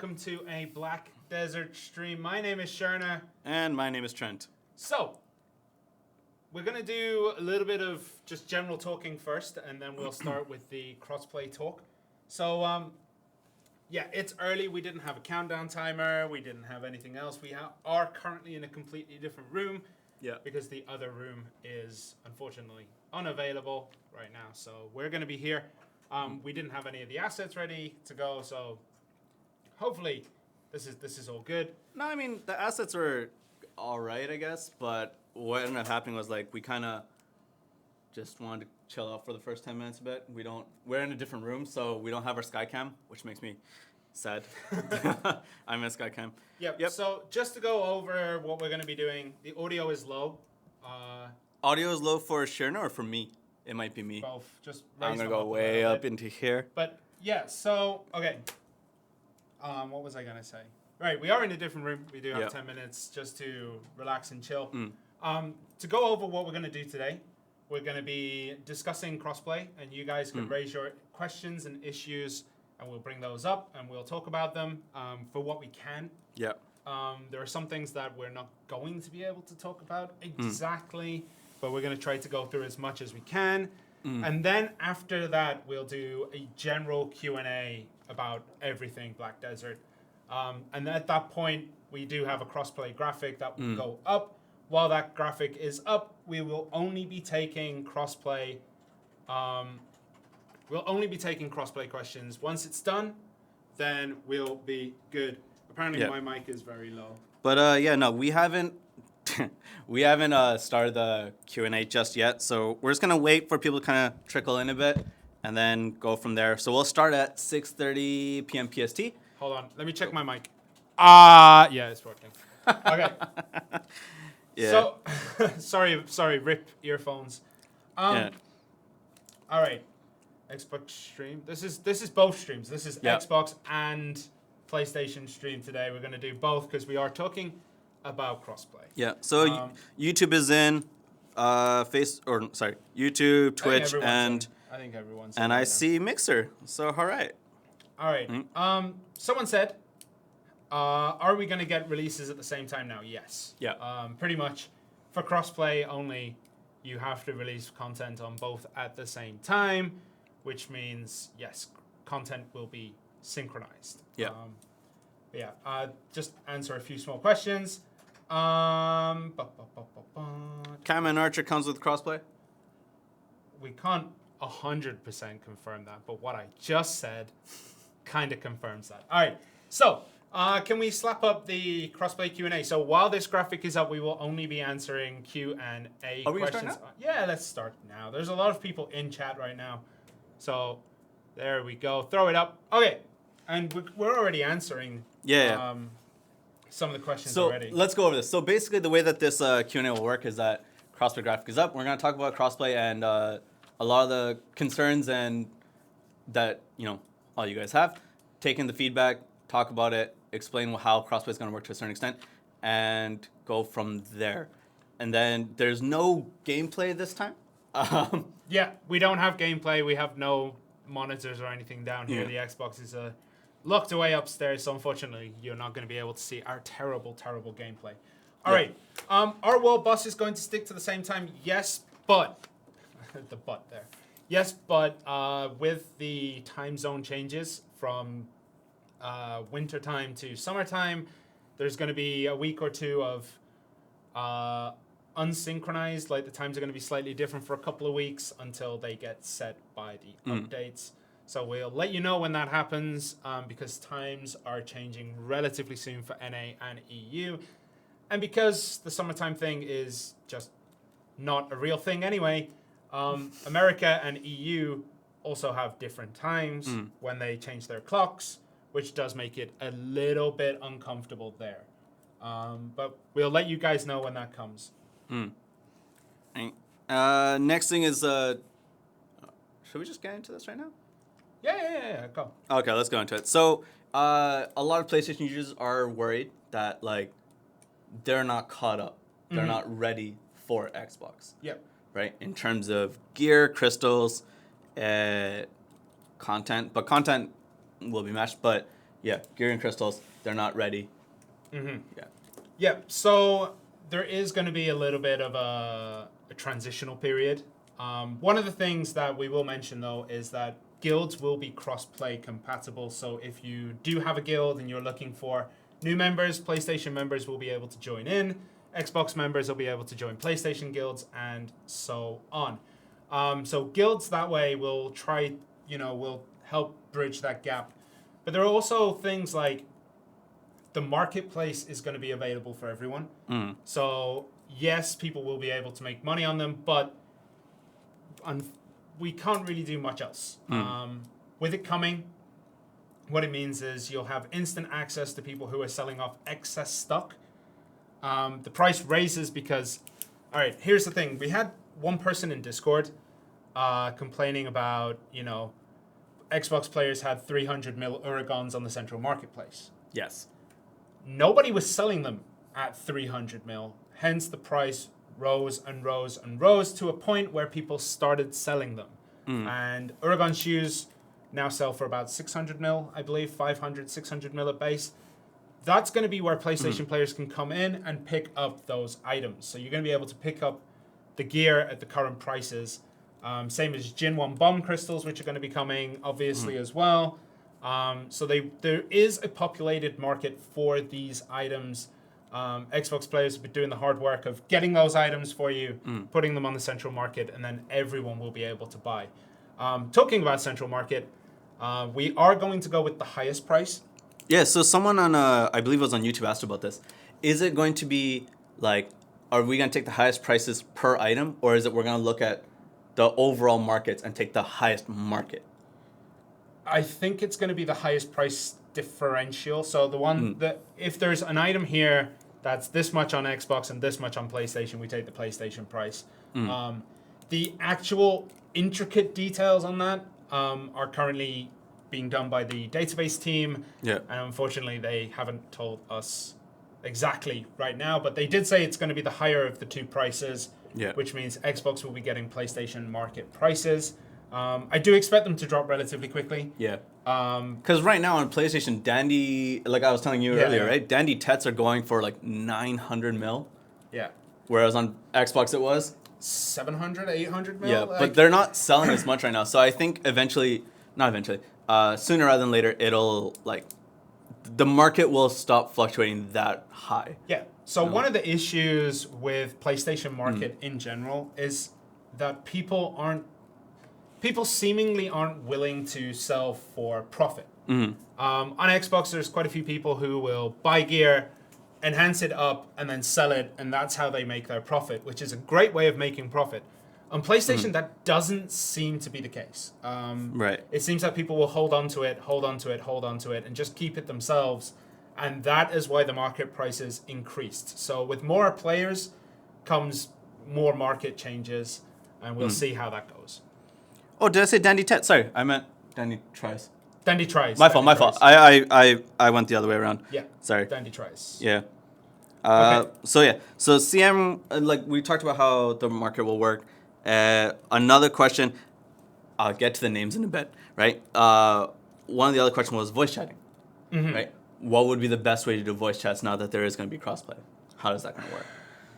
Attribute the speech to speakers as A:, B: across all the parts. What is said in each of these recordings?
A: welcome to a Black Desert stream. My name is Shirna.
B: And my name is Trent.
A: So, we're going to do a little bit of just general talking first, and then we'll start with the crossplay talk. So, yeah, it's early. We didn't have a countdown timer. We didn't have anything else. We are currently in a completely different room.
B: Yeah.
A: Because the other room is, unfortunately, unavailable right now. So, we're going to be here. We didn't have any of the assets ready to go, so hopefully this is all good.
B: No, I mean, the assets were all right, I guess, but what ended up happening was, like, we kind of just wanted to chill out for the first 10 minutes a bit. We're in a different room, so we don't have our Skycam, which makes me sad. I miss Skycam.
A: Yep. So just to go over what we're going to be doing, the audio is low.
B: Audio is low for Shirna or for me? It might be me.
A: Both. Just
B: I'm going to go way up into here.
A: But, yeah, so, okay. What was I going to say? Right, we are in a different room. We do have 10 minutes just to relax and chill. To go over what we're going to do today, we're going to be discussing crossplay, and you guys can raise your questions and issues, and we'll bring those up, and we'll talk about them for what we can.
B: Yeah.
A: There are some things that we're not going to be able to talk about exactly, but we're going to try to go through as much as we can. And then after that, we'll do a general Q&A about everything Black Desert. And at that point, we do have a crossplay graphic that will go up. While that graphic is up, we will only be taking crossplay. We'll only be taking crossplay questions. Once it's done, then we'll be good. Apparently, my mic is very low.
B: But no, we haven't started the Q&A just yet. So we're just gonna wait for people to kind of trickle in a bit, and then go from there. So we'll start at 6:30 p.m. PST.
A: Hold on, let me check my mic. Yeah, it's working. Okay.
B: Yeah.
A: So, sorry, rip earphones. All right, Xbox stream. This is both streams. This is Xbox and PlayStation stream today. We're gonna do both because we are talking about crossplay.
B: Yeah. So YouTube is in, YouTube, Twitch, and
A: I think everyone's.
B: And I see Mixer. So all right.
A: All right. Someone said, are we going to get releases at the same time now? Yes.
B: Yeah.
A: Pretty much. For crossplay only, you have to release content on both at the same time, which means, yes, content will be synchronized.
B: Yeah.
A: Just answer a few small questions. Cam
B: and Archer comes with crossplay?
A: We can't 100% confirm that, but what I just said kind of confirms that. All right, so can we slap up the crossplay Q&A? So while this graphic is up, we will only be answering Q&A questions. Yeah, let's start now. There's a lot of people in chat right now. So there we go. Throw it up. Okay, and we're already answering some of the questions already.
B: So let's go over this. So basically the way that this Q&A will work is that crossplay graphic is up. We're going to talk about crossplay and a lot of the concerns and that, all you guys have. Take in the feedback, talk about it, explain how crossplay is going to work to a certain extent, and go from there. And then there's no gameplay this time.
A: Yeah, we don't have gameplay. We have no monitors or anything down here.
B: Yeah.
A: The Xbox is locked away upstairs, so unfortunately, you're not going to be able to see our terrible, terrible gameplay. All right. Our world bus is going to stick to the same time, yes, but... the but there. Yes, but with the time zone changes from winter time to summertime, there's going to be a week or two of unsynchronized, like the times are going to be slightly different for a couple of weeks until they get set by the updates. So we'll let you know when that happens because times are changing relatively soon for NA and EU. And because the summertime thing is just not a real thing anyway, America and EU also have different times when they change their clocks, which does make it a little bit uncomfortable there. But we'll let you guys know when that comes.
B: Next thing is, should we just get into this right now?
A: Yeah, go.
B: Okay, let's go into it. So, a lot of PlayStation users are worried that, they're not caught up. They're not ready for Xbox.
A: Yep.
B: Right? In terms of gear, crystals, content. But content will be matched. But, Yeah, gear and crystals, they're not ready.
A: Mm-hmm.
B: Yeah.
A: Yeah, so there is going to be a little bit of a transitional period. One of the things that we will mention, though, is that guilds will be cross-play compatible. So if you do have a guild and you're looking for new members, PlayStation members will be able to join in. Xbox members will be able to join PlayStation guilds and so on. So guilds that way will will help bridge that gap. But there are also things like the marketplace is going to be available for everyone. So yes, people will be able to make money on them, but we can't really do much else. With it coming, what it means is you'll have instant access to people who are selling off excess stock. The price raises because, all right, here's the thing. We had one person in Discord complaining about, Xbox players had 300 mil Uragons on the central marketplace.
B: Yes.
A: Nobody was selling them at 300 mil. Hence, the price rose and rose and rose to a point where people started selling them. And Uragon shoes now sell for about 600 mil, I believe, 500, 600 mil at base. That's going to be where PlayStation players can come in and pick up those items. So you're going to be able to pick up the gear at the current prices. Same as Gen 1 bomb crystals, which are going to be coming, obviously, as well. So there is a populated market for these items. Xbox players have been doing the hard work of getting those items for you, putting them on the central market, and then everyone will be able to buy. Talking about central market, we are going to go with the highest price.
B: Yeah, so someone on, I believe it was on YouTube, asked about this. Is it going to be like, are we going to take the highest prices per item, or is it we're going to look at the overall markets and take the highest market?
A: I think it's going to be the highest price differential. So the one that, if there's an item here that's this much on Xbox and this much on PlayStation, we take the PlayStation price. The actual intricate details on that are currently being done by the database team.
B: Yeah.
A: And unfortunately, they haven't told us exactly right now, but they did say it's going to be the higher of the two prices, which means Xbox will be getting PlayStation market prices. I do expect them to drop relatively quickly.
B: Yeah. Because right now on PlayStation, Dandy, like I was telling you earlier, right? Dandy Tets are going for like 900 mil.
A: Yeah.
B: Whereas on Xbox it was
A: 700, 800 mil.
B: Yeah, but they're not selling as much right now. So I think sooner rather than later, it'll the market will stop fluctuating that high.
A: Yeah. So one of the issues with PlayStation market in general is that people seemingly aren't willing to sell for profit. On Xbox, there's quite a few people who will buy gear, enhance it up, and then sell it, and that's how they make their profit, which is a great way of making profit. On PlayStation, that doesn't seem to be the case.
B: Right.
A: It seems that people will hold on to it, and just keep it themselves, and that is why the market prices increased. So with more players comes more market changes, and we'll see how that goes.
B: Oh, did I say Dandy Tet? Sorry, I meant Dandy Tries.
A: Dandy Tries.
B: My fault. I went the other way around.
A: Yeah.
B: Sorry.
A: Dandy Tries.
B: Yeah.
A: Okay.
B: So CM, we talked about how the market will work. Another question, I'll get to the names in a bit, right? One of the other questions was voice chatting, right? What would be the best way to do voice chats now that there is going to be crossplay? How is that going to work?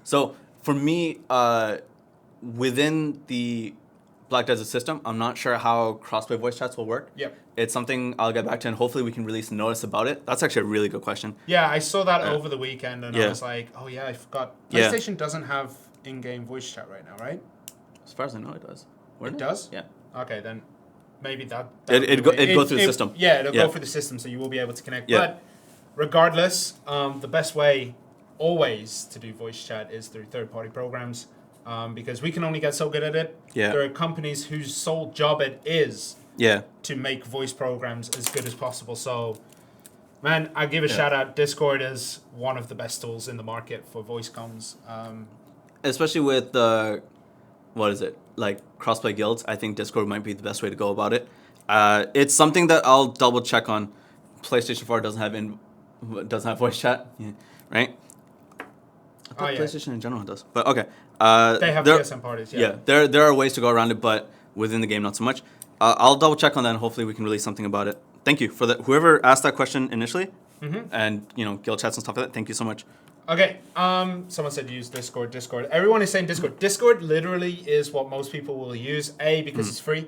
B: So for me, within the Black Desert system, I'm not sure how crossplay voice chats will work.
A: Yep.
B: It's something I'll get back to, and hopefully we can release a notice about it. That's actually a really good question.
A: Yeah, I saw that over the weekend, and I was like, oh yeah, I forgot. PlayStation doesn't have in-game voice chat right now, right?
B: As far as I know, it does.
A: It does?
B: Yeah.
A: Okay, then maybe that
B: it'd go through the system.
A: Yeah, it'll go through the system, so you will be able to connect. Yeah. But regardless, the best way always to do voice chat is through third-party programs, because we can only get so good at it.
B: Yeah.
A: There are companies whose sole job it is to make voice programs as good as possible. So, man, I give a shout out. Discord is one of the best tools in the market for voice comms.
B: Especially with crossplay guilds, I think Discord might be the best way to go about it. It's something that I'll double check on. PlayStation 4 doesn't have voice chat, right? I thought PlayStation in general does, but okay.
A: They have PSN parties,
B: there are ways to go around it, but within the game, not so much. I'll double check on that, and hopefully we can release something about it. thank you for that. Whoever asked that question initially, and guild chats and stuff like that. Thank you so much.
A: Okay. Someone said use Discord. Everyone is saying Discord. Discord literally is what most people will use. A, because it's free.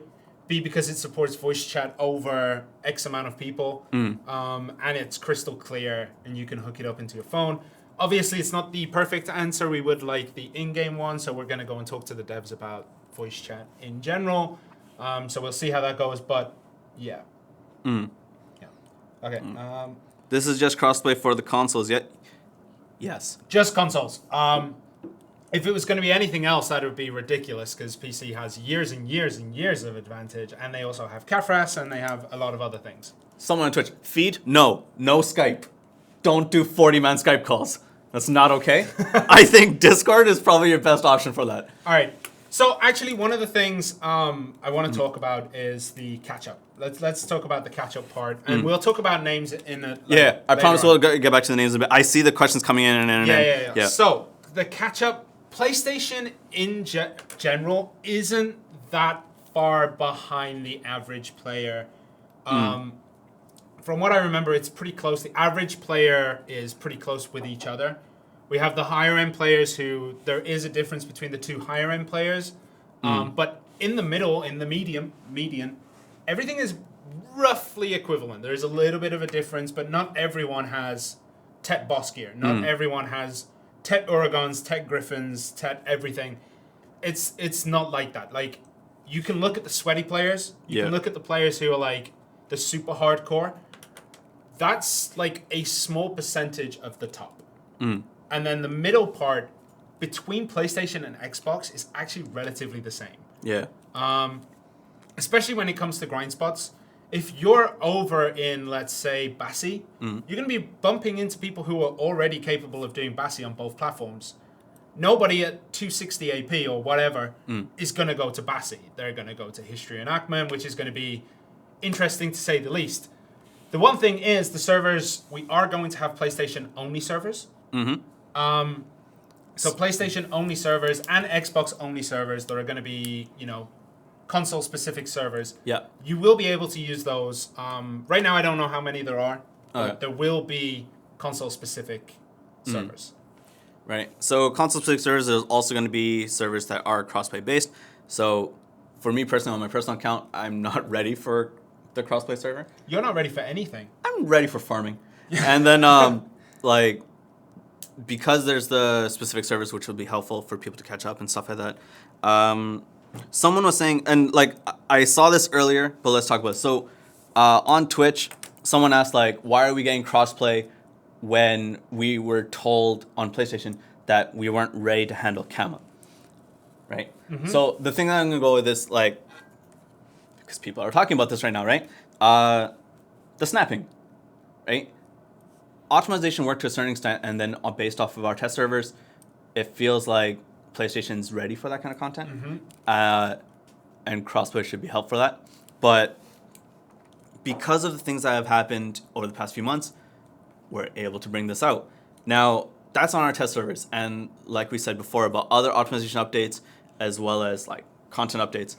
A: B, because it supports voice chat over X amount of people. And it's crystal clear, and you can hook it up into your phone. Obviously, it's not the perfect answer. We would like the in-game one, so we're going to go and talk to the devs about voice chat in general. So we'll see how that goes, but yeah. Yeah. Okay.
B: This is just crossplay for the consoles, yet? Yes.
A: Just consoles. If it was going to be anything else, that would be ridiculous because PC has years and years and years of advantage, and they also have Kafras, and they have a lot of other things.
B: Someone on Twitch, feed? No Skype. Don't do 40-man Skype calls. That's not okay. I think Discord is probably your best option for that.
A: All right. So actually, one of the things I want to talk about is the catch-up. Let's talk about the catch-up part, and we'll talk about names in a...
B: I promise we'll get back to the names a bit. I see the questions coming in.
A: Yeah. So the catch-up, PlayStation in general isn't that far behind the average player. From what I remember, it's pretty close. The average player is pretty close with each other. We have the higher-end players who... There is a difference between the two higher-end players. But in the middle, in the median, everything is roughly equivalent. There's a little bit of a difference, but not everyone has Tet boss gear. Not everyone has Tet Uragons, Tet Griffins, Tet everything. It's not like that. Like, you can look at the sweaty players. You can look at the players who are like the super hardcore. That's like a small percentage of the top. And then the middle part between PlayStation and Xbox is actually relatively the same.
B: Yeah.
A: Especially when it comes to grind spots. If you're over in, let's say, Bassi, you're going to be bumping into people who are already capable of doing Bassi on both platforms. Nobody at 260 AP or whatever is going to go to Bassi. They're going to go to History and Ackman, which is going to be interesting to say the least. The one thing is the servers, we are going to have PlayStation-only servers. So PlayStation-only servers and Xbox-only servers that are going to be, console-specific servers.
B: Yeah.
A: You will be able to use those. Right now, I don't know how many there are. But there will be console-specific servers.
B: Right. So console-specific servers, there's also going to be servers that are crossplay-based. So for me personally, on my personal account, I'm not ready for the crossplay server.
A: You're not ready for anything.
B: I'm ready for farming. And then, because there's the specific servers, which will be helpful for people to catch up and stuff like that. Someone was saying, and I saw this earlier, but let's talk about it. So on Twitch, someone asked why are we getting crossplay when we were told on PlayStation that we weren't ready to handle Kama, right? So the thing that I'm gonna go with is because people are talking about this right now, right? The snapping, right? Optimization worked to a certain extent, and then based off of our test servers, it feels like PlayStation's ready for that kind of content, and crossplay should be helpful for that. But because of the things that have happened over the past few months, we're able to bring this out. Now, that's on our test servers, and like we said before about other optimization updates, as well as content updates,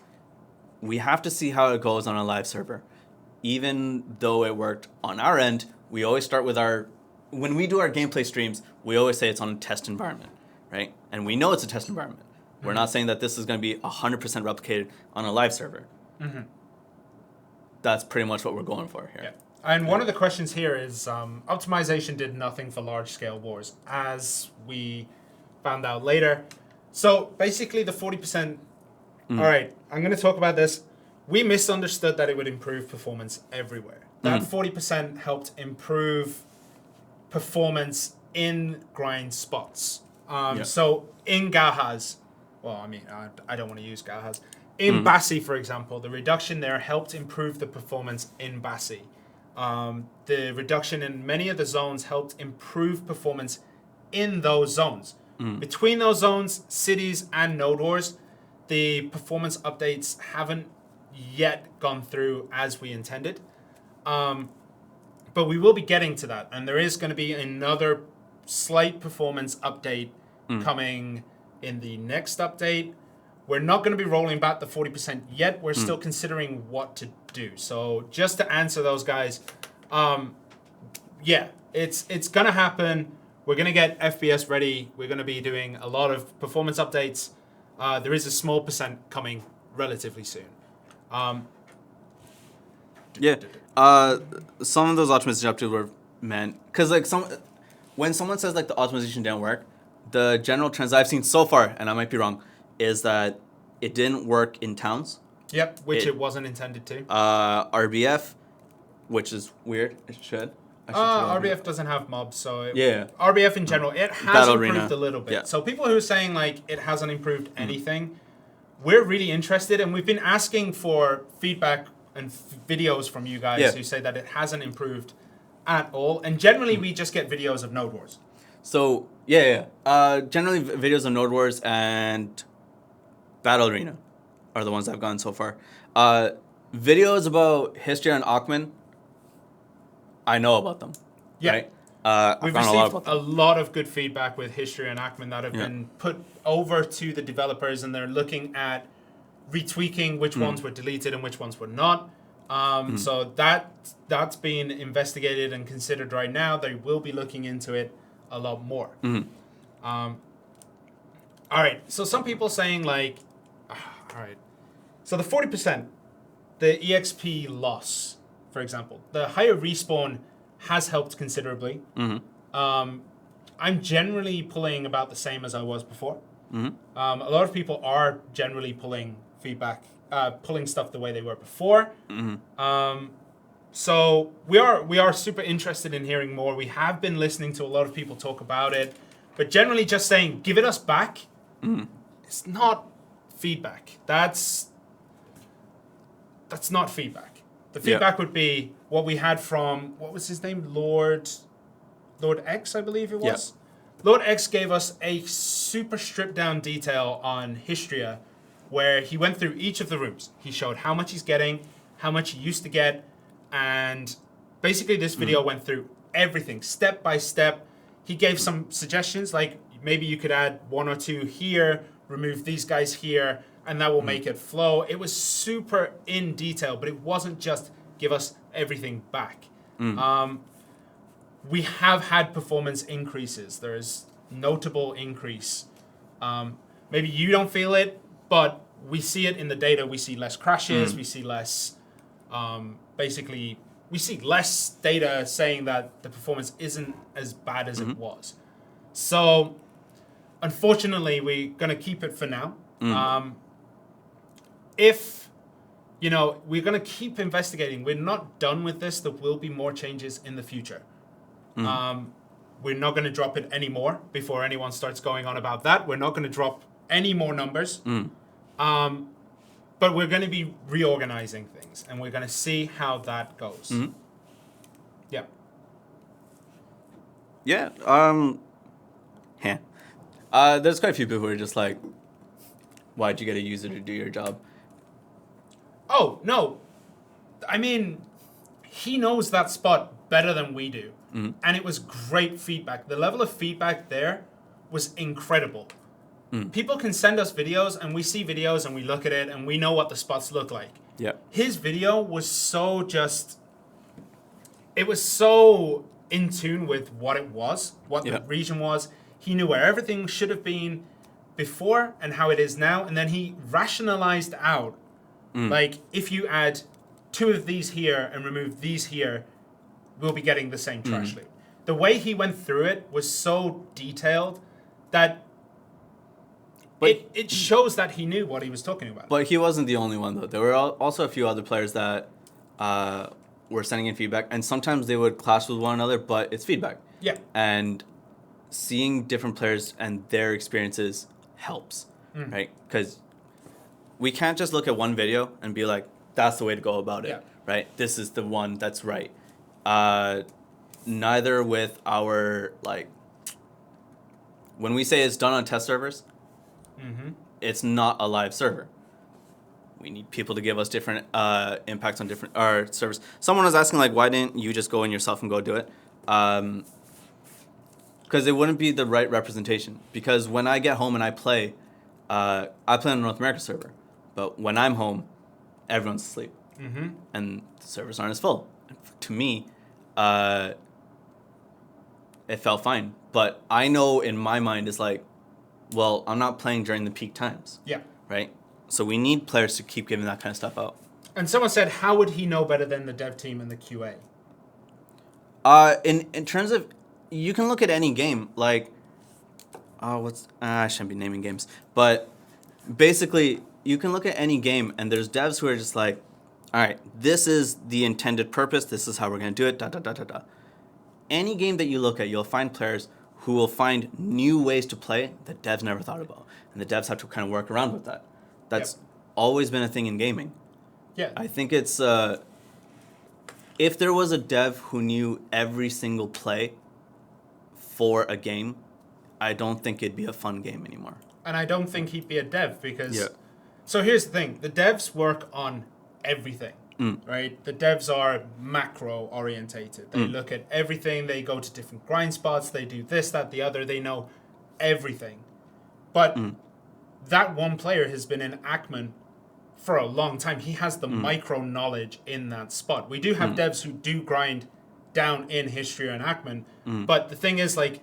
B: we have to see how it goes on a live server. Even though it worked on our end, we always start with when we do our gameplay streams, we always say it's on a test environment, right? And we know it's a test environment. We're not saying that this is going to be 100% replicated on a live server. That's pretty much what we're going for here.
A: Yeah. And one of the questions here is, optimization did nothing for large-scale wars, as we found out later. So basically the 40%, all right, I'm going to talk about this. We misunderstood that it would improve performance everywhere. That 40% helped improve performance in grind spots. So in Gahaz, I don't want to use Gahaz. In Bassi, for example, the reduction there helped improve the performance in Bassi. The reduction in many of the zones helped improve performance in those zones. Between those zones, cities, and node wars, the performance updates haven't yet gone through as we intended. But we will be getting to that, and there is going to be another slight performance update coming in the next update, we're not going to be rolling back the 40% yet. We're still considering what to do. So just to answer those guys, yeah, it's going to happen. We're going to get FPS ready. We're going to be doing a lot of performance updates. There is a small percent coming relatively soon.
B: Yeah. Some of those optimization updates were meant because like when someone says like the optimization didn't work, the general trends I've seen so far, and I might be wrong, is that it didn't work in towns.
A: Yep, which it wasn't intended to.
B: Rbf, which is weird. It should.
A: Rbf doesn't have mobs, so
B: yeah.
A: Rbf in general, it has
B: Battle
A: improved
B: Arena.
A: a little bit.
B: Yeah.
A: So people who are saying like it hasn't improved anything, we're really interested, and we've been asking for feedback and videos from you guys who say that it hasn't improved at all. And generally, we just get videos of Node Wars.
B: So generally videos of Node Wars and Battle Arena are the ones I've gotten so far. Videos about history on Ackman, I know about them.
A: Yeah.
B: Right?
A: We've
B: I've gotten
A: received a lot of good feedback with history and Ackman that have been put over to the developers, and they're looking at retweaking which ones were deleted and which ones were not. So that's being investigated and considered right now. They will be looking into it a lot more. All right. So some people saying like, all right. So the 40%, the EXP loss, for example, the higher respawn has helped considerably. I'm generally pulling about the same as I was before. A lot of people are generally pulling feedback, pulling stuff the way they were before. So we are super interested in hearing more. We have been listening to a lot of people talk about it, but generally just saying, give it us back. It's not feedback. That's not feedback. The feedback would be what we had from, what was his name? Lord X, I believe it was. Lord X gave us a super stripped down detail on Histria, where he went through each of the rooms. He showed how much he's getting, how much he used to get, and basically this video went through everything, step by step. He gave some suggestions, like maybe you could add 1 or 2 here, remove these guys here, and that will make it flow. It was super in detail, but it wasn't just give us everything back. We have had performance increases. There is notable increase. Maybe you don't feel it, but we see it in the data. We see less crashes. We see less, basically, we see less data saying that the performance isn't as bad as it was. So, unfortunately, we're going to keep it for now. If, we're going to keep investigating. We're not done with this. There will be more changes in the future. We're not going to drop it anymore before anyone starts going on about that. We're not going to drop any more numbers. But we're going to be reorganizing things, and we're going to see how that goes. Yeah.
B: Yeah. There's quite a few people who are just like, why'd you get a user to do your job?
A: Oh, no. I mean, he knows that spot better than we do. And it was great feedback. The level of feedback there was incredible. People can send us videos, and we see videos, and we look at it, and we know what the spots look like.
B: Yeah.
A: His video was so it was so in tune with what it was, what the region was. He knew where everything should have been before and how it is now, and then he rationalized out, like, if you add 2 of these here and remove these here, we'll be getting the same trash loop. The way he went through it was so detailed that it shows that he knew what he was talking about.
B: But he wasn't the only one, though. There were also a few other players that were sending in feedback, and sometimes they would clash with one another, but it's feedback.
A: Yeah.
B: And seeing different players and their experiences helps, right? Because we can't just look at one video and be like, that's the way to go about it, right? This is the one that's right. Neither with our, like, when we say it's done on test servers, it's not a live server. We need people to give us different impacts on different servers. Someone was asking, like, why didn't you just go in yourself and go do it? Because it wouldn't be the right representation. Because when I get home and I play, I play on a North America server, but when I'm home, everyone's asleep,
A: Mm-hmm.
B: and the servers aren't as full. And to me, it felt fine. But I know in my mind it's like, well, I'm not playing during the peak times,
A: Yeah.
B: right? So we need players to keep giving that kind of stuff out.
A: And someone said, how would he know better than the dev team and the QA?
B: In terms of, you can look at any game, like, I shouldn't be naming games, but basically you can look at any game and there's devs who are just like, all right, this is the intended purpose, this is how we're going to do it, da da da da da. Any game that you look at, you'll find players who will find new ways to play that devs never thought about, and the devs have to kind of work around with that. That's always been a thing in gaming.
A: Yeah.
B: I think it's if there was a dev who knew every single play for a game, I don't think it'd be a fun game anymore.
A: And I don't think he'd be a dev because... So here's the thing. The devs work on everything, right? The devs are macro orientated. They look at everything. They go to different grind spots. They do this, that, the other. They know everything. But that one player has been in Ackman for a long time. He has the micro knowledge in that spot. We do have devs who do grind down in History and Ackman. But the thing is, like,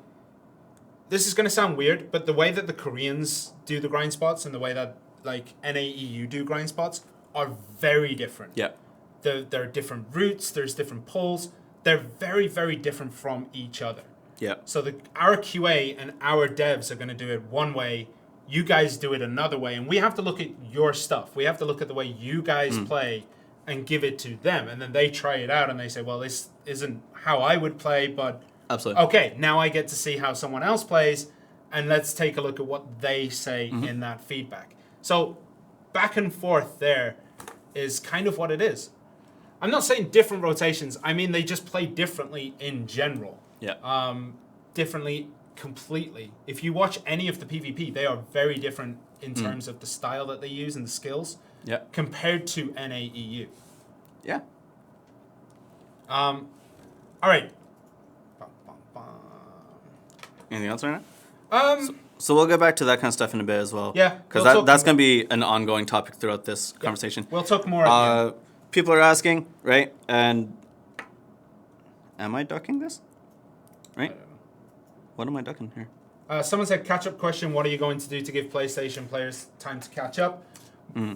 A: this is going to sound weird, but the way that the Koreans do the grind spots and the way that, like, NAEU do grind spots are very different.
B: Yeah.
A: There are different routes. There's different pulls. They're very, very different from each other.
B: Yeah.
A: So our QA and our devs are going to do it one way. You guys do it another way. And we have to look at your stuff. We have to look at the way you guys play and give it to them. And then they try it out and they say, well, this isn't how I would play, but
B: Absolutely.
A: okay, now I get to see how someone else plays. And let's take a look at what they say in that feedback. So back and forth there is kind of what it is. I'm not saying different rotations. I mean, they just play differently in general.
B: Yeah.
A: Differently completely. If you watch any of the PvP, they are very different in terms of the style that they use and the skills compared to NAEU.
B: Yeah.
A: All right.
B: Anything else right now? So we'll get back to that kind of stuff in a bit as well.
A: Yeah.
B: Because that's going to be an ongoing topic throughout this conversation.
A: We'll talk more.
B: People are asking, right? And am I ducking this? Right? What am I ducking here?
A: Someone said, catch-up question, what are you going to do to give PlayStation players time to catch up?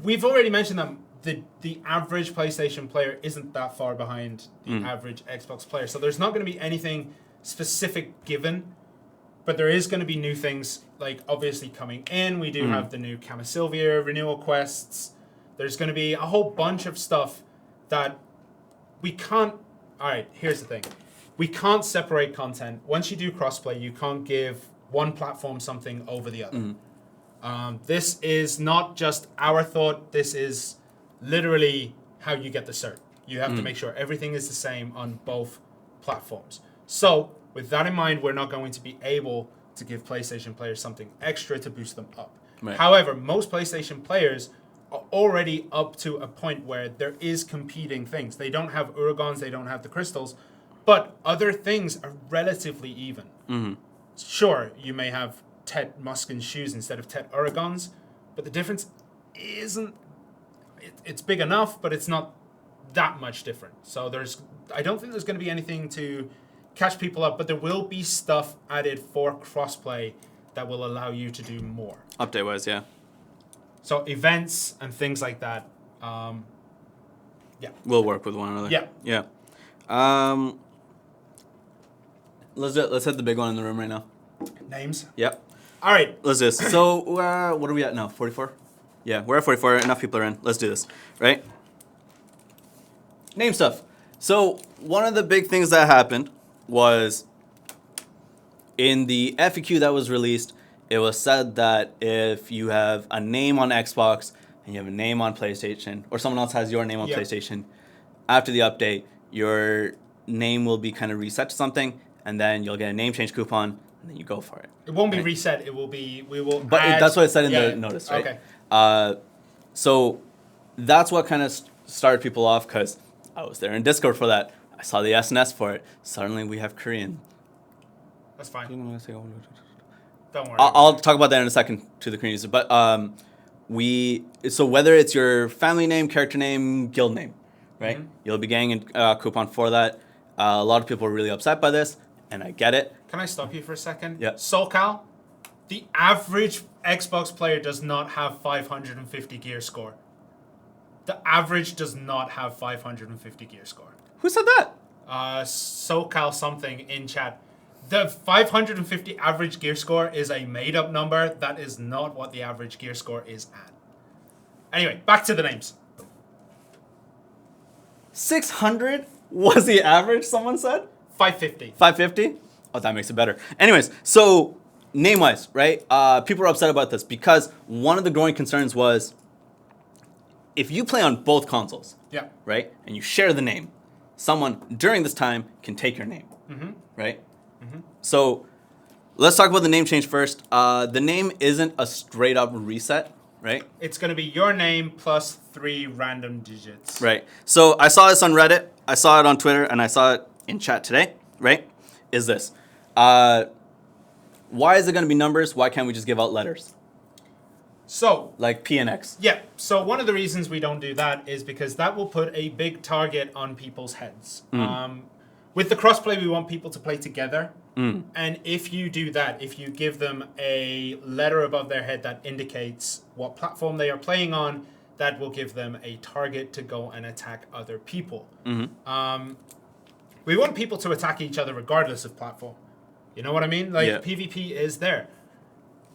A: We've already mentioned that the average PlayStation player isn't that far behind the average Xbox player. So there's not going to be anything specific given, but there is going to be new things, like obviously coming in. We do have the new Camisylvia renewal quests. There's going to be a whole bunch of stuff that we can't... All right, here's the thing. We can't separate content. Once you do crossplay, you can't give one platform something over the other. This is not just our thought. This is literally how you get the cert. You have to make sure everything is the same on both platforms. So, with that in mind, we're not going to be able to give PlayStation players something extra to boost them up.
B: Right.
A: However, most PlayStation players are already up to a point where there is competing things. They don't have Uragons, they don't have the crystals, but other things are relatively even. Sure, you may have Tet Muskin shoes instead of Tet Uragons, but the difference isn't... It's big enough, but it's not that much different. So I don't think there's going to be anything to catch people up, but there will be stuff added for crossplay that will allow you to do more.
B: Update-wise, yeah.
A: So events and things like that,
B: We'll work with one another.
A: Yeah.
B: Let's hit the big one in the room right now.
A: Names?
B: Yep.
A: All right.
B: Let's do this. So, what are we at now? 44? Yeah, we're at 44. Enough people are in. Let's do this. Right? Name stuff. So, one of the big things that happened was in the FAQ that was released, it was said that if you have a name on Xbox and you have a name on PlayStation, or someone else has your name on PlayStation, after the update, your name will be kind of reset to something, and then you'll get a name change coupon, and then you go for it.
A: It won't be reset. It will be...
B: But that's what it said in the notice, right?
A: Okay.
B: So that's what kind of started people off, because I was there in Discord for that. I saw the SNS for it. Suddenly we have Korean.
A: That's fine. Don't worry.
B: I'll talk about that in a second to the community. But so whether it's your family name, character name, guild name, right?
A: Mm-hmm.
B: You'll be getting a coupon for that. A lot of people are really upset by this, and I get it.
A: Can I stop you for a second?
B: Yeah.
A: SoCal, the average Xbox player does not have 550 gear score. The average does not have 550 gear score.
B: Who said that?
A: SoCal something in chat. The 550 average gear score is a made-up number. That is not what the average gear score is at. Anyway, back to the names.
B: 600 was the average, someone said?
A: 550.
B: 550? Oh, that makes it better. Anyways, so name-wise, right? People are upset about this because one of the growing concerns was if you play on both consoles,
A: Yeah.
B: right, and you share the name, someone during this time can take your name, right? So let's talk about the name change first. The name isn't a straight-up reset, right?
A: It's going to be your name plus 3 random digits.
B: Right. So I saw this on Reddit, I saw it on Twitter, and I saw it in chat today, right? Is this. Why is it going to be numbers? Why can't we just give out letters?
A: So,
B: Like P and X.
A: yeah. So one of the reasons we don't do that is because that will put a big target on people's heads. With the crossplay, we want people to play together. And if you do that, if you give them a letter above their head that indicates what platform they are playing on, that will give them a target to go and attack other people. We want people to attack each other regardless of platform. You know what I mean? Like,
B: Yeah.
A: PvP is there.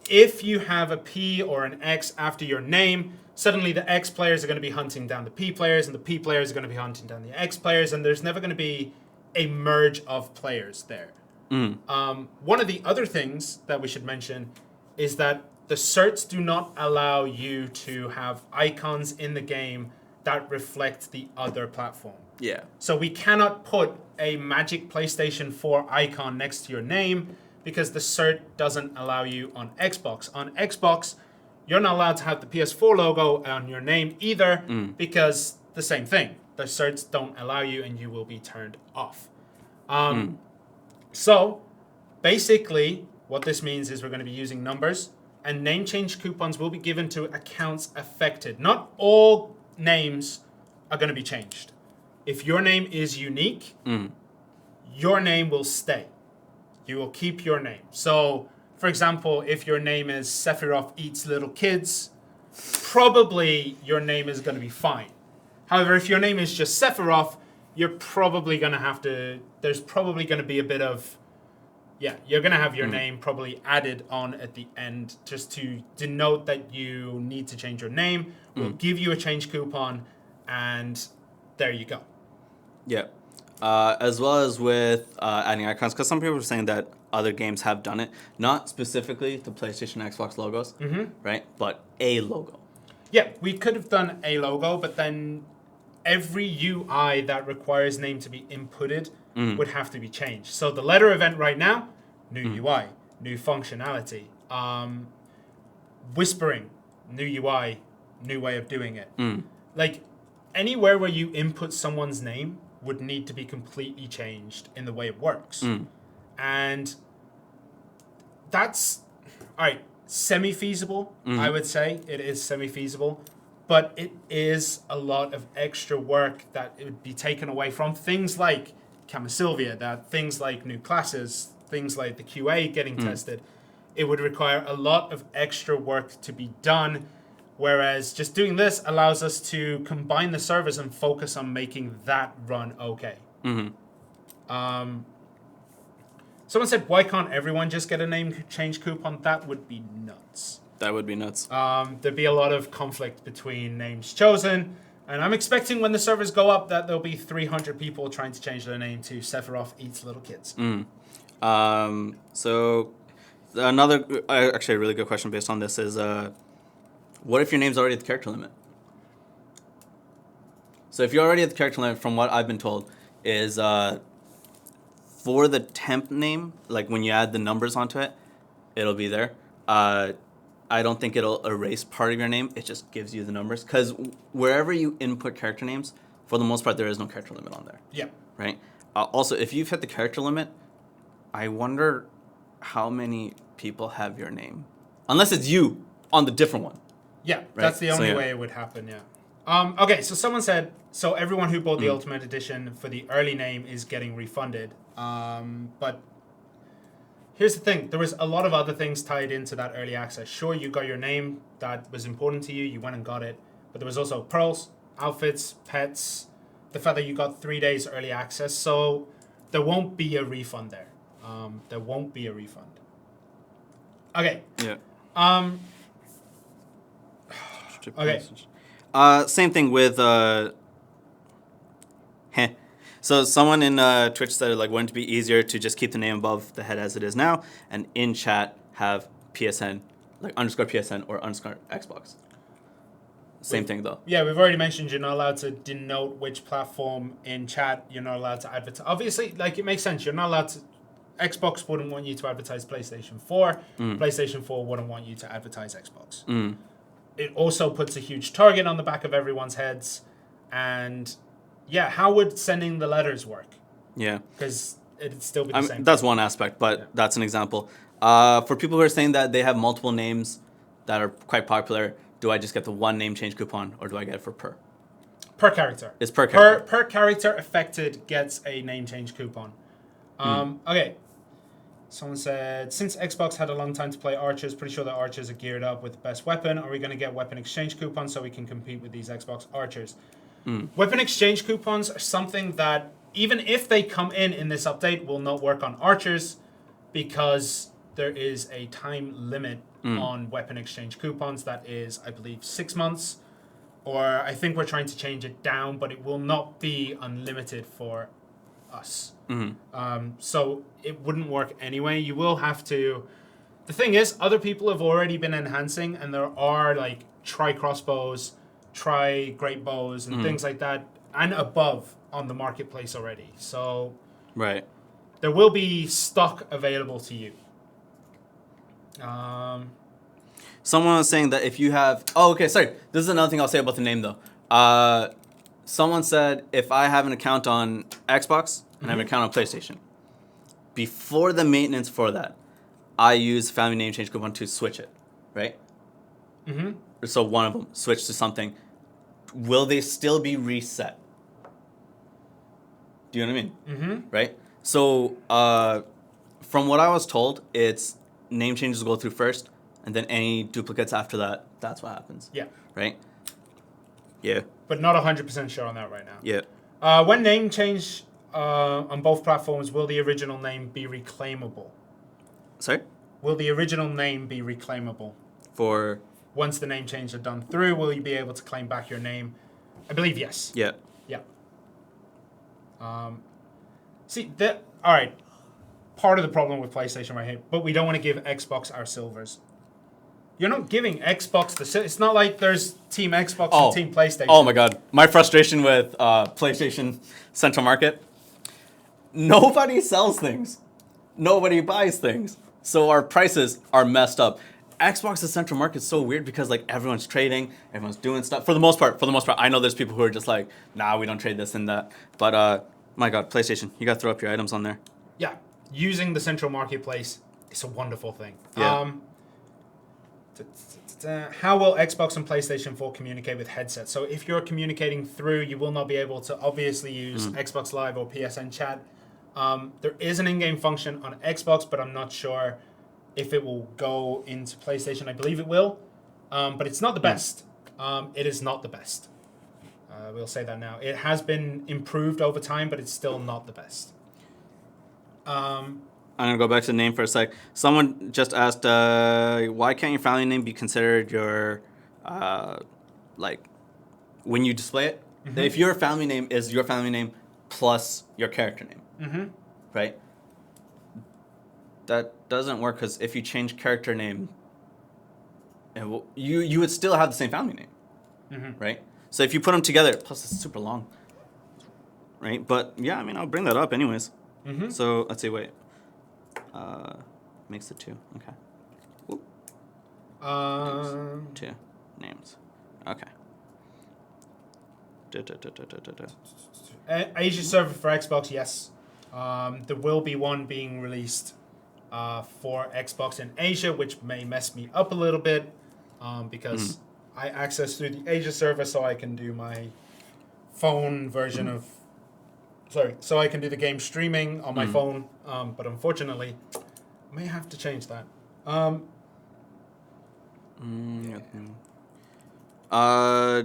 A: If you have a P or an X after your name, suddenly the X players are going to be hunting down the P players, and the P players are going to be hunting down the X players, and there's never going to be a merge of players there. One of the other things that we should mention is that the certs do not allow you to have icons in the game that reflect the other platform.
B: Yeah.
A: So we cannot put a Magic PlayStation 4 icon next to your name because the cert doesn't allow you on Xbox. On Xbox, you're not allowed to have the PS4 logo on your name either because the same thing. The certs don't allow you and you will be turned off. So basically what this means is we're going to be using numbers, and name change coupons will be given to accounts affected. Not all names are going to be changed. If your name is unique, your name will stay. You will keep your name. So, for example, if your name is Sephiroth Eats Little Kids, probably your name is going to be fine. However, if your name is just Sephiroth, you're probably going to have to... There's probably going to be a bit of... Yeah, you're going to have your name probably added on at the end just to denote that you need to change your name. We'll give you a change coupon, and there you go.
B: Yeah. As well as with adding icons, because some people are saying that other games have done it. Not specifically the PlayStation, Xbox logos, right? But a logo.
A: Yeah, we could have done a logo, but then every UI that requires name to be inputted would have to be changed. So the letter event right now, new UI, new functionality. Whispering, new UI, new way of doing it. Like, anywhere where you input someone's name would need to be completely changed in the way it works. And that's, all right, semi-feasible, I would say. It is semi-feasible. But it is a lot of extra work that it would be taken away from things like Camasylvia, that things like new classes, things like the QA getting tested. It would require a lot of extra work to be done, whereas just doing this allows us to combine the servers and focus on making that run okay. Someone said, why can't everyone just get a name change coupon? That would be nuts.
B: That would be nuts.
A: There'd be a lot of conflict between names chosen, and I'm expecting when the servers go up that there'll be 300 people trying to change their name to Sephiroth Eats Little Kids.
B: So another, actually a really good question based on this is, what if your name's already at the character limit? So if you're already at the character limit, from what I've been told, is for the temp name, like when you add the numbers onto it, it'll be there. I don't think it'll erase part of your name. It just gives you the numbers. Because wherever you input character names, for the most part, there is no character limit on there.
A: Yeah.
B: Right? Also, if you've hit the character limit, I wonder how many people have your name, unless it's you on the different one.
A: Yeah, that's the only way it would happen. Yeah. Okay, so someone said so everyone who bought the Ultimate Edition for the early name is getting refunded. But here's the thing: there was a lot of other things tied into that early access. Sure, you got your name that was important to you. You went and got it, but there was also pearls, outfits, pets. The fact that you got 3 days early access, so there won't be a refund there. There won't be a refund. Okay.
B: Yeah.
A: Okay.
B: Same thing with So someone in Twitch said like, wouldn't it be easier to just keep the name above the head as it is now, and in chat have PSN, like underscore PSN or underscore Xbox. Same thing though.
A: Yeah, we've already mentioned you're not allowed to denote which platform in chat. You're not allowed to advertise. Obviously, like it makes sense. You're not allowed to. Xbox wouldn't want you to advertise PlayStation 4. PlayStation 4 wouldn't want you to advertise Xbox. It also puts a huge target on the back of everyone's heads. And yeah, how would sending the letters work?
B: Yeah.
A: Because it'd still be the same.
B: That's one aspect, but that's an example. For people who are saying that they have multiple names that are quite popular, do I just get the one name change coupon or do I get it for per?
A: Per character.
B: It's per character.
A: Per character affected gets a name change coupon. Okay. Someone said, since Xbox had a long time to play archers, pretty sure the archers are geared up with the best weapon. Are we going to get weapon exchange coupons so we can compete with these Xbox archers? Weapon exchange coupons are something that, even if they come in this update, will not work on archers because there is a time limit on weapon exchange coupons. That is, I believe, 6 months. Or I think we're trying to change it down, but it will not be unlimited for us. So it wouldn't work anyway. You will have to. The thing is, other people have already been enhancing, and there are like try crossbows, try great bows, and things like that, and above on the marketplace already. So
B: right,
A: there will be stock available to you.
B: Someone was saying that if you have... Oh, okay, sorry. This is another thing I'll say about the name, though. Someone said if I have an account on Xbox and I have an account on PlayStation, before the maintenance for that, I use family name change coupon to switch it, right? So one of them switch to something. Will they still be reset? Do you know what I mean? Right? So from what I was told, it's name changes go through first, and then any duplicates after that, that's what happens.
A: Yeah.
B: Right? Yeah.
A: But not 100% sure on that right now.
B: Yeah.
A: When name change on both platforms, will the original name be reclaimable?
B: Sorry?
A: Will the original name be reclaimable?
B: For...
A: Once the name change are done through, will you be able to claim back your name? I believe yes.
B: Yeah.
A: Yeah. All right. Part of the problem with PlayStation right here, but we don't want to give Xbox our silvers. You're not giving Xbox the... It's not like there's Team Xbox and Team PlayStation.
B: Oh my god. My frustration with PlayStation Central Market. Nobody sells things. Nobody buys things. So our prices are messed up. Xbox's Central Market is so weird because like everyone's trading, everyone's doing stuff. For the most part, I know there's people who are just like, nah, we don't trade this and that. But my god, PlayStation, you gotta throw up your items on there.
A: Yeah. Using the Central Marketplace is a wonderful thing.
B: Yeah.
A: How will Xbox and PlayStation 4 communicate with headsets? So if you're communicating through, you will not be able to obviously use Xbox Live or PSN chat. There is an in-game function on Xbox, but I'm not sure if it will go into PlayStation. I believe it will, but it's not the best. It is not the best. We'll say that now. It has been improved over time, but it's still not the best.
B: I'm going to go back to the name for a sec. Someone just asked, why can't your family name be considered your, like, when you display it? If your family name is your family name plus your character name, right? That doesn't work because if you change character name, you would still have the same family name, right? So if you put them together, plus it's super long, right? But yeah, I mean, I'll bring that up anyways. So let's see, wait. Makes it 2. Okay. Whoop. Names. 2 names. Okay.
A: Asia server for Xbox, yes. There will be one being released for Xbox in Asia, which may mess me up a little bit because I access through the Asia server, so I can do my phone version of. Sorry, so I can do the game streaming on my phone, but unfortunately, I may have to change that.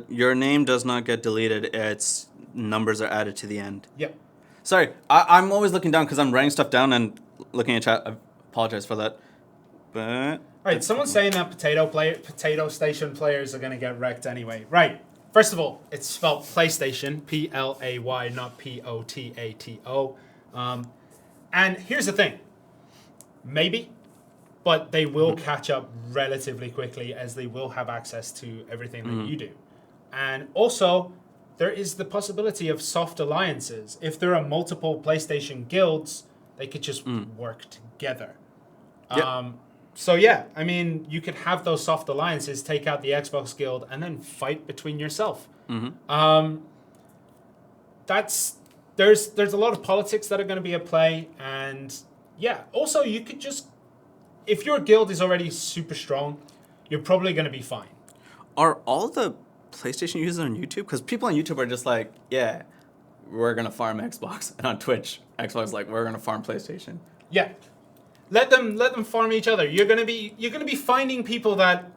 B: Your name does not get deleted. Its numbers are added to the end.
A: Yep.
B: Sorry, I'm always looking down because I'm writing stuff down and looking at chat. I apologize for that. But
A: Right, someone's saying that Potato Station players are going to get wrecked anyway. Right. First of all, it's spelled PlayStation, P-L-A-Y, not P-O-T-A-T-O. And here's the thing. Maybe, but they will catch up relatively quickly as they will have access to everything that you do. And also, there is the possibility of soft alliances. If there are multiple PlayStation guilds, they could just work together.
B: Yep.
A: So yeah, I mean, you could have those soft alliances, take out the Xbox guild, and then fight between yourself. There's a lot of politics that are going to be at play, and yeah, also you could just, if your guild is already super strong, you're probably going to be fine.
B: Are all the PlayStation users on YouTube? Because people on YouTube are just like, yeah, we're gonna farm Xbox, and on Twitch, Xbox is like, we're gonna farm PlayStation.
A: Yeah. Let them farm each other. You're gonna be finding people that,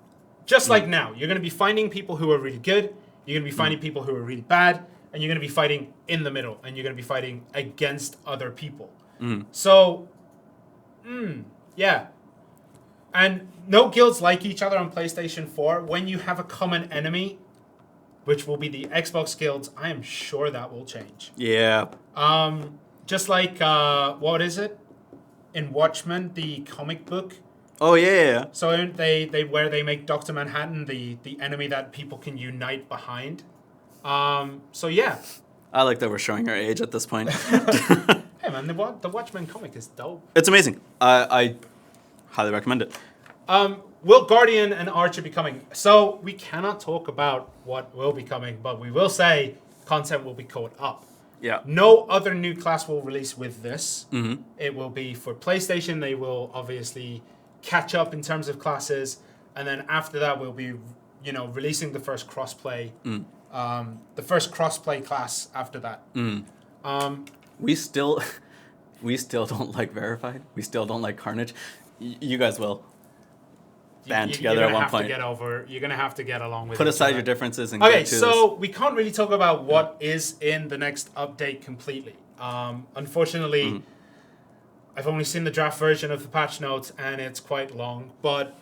A: just like now, you're gonna be finding people who are really good. You're gonna be finding people who are really bad, and you're gonna be fighting in the middle, and you're gonna be fighting against other people. So, yeah. And no guilds like each other on PlayStation 4. When you have a common enemy, which will be the Xbox guilds, I am sure that will change.
B: Yeah.
A: Just like what is it? In Watchmen, the comic book.
B: Oh yeah.
A: So they make Dr. Manhattan the enemy that people can unite behind. So yeah.
B: I like that we're showing our age at this point.
A: Hey man, the Watchmen comic is dope.
B: It's amazing. I highly recommend it.
A: Will Guardian and Archer be coming? So we cannot talk about what will be coming, but we will say content will be caught up.
B: Yeah.
A: No other new class will release with this. It will be for PlayStation. They will obviously catch up in terms of classes, and then after that, we'll be, releasing the first crossplay, class after that.
B: We still don't like Verified. We still don't like Carnage. You guys will band together at one point.
A: You're gonna have to get along with.
B: Put aside your differences and
A: okay.
B: get to
A: So we can't really talk about what is in the next update completely. Unfortunately, I've only seen the draft version of the patch notes, and it's quite long. But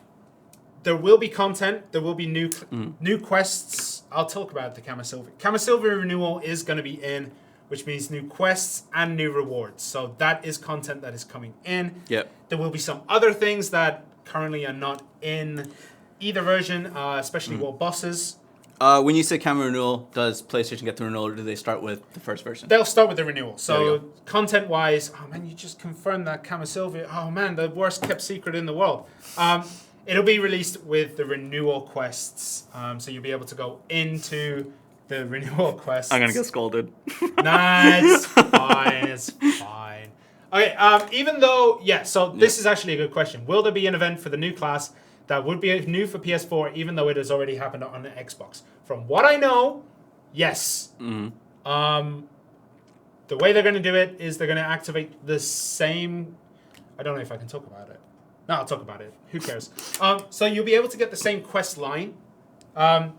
A: there will be content. There will be new quests. I'll talk about the Camasilva. Camasilva renewal is going to be in, which means new quests and new rewards. So that is content that is coming in.
B: Yep.
A: There will be some other things that currently are not in either version, especially world bosses.
B: When you say camera renewal, does PlayStation get the renewal, or do they start with the first version?
A: They'll start with the renewal. So content-wise, oh man, you just confirmed that Camasilva. Oh man, the worst kept secret in the world. It'll be released with the renewal quests. So you'll be able to go into the renewal quests.
B: I'm gonna get scolded.
A: Nah, it's fine. It's fine. Okay, even though, this is actually a good question. Will there be an event for the new class that would be new for PS4, even though it has already happened on the Xbox? From what I know, yes. The way they're going to do it is they're going to activate the same... I don't know if I can talk about it. No, I'll talk about it. Who cares? So you'll be able to get the same quest line.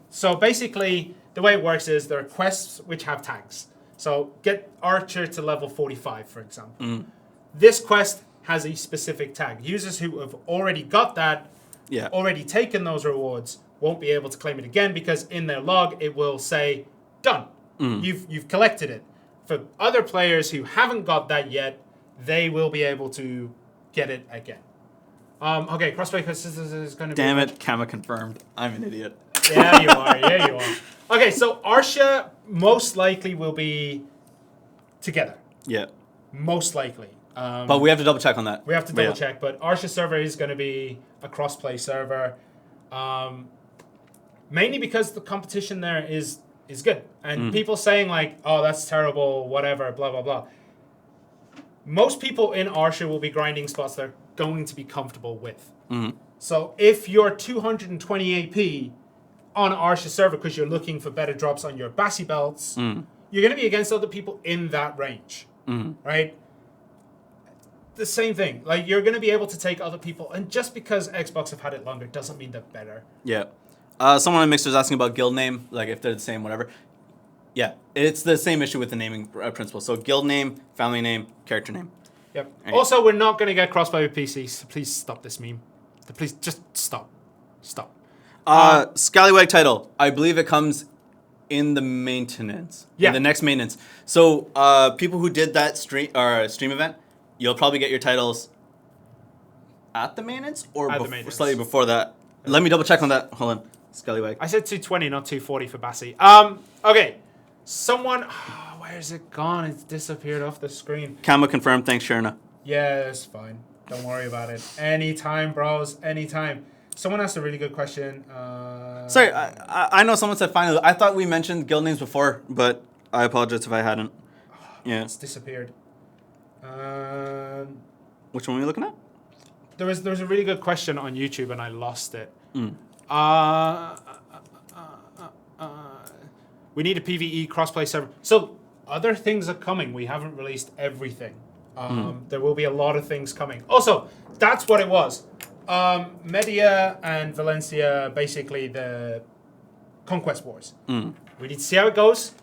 A: So basically, the way it works is there are quests which have tags. So get Archer to level 45, for example. This quest has a specific tag. Users who have already got that, already taken those rewards, won't be able to claim it again because in their log it will say, done. You've collected it. For other players who haven't got that yet, they will be able to get it again. Okay, crossplay is going to be...
B: Damn it, Kama confirmed. I'm an idiot.
A: Yeah, you are. Okay, so Arsha most likely will be together.
B: Yeah.
A: Most likely.
B: But we have to double check on that.
A: We have to double check, but Arsha server is going to be a crossplay server. Mainly because the competition there is good. And people saying like, oh, that's terrible, whatever, blah, blah, blah. Most people in Arsha will be grinding spots there going to be comfortable with. So if you're 220 AP on Arsha's server because you're looking for better drops on your Bassi belts, you're going to be against other people in that range, right? The same thing. Like, you're going to be able to take other people, and just because Xbox have had it longer doesn't mean they're better.
B: Yeah. Someone on Mixer was asking about guild name, like if they're the same, whatever. Yeah, it's the same issue with the naming principle. So guild name, family name, character name.
A: Yep.
B: Right.
A: Also, we're not going to get crossplay with PCs. So please stop this meme. Please just stop. Stop.
B: Scallywag title. I believe it comes in the maintenance.
A: Yeah.
B: In the next maintenance. So people who did that stream event, you'll probably get your titles at the maintenance or
A: At the maintenance.
B: slightly before that. Let me double check on that. Hold on. Scallywag.
A: I said 220, not 240 for Bassi. Okay. Someone... where's it gone? It's disappeared off the screen.
B: Camo confirmed. Thanks, Shirna.
A: Yeah, it's fine. Don't worry about it. Anytime, bros. Anytime. Someone asked a really good question.
B: Sorry, I know someone said finally. I thought we mentioned guild names before, but I apologize if I hadn't. Yeah.
A: It's disappeared.
B: Which one were you looking at?
A: There was a really good question on YouTube and I lost it. We need a PvE crossplay server. So other things are coming. We haven't released everything. There will be a lot of things coming. Also, that's what it was. Media and Valencia, basically the Conquest Wars. We need to see how it goes.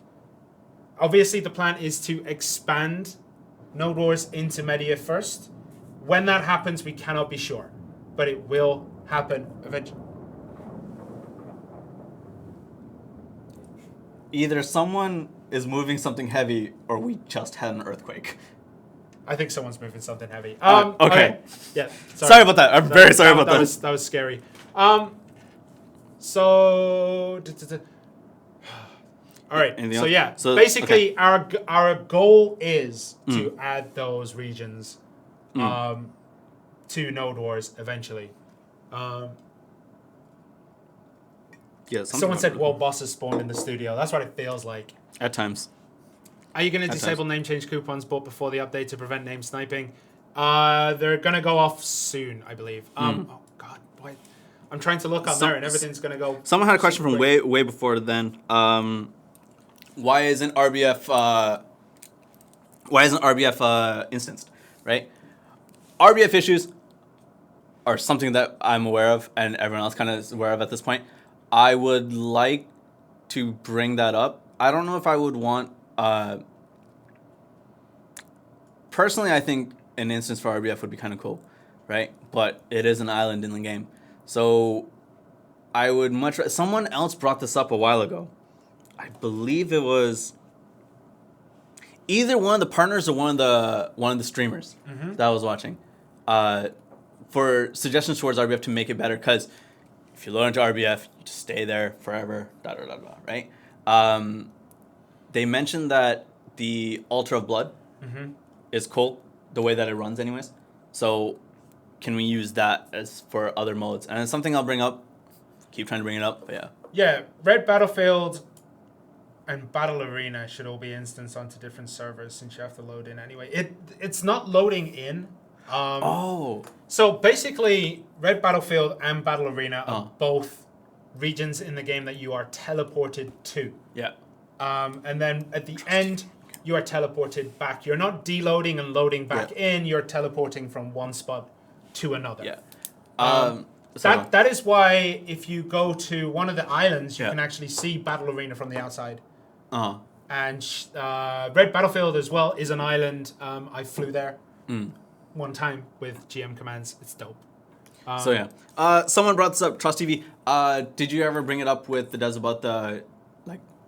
A: Obviously, the plan is to expand Node Wars into Media first. When that happens, we cannot be sure. But it will happen eventually.
B: Either someone is moving something heavy or we just had an earthquake.
A: I think someone's moving something heavy.
B: Okay.
A: Yeah.
B: Sorry about that. I'm very sorry about that.
A: That was scary. So... All right.
B: Anything
A: So
B: else?
A: yeah.
B: So,
A: basically, our goal is to add those regions to Node Wars eventually.
B: Yeah.
A: Someone said, "Well, bosses spawned in the studio." That's what it feels like.
B: At times.
A: Are you going to disable name change coupons bought before the update to prevent name sniping? They're going to go off soon, I believe. Oh God, boy, I'm trying to look on there and everything's going to go.
B: Someone had a question from way before then. Why isn't RBF instanced? Right? RBF issues are something that I'm aware of, and everyone else kind of is aware of at this point. I would like to bring that up. I don't know if I would want. Personally, I think an instance for RBF would be kind of cool, right? But it is an island in the game, so I would much. Someone else brought this up a while ago. I believe it was either one of the partners or one of the streamers that I was watching. For suggestions towards RBF to make it better, because if you load into RBF, you just stay there forever. Right? They mentioned that the Altar of Blood is cool, the way that it runs anyways. So can we use that as for other modes? And it's something I'll bring up. Keep trying to bring it up, but yeah. Yeah,
A: Red Battlefield and Battle Arena should all be instanced onto different servers since you have to load in anyway. It's not loading in. So basically, Red Battlefield and Battle Arena are both regions in the game that you are teleported to.
B: Yeah.
A: And then at the end, you are teleported back. You're not deloading and loading back in. You're teleporting from one spot to another.
B: Yeah.
A: That is why if you go to one of the islands, you can actually see Battle Arena from the outside. And Red Battlefield as well is an island. I flew there one time with GM commands. It's dope.
B: So yeah. Someone brought this up, Trust TV. Did you ever bring it up with the devs about the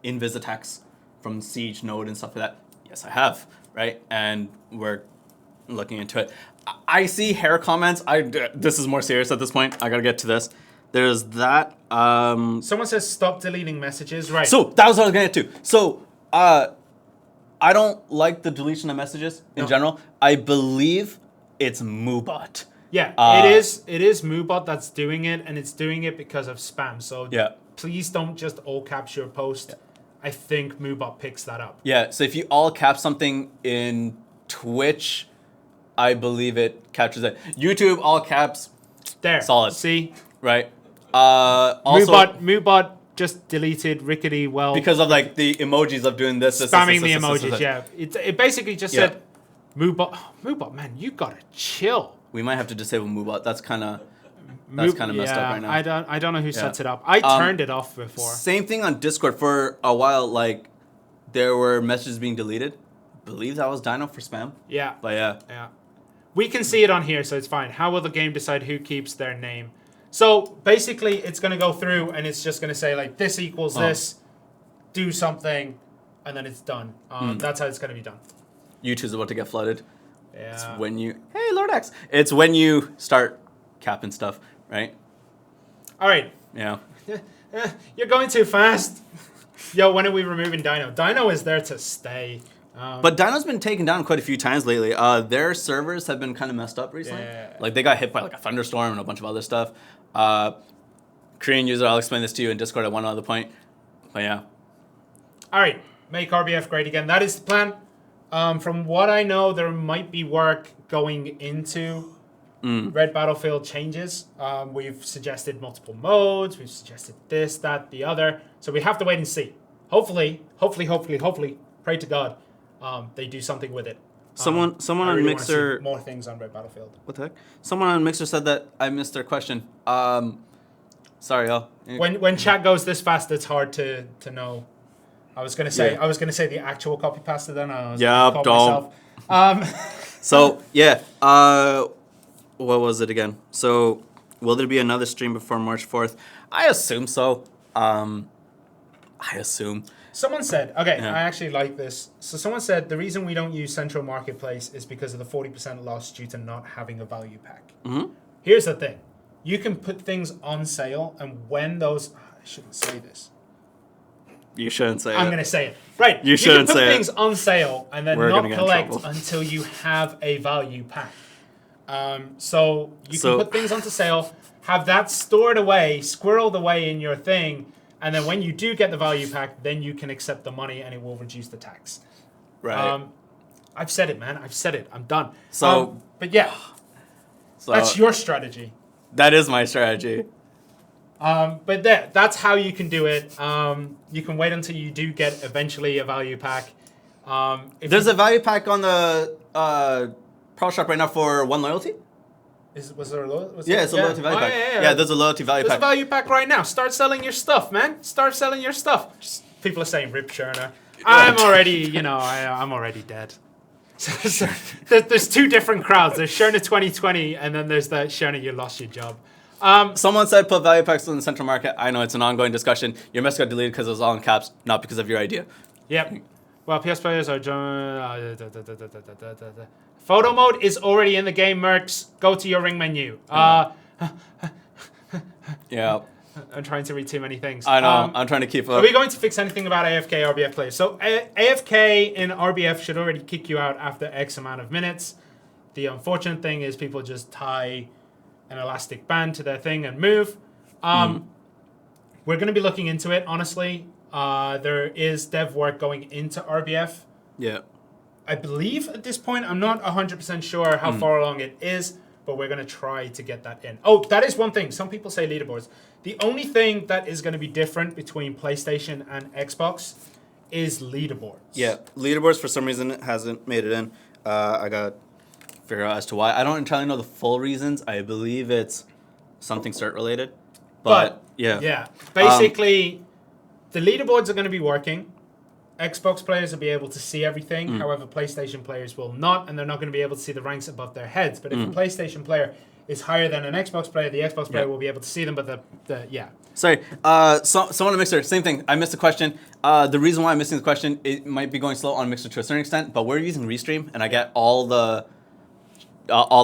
B: invis attacks from Siege Node and stuff like that? Yes, I have, right? And we're looking into it. I see hair comments. This is more serious at this point. I gotta get to this. There's that.
A: Someone says stop deleting messages. Right.
B: So that was what I was gonna get to. So I don't like the deletion of messages in general. I believe it's Moobot.
A: Yeah, it is Moobot that's doing it, and it's doing it because of spam. So please don't just all caps your post. Yeah. I think Moobot picks that up.
B: Yeah, so if you all cap something in Twitch, I believe it captures it. YouTube, all caps,
A: There.
B: solid.
A: See?
B: Right. Also,
A: Moobot just deleted Rickety. Well,
B: because of like the emojis of doing this,
A: spamming the emojis. Yeah. It basically just said, Moobot, man, you gotta chill.
B: We might have to disable Moobot. That's kind of messed up right now.
A: I don't know who sets it up. I turned it off before.
B: Same thing on Discord for a while. Like there were messages being deleted. I believe that was Dino for spam.
A: Yeah.
B: But yeah.
A: Yeah. We can see it on here, so it's fine. How will the game decide who keeps their name? So basically, it's going to go through and it's just going to say like this equals this, do something, and then it's done. That's how it's going to be done. YouTube's
B: about to get flooded.
A: Yeah.
B: It's when you Lord X. It's when you start capping stuff, right?
A: All right.
B: Yeah.
A: You're going too fast. Yo, when are we removing Dino? Dino is there to stay.
B: But Dino's been taken down quite a few times lately. Their servers have been kind of messed up recently.
A: Yeah.
B: Like they got hit by like a thunderstorm and a bunch of other stuff. Korean user, I'll explain this to you in Discord at one other point. But yeah.
A: All right, make RBF great again. That is the plan. From what I know, there might be work going into Red Battlefield changes. We've suggested multiple modes. We've suggested this, that, the other. So we have to wait and see. Hopefully, pray to God, they do something with it.
B: Someone on Mixer.
A: More things on Red Battlefield.
B: What the heck? Someone on Mixer said that I missed their question. Sorry, y'all.
A: When chat goes this fast, it's hard to know. I was gonna say the actual copy pasta. Then I was
B: don't. So yeah. What was it again? So will there be another stream before March 4th? I assume so. I assume.
A: Someone said, I actually like this. So someone said the reason we don't use Central Marketplace is because of the 40% loss due to not having a value pack.
B: Mm-hmm.
A: Here's the thing. You can put things on sale, and when those... I shouldn't say this.
B: You shouldn't say it.
A: I'm going to say it. Right.
B: You shouldn't say it.
A: You can put things on sale and then not collect until you have a value pack. So you can put things onto sale, have that stored away, squirreled away in your thing, and then when you do get the value pack, then you can accept the money and it will reduce the tax.
B: Right.
A: I've said it, man. I've said it. I'm done.
B: So,
A: but yeah, that's your strategy.
B: That is my strategy.
A: But that's how you can do it. You can wait until you do get eventually a value pack.
B: There's a value pack on the Pro Shop right now for one loyalty.
A: Was there a loyalty?
B: It's a loyalty value pack. Yeah, there's a loyalty value pack.
A: There's a value pack right now. Start selling your stuff, man. Start selling your stuff. People are saying rip Shirna. I'm already, I'm already dead. So there's two different crowds. There's Shirna 2020, and then there's the Shirna you lost your job.
B: Someone said put value packs in the central market. I know it's an ongoing discussion. Your mess got deleted because it was all in caps, not because of your idea.
A: Yep. Well, PS players are... Photo mode is already in the game, Mercs. Go to your ring menu.
B: Yeah.
A: I'm trying to read too many things.
B: I know. I'm trying to keep up.
A: Are we going to fix anything about AFK RBF players? So AFK in RBF should already kick you out after X amount of minutes. The unfortunate thing is people just tie an elastic band to their thing and move. We're going to be looking into it, honestly. There is dev work going into RBF.
B: Yeah.
A: I believe at this point, I'm not 100% sure how far along it is, but we're going to try to get that in. Oh, that is one thing. Some people say leaderboards. The only thing that is going to be different between PlayStation and Xbox is leaderboards.
B: Yeah, leaderboards for some reason hasn't made it in. I got to figure out as to why. I don't entirely know the full reasons. I believe it's something cert related. But yeah.
A: Yeah. Basically, the leaderboards are going to be working. Xbox players will be able to see everything. However, PlayStation players will not, and they're not going to be able to see the ranks above their heads. But if a PlayStation player is higher than an Xbox player, the Xbox player will be able to see them, but
B: Sorry, someone on Mixer, same thing. I missed the question. The reason why I'm missing the question, it might be going slow on Mixer to a certain extent, but we're using Restream, and I get all the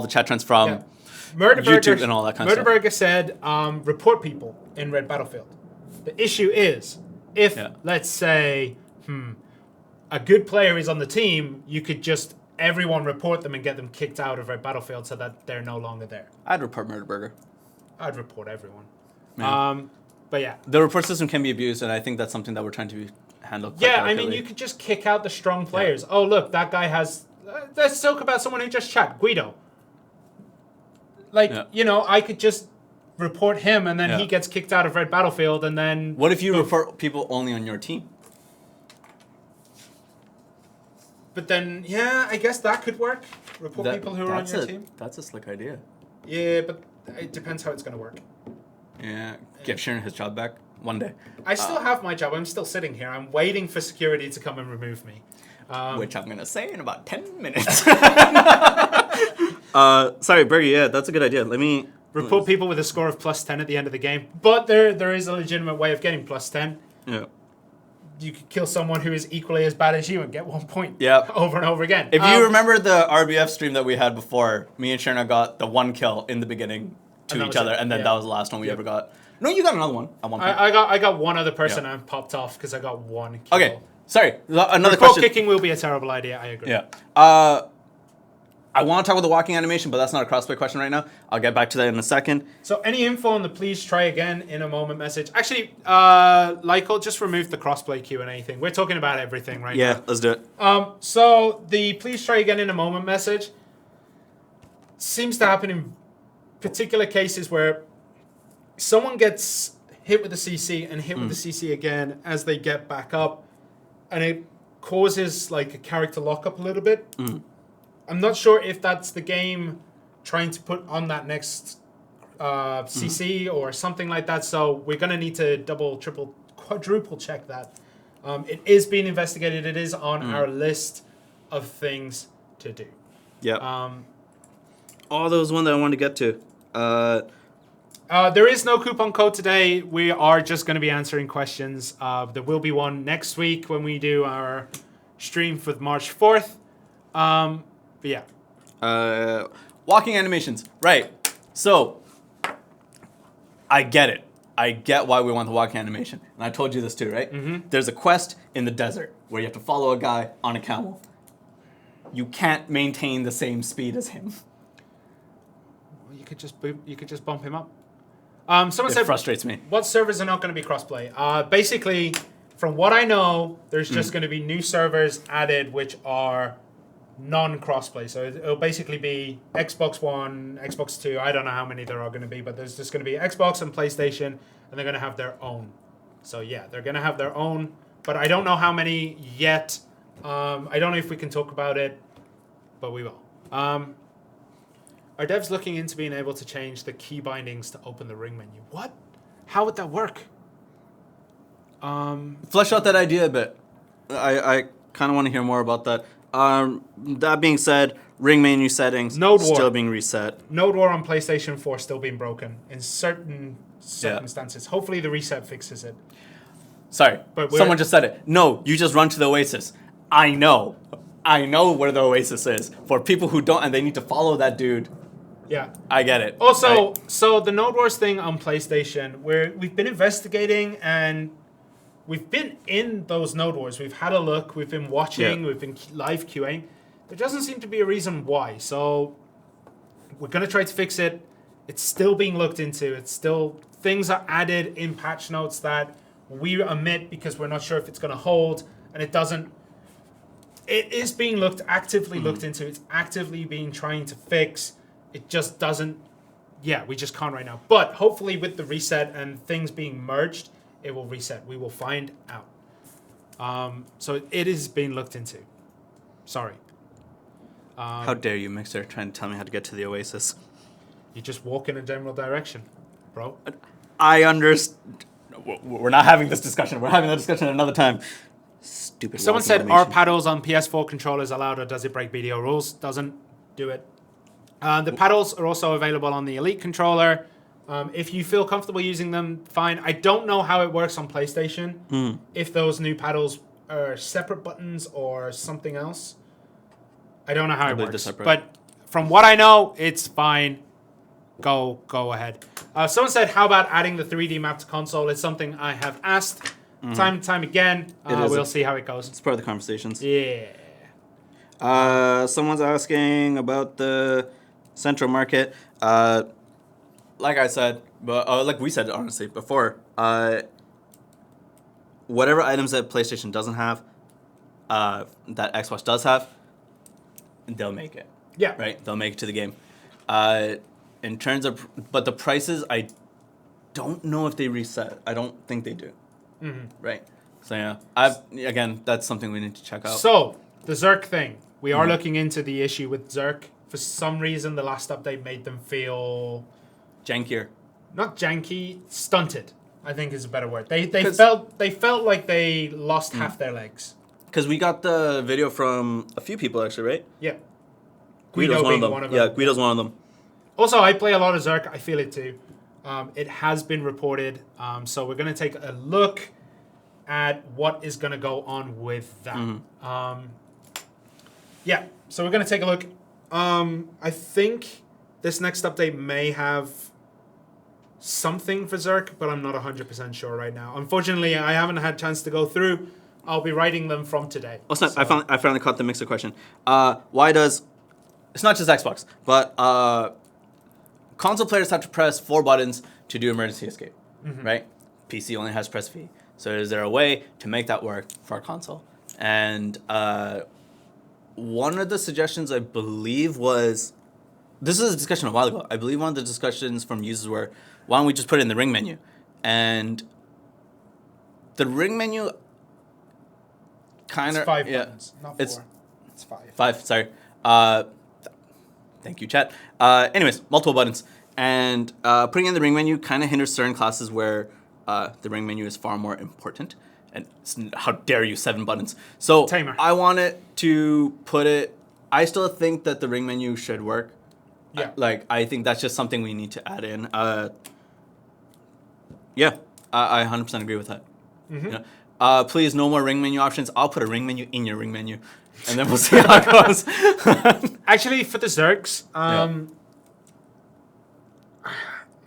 B: chat trends from YouTube and all that kind of stuff.
A: Murderburger said, report people in Red Battlefield. The issue is, if, let's say, a good player is on the team, you could just everyone report them and get them kicked out of Red Battlefield so that they're no longer there.
B: I'd report Murderburger.
A: I'd report everyone.
B: Yeah.
A: But yeah.
B: The report system can be abused, and I think that's something that we're trying to handle quite
A: I mean, you could just kick out the strong players. Oh, look, that guy has... let's talk about someone who just chat, Guido. Like, I could just report him, and then he gets kicked out of Red Battlefield, and then...
B: What if you report people only on your team?
A: But then, I guess that could work. Report people who are on your team.
B: That's a slick idea.
A: Yeah, but it depends how it's going to work.
B: Yeah, give Shirna his job back one day.
A: I still have my job. I'm still sitting here. I'm waiting for security to come and remove me.
B: Which I'm going to say in about 10 minutes. Sorry, Bergie, yeah, that's a good idea. Let me...
A: Report people with a score of +10 at the end of the game. But there is a legitimate way of getting +10.
B: Yeah.
A: You could kill someone who is equally as bad as you and get 1 point
B: Yep.
A: over and over again.
B: If you remember the RBF stream that we had before, me and Shirna got the 1 kill in the beginning to each other, and then that was the last one we ever got. No, you got another one at one point.
A: I got one other person and popped off because I got 1 kill.
B: Okay, sorry. Another
A: Report
B: question.
A: kicking will be a terrible idea, I agree.
B: Yeah. I want to talk about the walking animation, but that's not a crossplay question right now. I'll get back to that in a second.
A: So any info on the please try again in a moment message? Actually, Lyko, just remove the crossplay Q&A thing. We're talking about everything right now.
B: Yeah, let's do it.
A: So the please try again in a moment message seems to happen in particular cases where someone gets hit with the CC and hit with the CC again as they get back up, and it causes like a character lockup a little bit. I'm not sure if that's the game trying to put on that next CC or something like that. So we're going to need to double, triple, quadruple check that. It is being investigated. It is on our list of things to do.
B: Yeah. There was one that I wanted to get to.
A: There is no coupon code today. We are just going to be answering questions. There will be one next week when we do our stream for March 4th. But yeah.
B: Walking animations. Right. So, I get it. I get why we want the walking animation. And I told you this too, right? There's a quest in the desert where you have to follow a guy on a camel. You can't maintain the same speed as him.
A: You could just bump him up. Someone said,
B: frustrates me.
A: What servers are not going to be crossplay? Basically, from what I know, there's just going to be new servers added which are non-crossplay. So it'll basically be Xbox One, Xbox 2. I don't know how many there are going to be, but there's just going to be Xbox and PlayStation, and they're going to have their own. So yeah, they're going to have their own, but I don't know how many yet. I don't know if we can talk about it, but we will. Are devs looking into being able to change the key bindings to open the ring menu? What? How would that work?
B: Flesh out that idea a bit. I kind of want to hear more about that. That being said, ring menu settings still being reset.
A: Node War on PlayStation 4 still being broken in certain circumstances. Hopefully the reset fixes it.
B: Sorry, but someone just said it. No, you just run to the Oasis. I know where the Oasis is. For people who don't and they need to follow that dude.
A: Yeah.
B: I get it.
A: Also, so the Node Wars thing on PlayStation, we've been investigating and we've been in those Node Wars. We've had a look. We've been watching. We've been live queuing. There doesn't seem to be a reason why. So we're going to try to fix it. It's still being looked into. It's still... Things are added in patch notes that we omit because we're not sure if it's going to hold. And it doesn't... It is being actively looked into. It's actively being trying to fix. It just doesn't... Yeah, we just can't right now. But hopefully with the reset and things being merged... It will reset. We will find out. So it is being looked into. Sorry.
B: How dare you, Mixer, trying to tell me how to get to the Oasis?
A: You just walk in a general direction, bro.
B: I understand. We're not having this discussion. We're having that discussion another time. Stupid.
A: Someone said, are paddles on PS4 controllers allowed or does it break BDO rules? Doesn't do it. The paddles are also available on the Elite controller. If you feel comfortable using them, fine. I don't know how it works on PlayStation. If those new paddles are separate buttons or something else. I don't know how it works. But from what I know, it's fine. Go ahead. Someone said, how about adding the 3D map to console? It's something I have asked time and time again. We'll see how it goes.
B: It's part of the conversations.
A: Yeah.
B: Someone's asking about the Central Market. Like I said, but like we said, honestly, before, whatever items that PlayStation doesn't have, that Xbox does have, they'll make it.
A: Yeah.
B: Right? They'll make it to the game. In terms of, but the prices, I don't know if they reset. I don't think they do.
A: Mm-hmm.
B: Right? So yeah, again, that's something we need to check out.
A: So, the Zerk thing. We are looking into the issue with Zerk. For some reason, the last update made them feel...
B: Jankier.
A: Not janky, stunted, I think is a better word. They felt like they lost half their legs.
B: Because we got the video from a few people, actually, right?
A: Yeah.
B: Guido's one of them. Yeah, Guido's one of them.
A: Also, I play a lot of Zerk. I feel it too. It has been reported. So we're going to take a look at what is going to go on with that. Yeah, so we're going to take a look. I think this next update may have something for Zerk, but I'm not 100% sure right now. Unfortunately, I haven't had a chance to go through. I'll be writing them from today.
B: Oh, snap. So. I finally caught the mixer question. Why does... It's not just Xbox, but console players have to press 4 buttons to do emergency escape, right? PC only has press V. So is there a way to make that work for a console? And one of the suggestions, I believe, was... This is a discussion a while ago. I believe one of the discussions from users were, why don't we just put it in the ring menu? And the ring menu kind of...
A: It's 5 buttons, not 4. It's 5.
B: 5, sorry. Thank you, chat. Anyways, multiple buttons. And putting in the ring menu kind of hinders certain classes where the ring menu is far more important. And how dare you, 7 buttons. So
A: Tamer.
B: I wanted to put it... I still think that the ring menu should work.
A: Yeah.
B: I think that's just something we need to add in. Yeah, I 100% agree with that. You know? Please, no more ring menu options. I'll put a ring menu in your ring menu. And then we'll see how it goes.
A: Actually, for the Zerks, I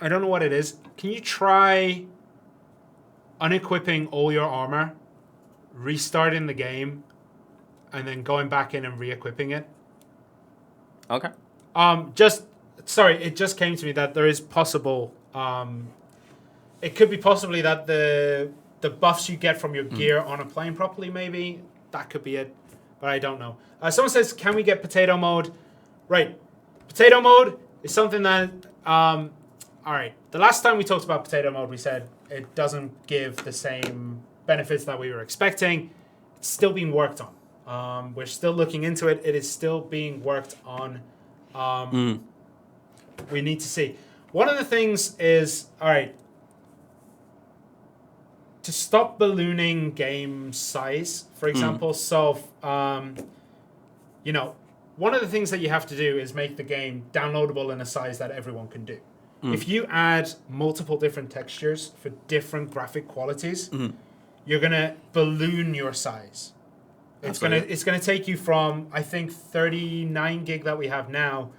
A: don't know what it is. Can you try unequipping all your armor, restarting the game, and then going back in and re-equipping it?
B: Okay.
A: It just came to me that there is possible. It could be possibly that the buffs you get from your gear aren't playing properly. Maybe that could be it, but I don't know. Someone says, "Can we get potato mode?" Right, potato mode is something that. All right, the last time we talked about potato mode, we said it doesn't give the same benefits that we were expecting. It's still being worked on. We're still looking into it. It is still being worked on. We need to see. One of the things is, all right, to stop ballooning game size, for example. So, one of the things that you have to do is make the game downloadable in a size that everyone can do. If you add multiple different textures for different graphic qualities, you're gonna balloon your size. It's gonna take you from, I think, 39 gig that we have now,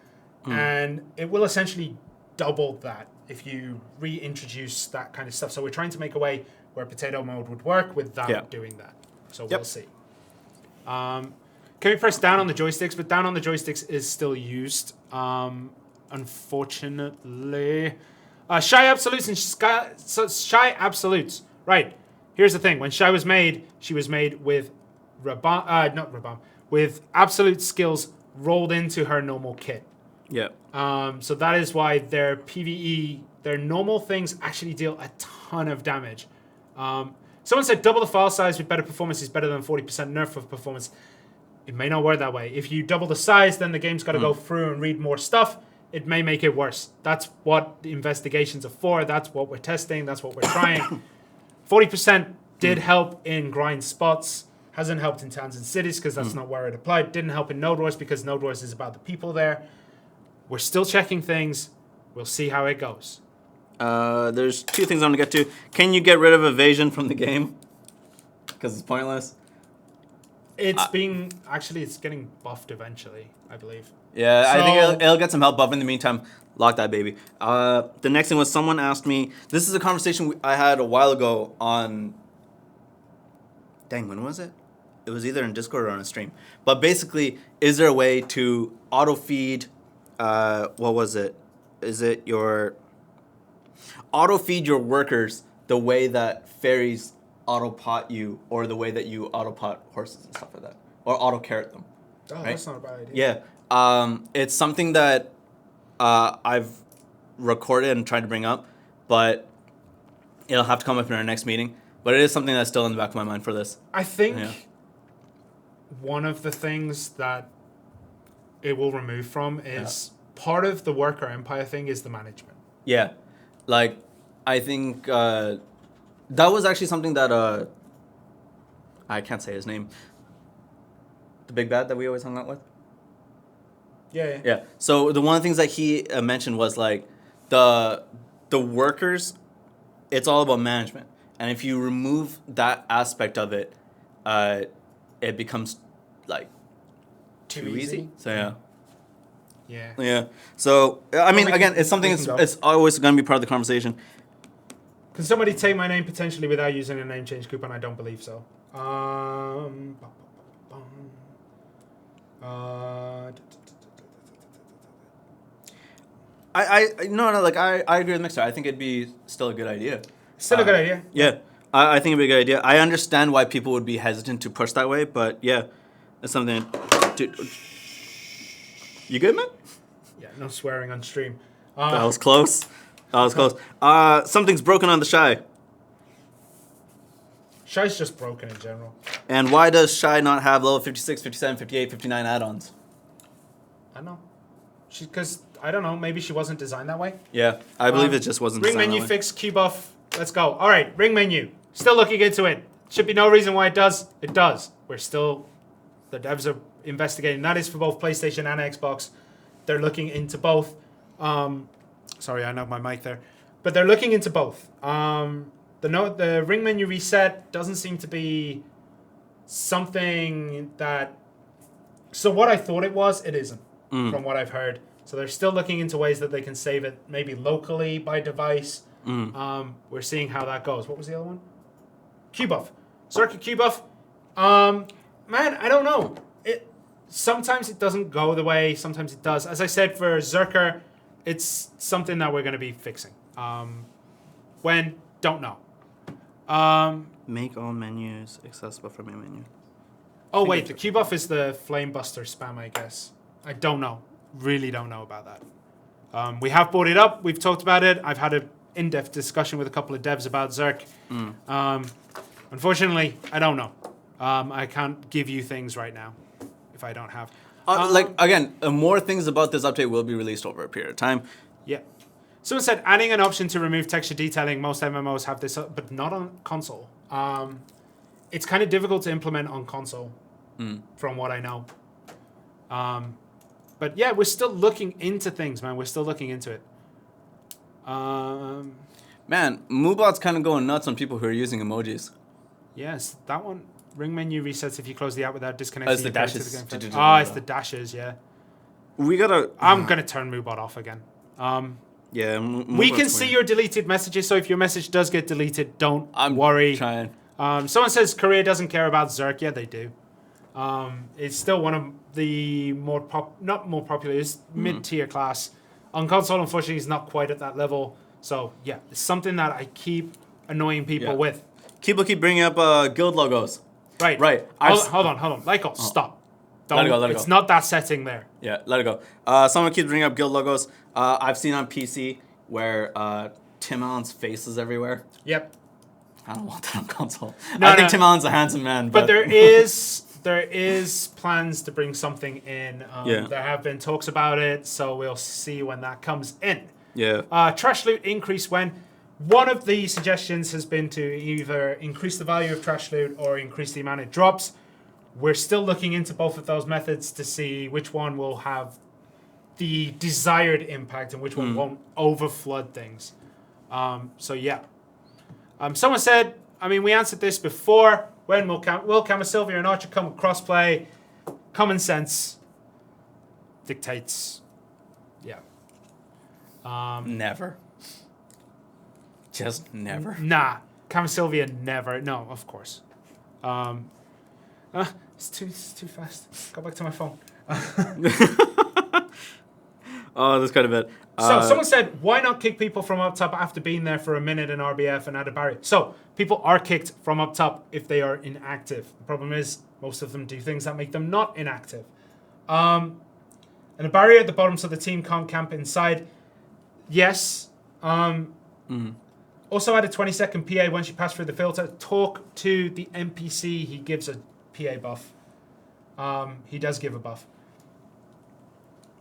A: and it will essentially double that if you reintroduce that kind of stuff. So we're trying to make a way where potato mode would work without doing that. So we'll see. Can we press down on the joysticks? But down on the joysticks is still used, unfortunately. Shy Absolutes and Shy Absolutes. Right. Here's the thing. When Shy was made, she was made with with absolute skills rolled into her normal kit.
B: Yeah.
A: So that is why their PvE, their normal things actually deal a ton of damage. Someone said double the file size with better performance is better than 40% nerf of performance. It may not work that way. If you double the size, then the game's got to go through and read more stuff. It may make it worse. That's what the investigations are for. That's what we're testing. That's what we're trying. 40% did help in grind spots. Hasn't helped in towns and cities because that's not where it applied. Didn't help in Node Wars because Node Wars is about the people there. We're still checking things. We'll see how it goes.
B: There's 2 things I want to get to. Can you get rid of evasion from the game? Because it's pointless.
A: It's it's getting buffed eventually, I believe.
B: Yeah, I think it'll get some help buff. In the meantime, lock that baby. The next thing was someone asked me, this is a conversation I had a while ago on, dang, when was it? It was either in Discord or on a stream. But basically, is there a way to auto-feed, what was it? Is it your, auto-feed your workers the way that fairies auto-pot you, or the way that you auto-pot horses and stuff like that? Or auto-carrot them.
A: Oh,
B: right?
A: That's not a bad idea.
B: It's something that I've recorded and tried to bring up, but it'll have to come up in our next meeting. But it is something that's still in the back of my mind for this.
A: I think one of the things that it will remove from is part of the worker empire thing is the management.
B: Yeah. Like, I think that was actually something that I can't say his name. The big bad that we always hung out with? Yeah. So the one of the things that he mentioned was like the workers, it's all about management. And if you remove that aspect of it, it becomes like too easy. So yeah. So I mean, again, it's something it's always going to be part of the conversation.
A: Can somebody take my name potentially without using a name change coupon? I don't believe so.
B: I agree with Mixer. I think it'd be still a good idea.
A: Still a good idea.
B: Yeah, I think it'd be a good idea. I understand why people would be hesitant to push that way, but yeah, it's something. Dude, you good, man?
A: Yeah, no swearing on stream.
B: That was close. Something's broken on the Shy.
A: Shy's just broken in general.
B: And why does Shy not have level 56, 57, 58, 59 add-ons?
A: I don't know. Because, I don't know, maybe she wasn't designed that way.
B: Yeah, I believe it just wasn't
A: ring
B: designed
A: menu
B: that way.
A: fix, Q buff. Let's go. All right, ring menu. Still looking into it. Should be no reason why it does. It does. The devs are investigating. That is for both PlayStation and Xbox. They're looking into both. Sorry, I knocked my mic there. But they're looking into both. The ring menu reset doesn't seem to be something that... So what I thought it was, it isn't, from what I've heard. So they're still looking into ways that they can save it, maybe locally by device. We're seeing how that goes. What was the other one? Q-buff. Circuit Q-buff. Man, I don't know. Sometimes it doesn't go the way, sometimes it does. As I said, for Zerker, it's something that we're going to be fixing. When? Don't know.
B: Make all menus accessible from your menu.
A: Oh, wait, the Q-buff is the Flame Buster spam, I guess. I don't know. Really don't know about that. We have brought it up. We've talked about it. I've had an in-depth discussion with a couple of devs about Zerk. Unfortunately, I don't know. I can't give you things right now if I don't have.
B: More things about this update will be released over a period of time.
A: Yeah. Someone said, adding an option to remove texture detailing. Most MMOs have this, but not on console. It's kind of difficult to implement on console, from what I know. But yeah, we're still looking into things, man. We're still looking into it.
B: Man, Moobot's kind of going nuts on people who are using emojis.
A: Yes, that one. Ring menu resets if you close the app without disconnecting.
B: It's the dashes.
A: It's the dashes, yeah. I'm going to turn Moobot off again.
B: Yeah,
A: we can see your deleted messages, so if your message does get deleted, don't worry.
B: Trying.
A: Someone says Korea doesn't care about Zerk. Yeah, they do. It's still one of the not more popular, it's mid-tier class. On console, unfortunately, it's not quite at that level. So, yeah, it's something that I keep annoying people with.
B: People keep bringing up guild logos.
A: Right. Hold on. Lyko, stop.
B: Let it go.
A: It's not that setting there.
B: Yeah, let it go. Someone keeps bringing up guild logos. I've seen on PC where Tim Allen's face is everywhere.
A: Yep.
B: I don't want that on console. I think Tim Allen's a handsome man.
A: But there is plans to bring something in. There have been talks about it, so we'll see when that comes in.
B: Yeah.
A: Trash loot increase when. One of the suggestions has been to either increase the value of trash loot or increase the amount it drops. We're still looking into both of those methods to see which one will have the desired impact and which one won't overflood things. So yeah. Someone said, we answered this before. When will Camasylvia and Archer come with crossplay? Common sense dictates. Yeah.
B: Never. Just never.
A: Nah. Camasylvia never. No, of course. It's too fast. Go back to my phone.
B: Oh, that's kind of it.
A: So someone said, why not kick people from up top after being there for a minute in Rbf and add a barrier? So people are kicked from up top if they are inactive. The problem is most of them do things that make them not inactive. And a barrier at the bottom so the team can't camp inside. Yes. Also add a 20-second PA once you pass through the filter. Talk to the NPC. He gives a PA buff. He does give a buff.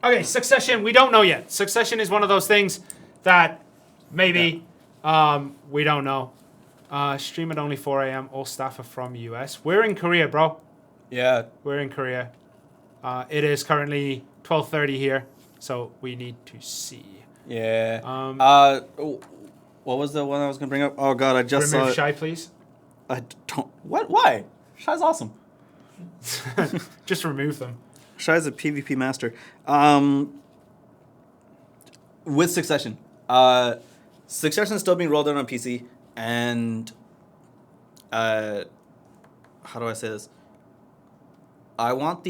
A: Okay, Succession. We don't know yet. Succession is one of those things that maybe we don't know. Stream at only 4 a.m. All staff are from US. We're in Korea, bro.
B: Yeah.
A: We're in Korea. It is currently 12:30 here, so we need to see.
B: Yeah. What was the one I was gonna bring up? Oh God, I just
A: remove
B: saw it.
A: Shy, please.
B: I don't. What? Why? Shy's awesome.
A: Just remove them.
B: Shy's a PvP master. With Succession, Succession is still being rolled out on PC, and how do I say this? I want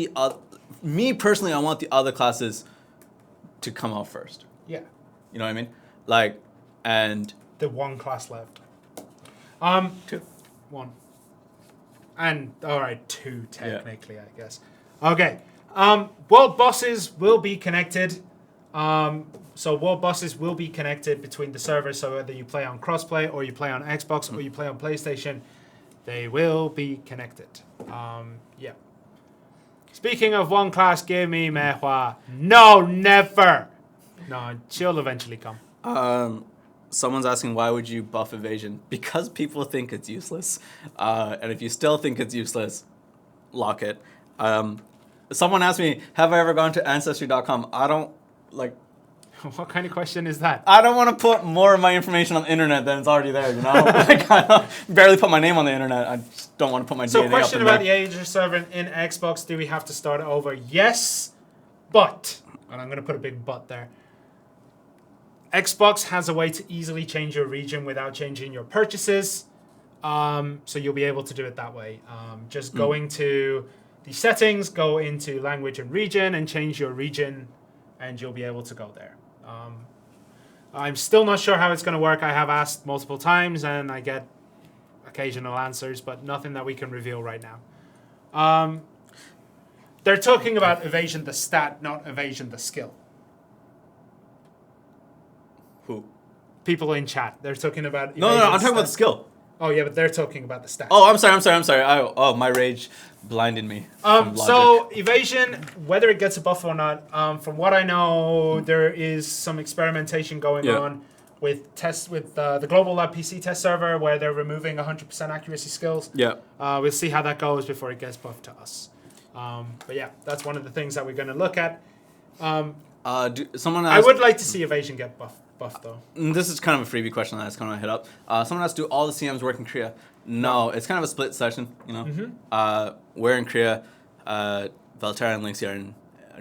B: me personally, I want the other classes to come out first.
A: Yeah.
B: You know what I mean? Like, and
A: the one class left.
B: 2.
A: 1. And all right, 2 technically, I guess. Okay. World bosses will be connected. So world bosses will be connected between the servers. So whether you play on crossplay or you play on Xbox or you play on PlayStation, they will be connected. Yeah. Speaking of one class, give me Mehua. No, never. No, she'll eventually come.
B: Someone's asking, why would you buff evasion? Because people think it's useless. And if you still think it's useless, lock it. Someone asked me, have I ever gone to Ancestry.com? I don't, like...
A: What kind of question is that?
B: I don't want to put more of my information on the internet than it's already there, you know? Like, I barely put my name on the internet. I just don't want to put my DNA up in there.
A: So question about the Asia server in Xbox, do we have to start it over? Yes, but, and I'm going to put a big but there, Xbox has a way to easily change your region without changing your purchases. So you'll be able to do it that way. Just going to the settings, go into language and region and change your region and you'll be able to go there. I'm still not sure how it's going to work. I have asked multiple times and I get occasional answers, but nothing that we can reveal right now. They're talking about evasion the stat, not evasion the skill.
B: Who?
A: People in chat. They're talking about...
B: No, I'm talking about the skill.
A: Oh, yeah, but they're talking about the stats.
B: Oh, I'm sorry. My rage blinded me.
A: So, evasion, whether it gets a buff or not, from what I know, there is some experimentation going on with tests with the Global Lab PC test server where they're removing 100% accuracy skills.
B: Yeah.
A: We'll see how that goes before it gets buffed to us. But yeah, that's one of the things that we're going to look at.
B: Someone asked,
A: I would like to see evasion get buffed though.
B: This is kind of a freebie question that I just kind of hit up. Someone asked, do all the CMs work in Korea? No, it's kind of a split session, you know. We're in Korea, Valterra and Lynx are in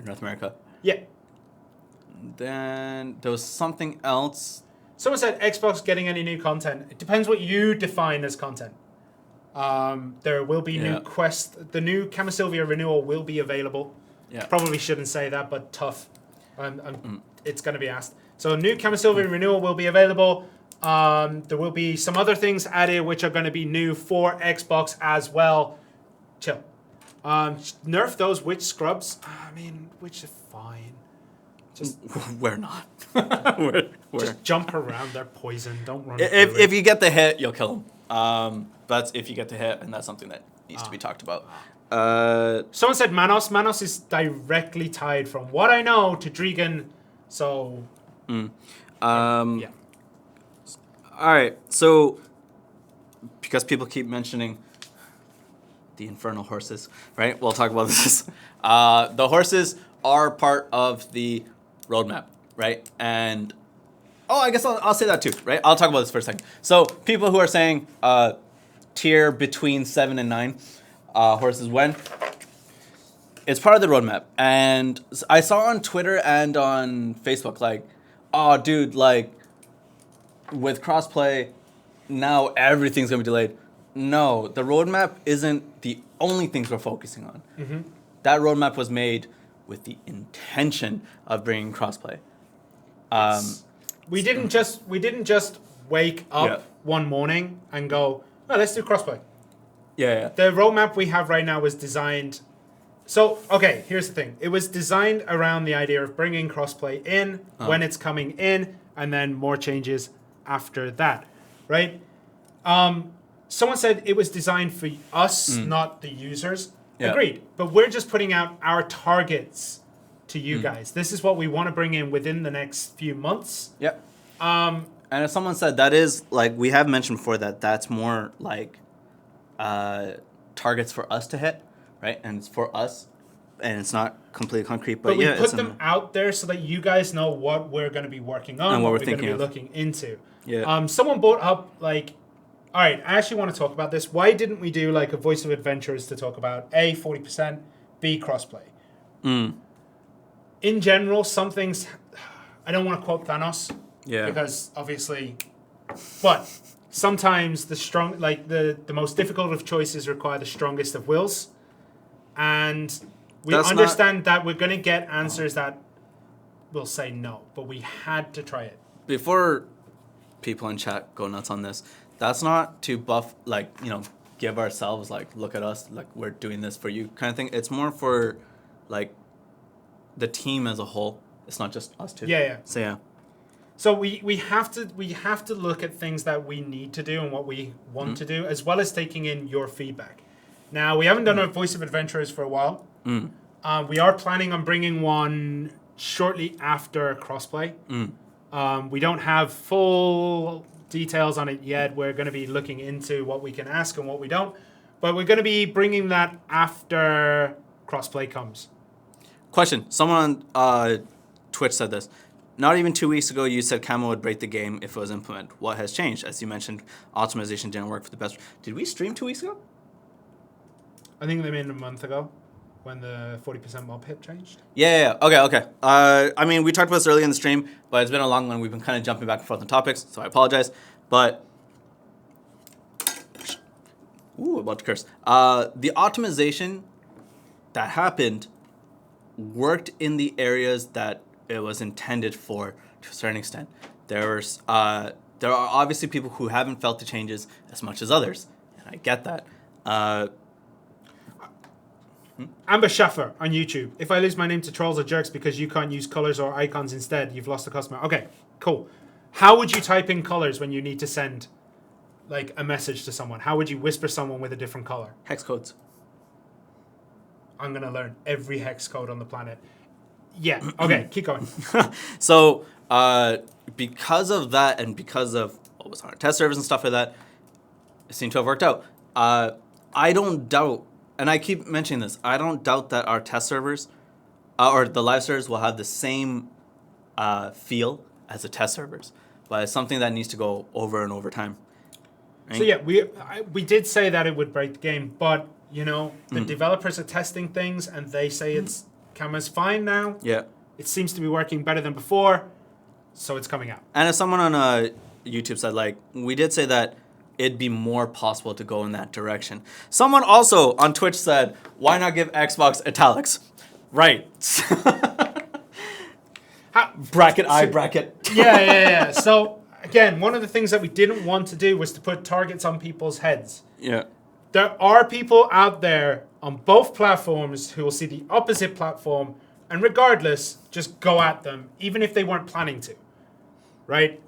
B: North America.
A: Yeah.
B: Then there was something else.
A: Someone said Xbox getting any new content. It depends what you define as content. There will be new quests. The new Camasylvia renewal will be available.
B: Yeah.
A: Probably shouldn't say that, but tough. It's going to be asked. So new Camasylvia renewal will be available. There will be some other things added which are going to be new for Xbox as well. Chill. Nerf those witch scrubs. I mean, witch are fine. Just
B: we're not.
A: Just jump around. They're poison. Don't run.
B: If you get the hit, you'll kill them. That's if you get the hit, and that's something that needs to be talked about.
A: Someone said Manos. Manos is directly tied, from what I know, to Drigan. So.
B: Yeah. All right. So, because people keep mentioning the infernal horses, right? We'll talk about this. The horses are part of the roadmap, right? And I guess I'll say that too, right? I'll talk about this for a second. So, people who are saying tier between 7 and 9 horses, when it's part of the roadmap, and I saw on Twitter and on Facebook, like, oh, dude, like, with crossplay, now everything's going to be delayed. No, the roadmap isn't the only things we're focusing on. Mm-hmm. That roadmap was made with the intention of bringing crossplay.
A: We didn't just wake up one morning and go, oh, let's do crossplay.
B: Yeah.
A: The roadmap we have right now was designed So, okay, here's the thing. It was designed around the idea of bringing crossplay in when it's coming in, and then more changes after that, right? Someone said it was designed for us, not the users.
B: Yeah.
A: Agreed. But we're just putting out our targets to you guys. This is what we want to bring in within the next few months.
B: Yeah. And as someone said, that is, like, we have mentioned before that that's more like targets for us to hit, right? And it's for us, and it's not completely concrete. But
A: we
B: yeah,
A: put them out there so that you guys know what we're going to be working on,
B: and what we're
A: going to
B: thinking
A: be
B: of.
A: looking into.
B: Yeah.
A: Someone brought up, like, all right, I actually want to talk about this. Why didn't we do, like, a Voice of Adventurers to talk about A, 40%, B, crossplay? In general, some things, I don't want to quote Thanos, because obviously, but sometimes the most difficult of choices require the strongest of wills. And we understand that we're going to get answers that will say no, but we had to try it.
B: Before people in chat go nuts on this, that's not to buff, like, you know, give ourselves, like, look at us, like, we're doing this for you kind of thing. It's more for, like, the team as a whole. It's not just us two.
A: Yeah.
B: So yeah.
A: So we have to look at things that we need to do and what we want to do, as well as taking in your feedback. Now, we haven't done a Voice of Adventurers for a while. We are planning on bringing one shortly after crossplay. We don't have full details on it yet. We're going to be looking into what we can ask and what we don't. But we're going to be bringing that after crossplay comes.
B: Question. Someone on Twitch said this. Not even 2 weeks ago, you said Camo would break the game if it was implemented. What has changed? As you mentioned, optimization didn't work for the best. Did we stream 2 weeks ago?
A: I think they made it a month ago when the 40% mob hit changed.
B: Yeah. Okay. I mean, we talked about this earlier in the stream, but it's been a long one. We've been kind of jumping back and forth on topics, so I apologize. But, about to curse. The optimization that happened worked in the areas that it was intended for to a certain extent. There are obviously people who haven't felt the changes as much as others, and I get that.
A: Amber Schaffer on YouTube. If I lose my name to trolls or jerks because you can't use colors or icons instead, you've lost a customer. Okay, cool. How would you type in colors when you need to send, like, a message to someone? How would you whisper someone with a different color?
B: Hex codes.
A: I'm going to learn every hex code on the planet. Yeah, okay, keep going.
B: So, because of that and because of what was on our test servers and stuff like that, it seemed to have worked out. I don't doubt, and I keep mentioning this, I don't doubt that our test servers or the live servers will have the same feel as the test servers, but it's something that needs to go over and over time. Right?
A: So yeah, we did say that it would break the game, but you know the developers are testing things and they say it's camera's fine now.
B: Yeah,
A: it seems to be working better than before, so it's coming out.
B: And as someone on YouTube said, like, we did say that it'd be more possible to go in that direction. Someone also on Twitch said, why not give Xbox italics? Right. Bracket I bracket.
A: Yeah. So, again, one of the things that we didn't want to do was to put targets on people's heads.
B: Yeah.
A: There are people out there on both platforms who will see the opposite platform and regardless, just go at them, even if they weren't planning to. Right?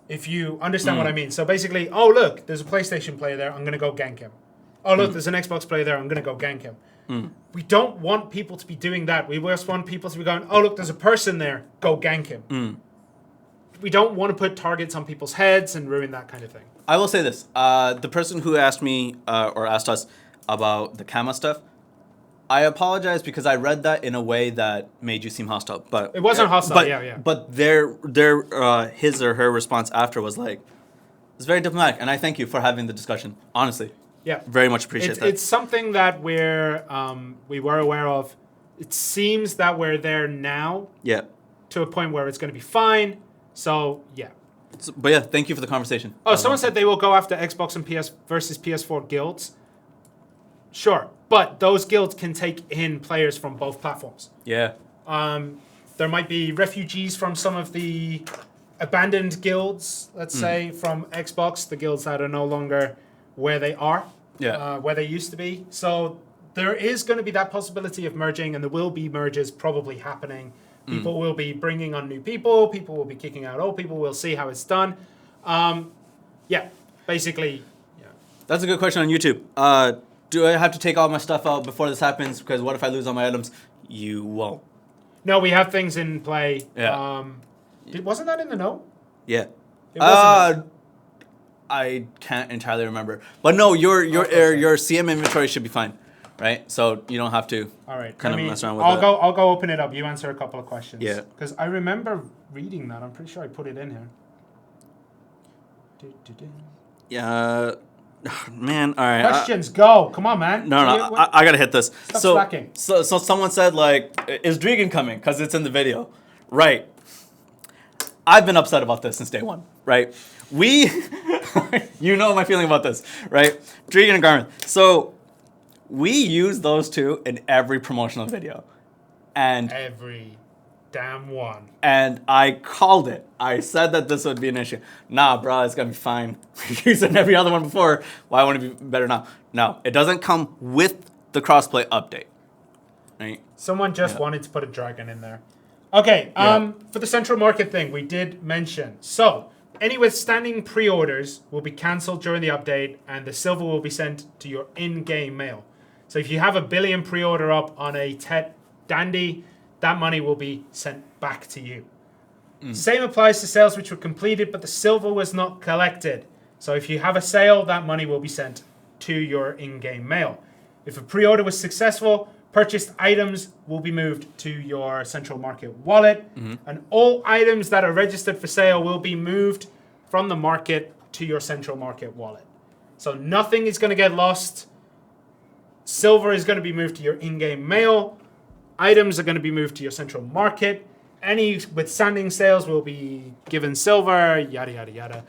A: If you understand what I mean. So basically, oh, look, there's a PlayStation player there. I'm going to go gank him. Oh, look, there's an Xbox player there. I'm going to go gank him. We don't want people to be doing that. We just want people to be going, oh, look, there's a person there. Go gank him. We don't want to put targets on people's heads and ruin that kind of thing.
B: I will say this. The person who asked me or asked us about the camo stuff, I apologize because I read that in a way that made you seem hostile. But
A: it wasn't hostile, yeah.
B: But their his or her response after was like, it's very diplomatic, and I thank you for having the discussion. Honestly,
A: yeah,
B: very much appreciate that.
A: It's something that we were aware of. It seems that we're there now.
B: Yeah.
A: To a point where it's going to be fine. So yeah.
B: But yeah, thank you for the conversation.
A: Oh, someone said they will go after Xbox and PS versus PS4 guilds. Sure. But those guilds can take in players from both platforms.
B: Yeah.
A: There might be refugees from some of the abandoned guilds, let's say, from Xbox, the guilds that are no longer where they are, where they used to be. So there is going to be that possibility of merging, and there will be mergers probably happening. People will be bringing on new people. People will be kicking out old people. We'll see how it's done. Basically, yeah.
B: That's a good question on YouTube. Do I have to take all my stuff out before this happens? Because what if I lose all my items? You won't.
A: No, we have things in play.
B: Yeah.
A: Wasn't that in the note?
B: Yeah.
A: It wasn't.
B: I can't entirely remember. But no, your CM inventory should be fine. Right? So you don't have to
A: All right.
B: kind of mess around with that.
A: I'll go open it up. You answer a couple of questions.
B: Yeah.
A: Because I remember reading that. I'm pretty sure I put it in here.
B: Yeah. Man, all right.
A: Questions, go. Come on, man.
B: No, I gotta hit this.
A: Stop slacking.
B: So someone said, like, is Dregan coming? Because it's in the video. Right. I've been upset about this since day one, right? You know my feeling about this, right? Dregan and Garmin. So we use those two in every promotional video. And
A: every damn one.
B: And I called it. I said that this would be an issue. Nah, bro, it's gonna be fine. We've used it in every other one before. Why wouldn't it be better now? No, it doesn't come with the crossplay update. Right?
A: Someone just wanted to put a dragon in there. Okay, for the central market thing, we did mention. So, any withstanding pre-orders will be cancelled during the update, and the silver will be sent to your in-game mail. So if you have a billion pre-order up on a Tet Dandy, that money will be sent back to you. Same applies to sales which were completed, but the silver was not collected. So if you have a sale, that money will be sent to your in-game mail. If a pre-order was successful, purchased items will be moved to your central market wallet, and all items that are registered for sale will be moved from the market to your central market wallet. So nothing is going to get lost. Silver is going to be moved to your in-game mail. Items are going to be moved to your central market. Any withstanding sales will be given silver, yada, yada, yada.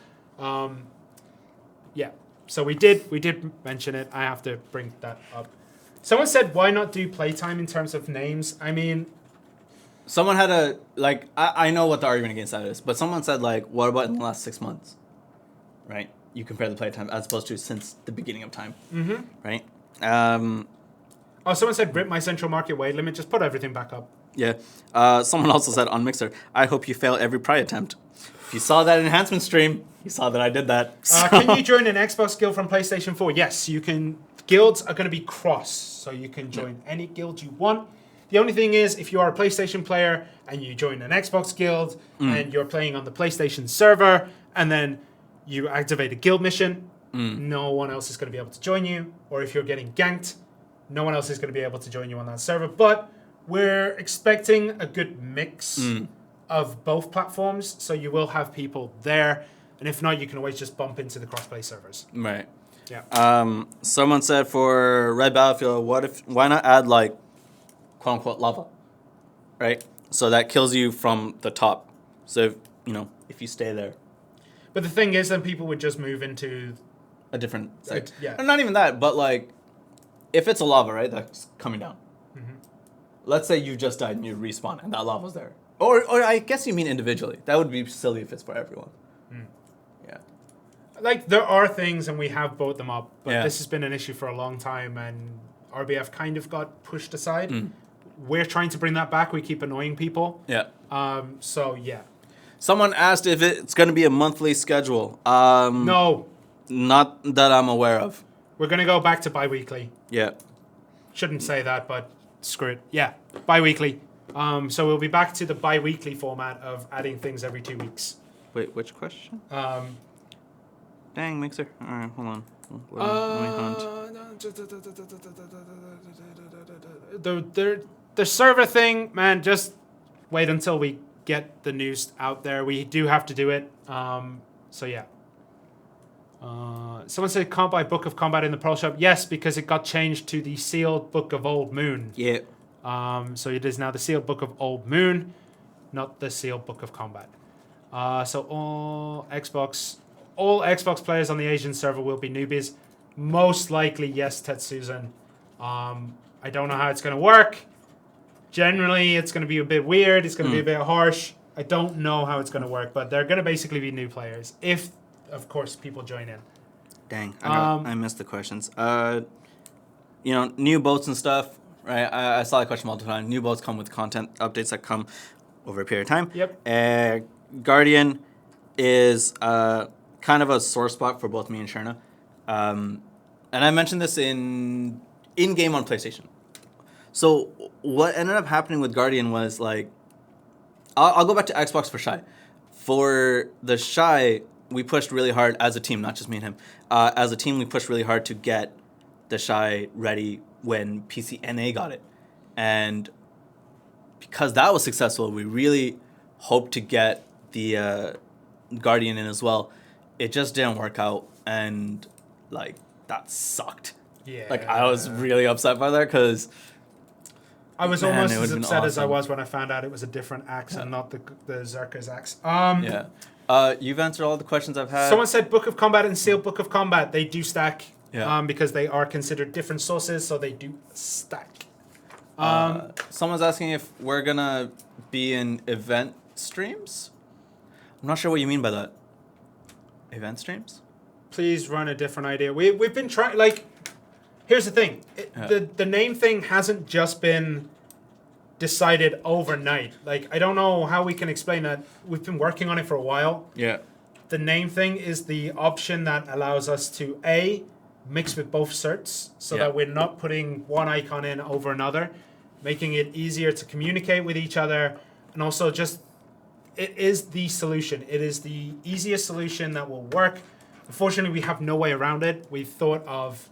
A: So we did mention it. I have to bring that up. Someone said, why not do playtime in terms of names? I mean...
B: Someone had a, like, I know what the argument against that is, but someone said, like, what about in the last 6 months? Right? You compare the playtime as opposed to since the beginning of time. Right?
A: Someone said, rip my central market weight limit. Just put everything back up.
B: Yeah. Someone also said on Mixer, I hope you fail every pry attempt. If you saw that enhancement stream, you saw that I did that. So.
A: Can you join an Xbox guild from PlayStation 4? Yes, you can. Guilds are going to be cross, so you can join any guild you want. The only thing is, if you are a PlayStation player and you join an Xbox guild and you're playing on the PlayStation server and then you activate a guild mission, no one else is going to be able to join you. Or if you're getting ganked, no one else is going to be able to join you on that server. But we're expecting a good mix of both platforms, so you will have people there. And if not, you can always just bump into the crossplay servers.
B: Right.
A: Yeah.
B: Someone said for Red Battlefield, why not add, like, quote unquote lava, right? So that kills you from the top. So if you stay there.
A: But the thing is, then people would just move into
B: a different site.
A: Yeah.
B: And not even that, but like, if it's a lava, right, that's coming down. Let's say you just died and you respawn and that lava's there. Or I guess you mean individually. That would be silly if it's for everyone. Yeah.
A: Like, there are things, and we have brought them up, but this has been an issue for a long time, and RBF kind of got pushed aside. We're trying to bring that back. We keep annoying people.
B: Yeah.
A: So, yeah.
B: Someone asked if it's going to be a monthly schedule.
A: No.
B: Not that I'm aware of.
A: We're going to go back to bi-weekly.
B: Yeah.
A: Shouldn't say that, but screw it. Yeah, bi-weekly. So we'll be back to the bi-weekly format of adding things every 2 weeks.
B: Wait, which question? Dang, Mixer. All right, hold on. Let me hunt.
A: The server thing, man, just wait until we get the news out there. We do have to do it. So, yeah. Someone said can't buy Book of Combat in the Pearl Shop. Yes, because it got changed to the Sealed Book of Old Moon.
B: Yeah.
A: So it is now the Sealed Book of Old Moon, not the Sealed Book of Combat. So all Xbox players on the Asian server will be newbies. Most likely, yes, Tetsuzan. I don't know how it's going to work. Generally, it's going to be a bit weird. It's going to be a bit harsh. I don't know how it's going to work, but they're going to basically be new players. If, of course, people join in.
B: Dang, I missed the questions. new boats and stuff, right? I saw that question multiple times. New boats come with content updates that come over a period of time.
A: Yep.
B: Guardian is kind of a sore spot for both me and Shirna. And I mentioned this in-game on PlayStation. So what ended up happening with Guardian was, like, I'll go back to Xbox for Shy. For the Shy, we pushed really hard as a team, not just me and him. As a team, we pushed really hard to get the Shy ready when PC NA got it. And because that was successful, we really hoped to get the Guardian in as well. It just didn't work out, and, like, that sucked.
A: Yeah.
B: Like, I was really upset by that because
A: I was almost as upset as I was when I found out it was a different axe and not the Zerka's axe.
B: You've answered all the questions I've had.
A: Someone said Book of Combat and Sealed Book of Combat. They do stack because they are considered different sources, so they do stack.
B: Someone's asking if we're going to be in event streams. I'm not sure what you mean by that. Event streams?
A: Please run a different idea. We've been trying, like, here's the thing. The name thing hasn't just been decided overnight. Like, I don't know how we can explain that. We've been working on it for a while.
B: Yeah.
A: The name thing is the option that allows us to, A, mix with both certs so that we're not putting one icon in over another, making it easier to communicate with each other, and also just, it is the solution. It is the easiest solution that will work. Unfortunately, we have no way around it. We've thought of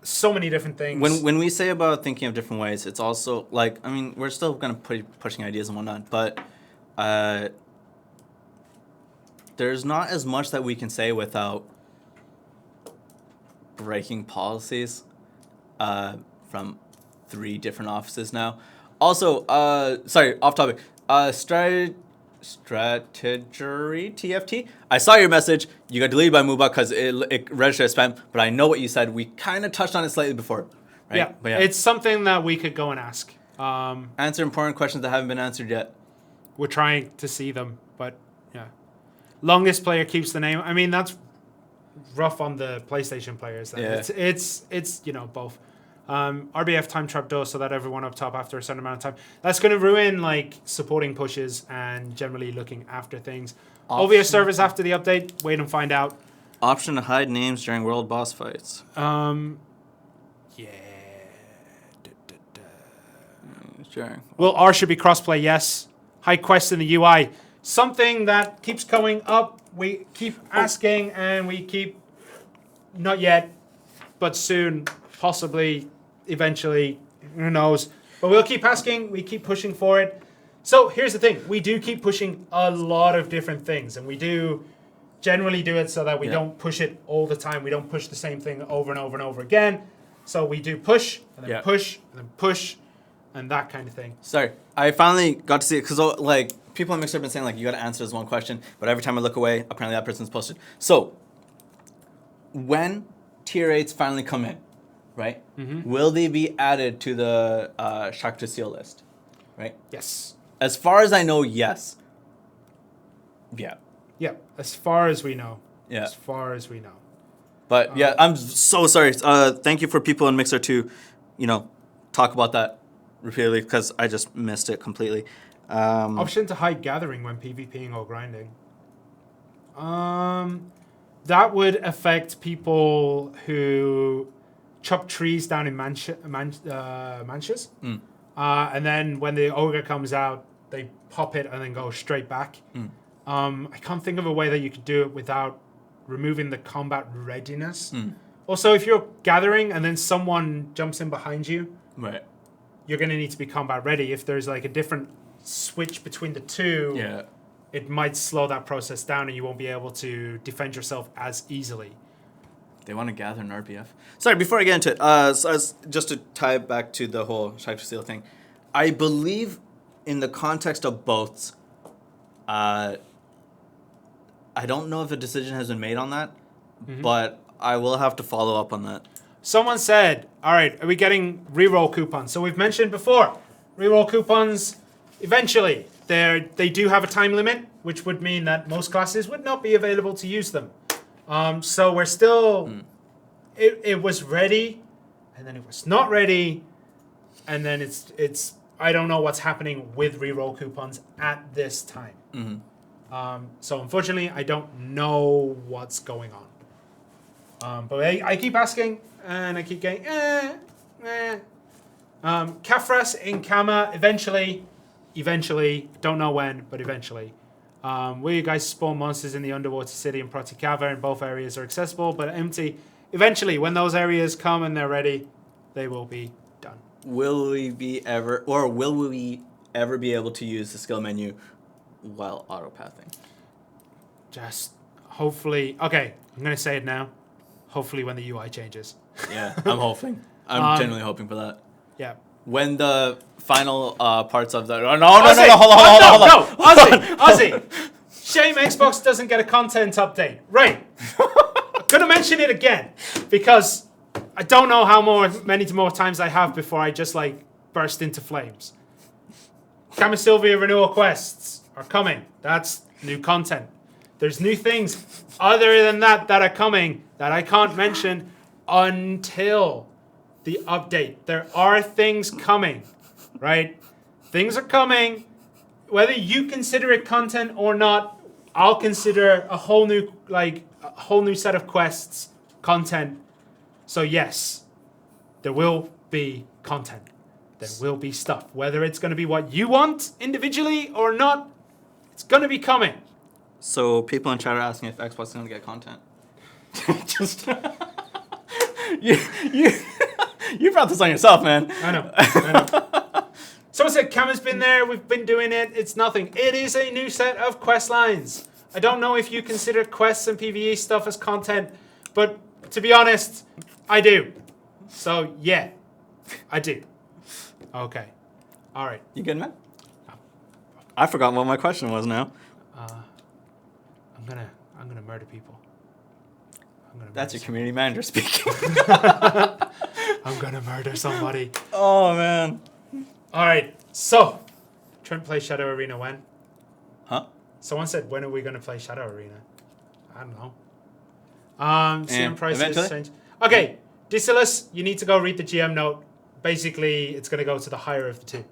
A: so many different things.
B: When we say about thinking of different ways, it's also, like, I mean, we're still going to pushing ideas and whatnot, but there's not as much that we can say without breaking policies from 3 different offices now. Also, sorry, off topic. Strategery TFT. I saw your message. You got deleted by Muba because it registered as spam, but I know what you said. We kind of touched on it slightly before, right?
A: Yeah,
B: but
A: it's something that we could go and ask.
B: Answer important questions that haven't been answered yet.
A: We're trying to see them, but yeah. Longest player keeps the name. I mean, that's rough on the PlayStation players. Then.
B: Yeah.
A: It's both. Rbf time trapdoor so that everyone up top after a certain amount of time. That's going to ruin, like, supporting pushes and generally looking after things. OVS servers after the update. Wait and find out.
B: Option to hide names during world boss fights.
A: Yeah.
B: Sure.
A: Well, R should be crossplay, yes. Hide quests in the UI. Something that keeps coming up. We keep asking and we keep, not yet, but soon, possibly, eventually, who knows. But we'll keep asking, we keep pushing for it. So here's the thing. We do keep pushing a lot of different things. And we do generally do it so that we don't push it all the time. We don't push the same thing over and over and over again. So we do push, and then push, and then push, and that kind of thing.
B: Sorry, I finally got to see it because, like, people on Mixer have been saying, like, you got to answer this one question, but every time I look away, apparently that person's posted. So, when tier 8s finally come in, right, will they be added to the Shock to Seal list, right?
A: Yes.
B: As far as I know, yes. Yeah.
A: Yeah, as far as we know.
B: Yeah.
A: As far as we know.
B: But, yeah, I'm so sorry. Thank you for people in Mixer to, talk about that repeatedly because I just missed it completely.
A: Option to hide gathering when PvPing or grinding. That would affect people who chop trees down in manches. And then when the ogre comes out, they pop it and then go straight back. I can't think of a way that you could do it without removing the combat readiness. Also, if you're gathering and then someone jumps in behind you,
B: right,
A: you're going to need to be combat ready. If there's, like, a different switch between the two, it might slow that process down and you won't be able to defend yourself as easily.
B: They want to gather an RBF. Sorry, before I get into it, just to tie it back to the whole Shock to Seal thing, I believe in the context of both, I don't know if a decision has been made on that, but I will have to follow up on that.
A: Someone said, all right, are we getting reroll coupons? So we've mentioned before, reroll coupons, eventually, they do have a time limit, which would mean that most classes would not be available to use them. So we're still, it was ready and then it was not ready, and then it's I don't know what's happening with reroll coupons at this time. So unfortunately, I don't know what's going on. But I keep asking, and I keep getting, Kafras in Kama, eventually, don't know when, but eventually. Where you guys spawn monsters in the underwater city and Protikava, and both areas are accessible but empty. Eventually, when those areas come and they're ready, they will be done.
B: Will we ever be able to use the skill menu while autopathing?
A: Just hopefully. Okay, I'm going to say it now. Hopefully when the UI changes.
B: Yeah, I'm hoping. I'm genuinely hoping for that.
A: Yeah.
B: When the final parts of the... hold on.
A: Ozzy! Shame Xbox doesn't get a content update. Right. I'm going to mention it again because I don't know how many more times I have before I just like burst into flames. Camasylvia renewal quests are coming. That's new content. There's new things other than that are coming that I can't mention until the update. There are things coming, right? Things are coming. Whether you consider it content or not, I'll consider a whole new set of quests content. So yes, there will be content. There will be stuff. Whether it's going to be what you want individually or not, it's going to be coming.
B: So people in chat are asking if Xbox is going to get content. Just you brought this on yourself, man.
A: I know. Someone said Cam been there. We've been doing it. It's nothing. It is a new set of quest lines. I don't know if you consider quests and PvE stuff as content, but to be honest, I do. So yeah, I do. Okay. All right.
B: You good, man? I forgot what my question was now.
A: I'm gonna murder people.
B: That's your community manager speaking.
A: I'm gonna murder somebody.
B: Oh man.
A: All right. So, Trent plays Shadow Arena when?
B: Huh?
A: Someone said, when are we gonna play Shadow Arena? I don't know. CM prices change. Okay, Dicilus, you need to go read the GM note. Basically, it's gonna go to the higher of the two.